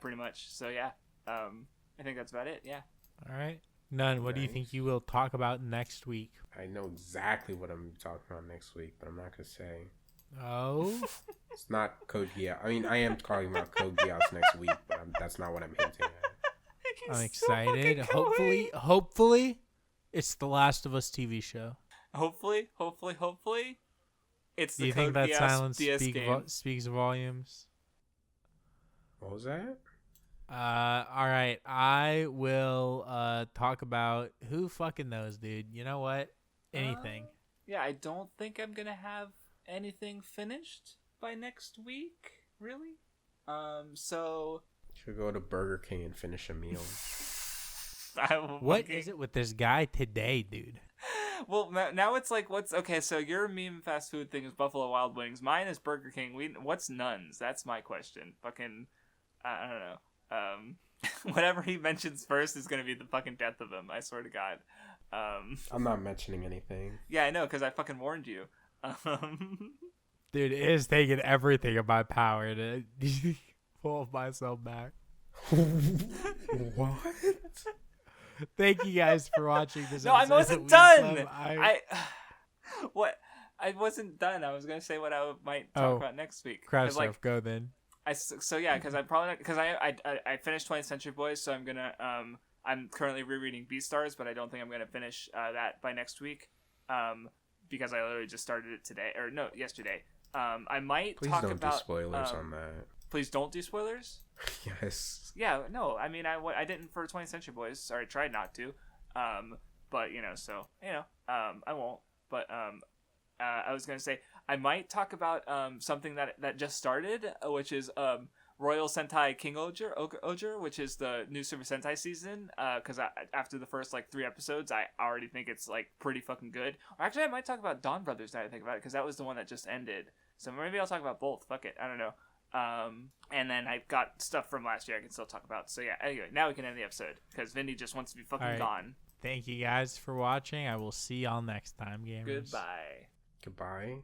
pretty much. So, yeah, I think that's about it, yeah. All right. Nun, what do you think you will talk about next week? I know exactly what I'm talking about next week, but I'm not going to say. Oh? It's not Code Geass. I mean, I am talking about Code Geass next week, but that's not what I'm hinting at. I'm excited. Hopefully. It's the Last of Us TV show. Hopefully. It's the Do you Code think that Geass silence DS speaks volumes? What was that? All right. I will talk about who fucking knows, dude. You know what? Anything. Yeah, I don't think I'm gonna have anything finished by next week, really. So Should go to Burger King and finish a meal. What is it with this guy today, dude? Well, now it's like, what's okay? So your meme fast food thing is Buffalo Wild Wings. Mine is Burger King. What's Nuns? That's my question. Fucking, I don't know. Whatever he mentions first is gonna be the fucking death of him. I swear to God. I'm not mentioning anything. Yeah, I know, because I fucking warned you. Dude, it is taking everything in my power to pull myself back. What? Thank you guys for watching this. No, I episode wasn't of Weeb done. Club. What? I wasn't done. I was gonna say what I might talk about next week. Craftsdwarf, go then. Because I'm probably because I finished 20th Century Boys, so I'm gonna I'm currently rereading Beastars, but I don't think I'm gonna finish that by next week. Because I literally just started it today, or no, yesterday. I might Please talk don't about do spoilers on that. Please don't do spoilers. Yes. Yeah, no, I mean, I didn't for 20th Century Boys, or I tried not to, but, I won't, but, I was gonna say, I might talk about, something that just started, which is, Royal Sentai King Oger, which is the new Super Sentai season, because after the first, 3 episodes, I already think it's, pretty fucking good. Or actually, I might talk about Dawn Brothers now that I think about it, because that was the one that just ended, so maybe I'll talk about both, fuck it, I don't know. And then I've got stuff from last year I can still talk about. So yeah, anyway, now we can end the episode because Vindy just wants to be fucking gone. Thank you guys for watching. I will see y'all next time, gamers. Goodbye. Goodbye.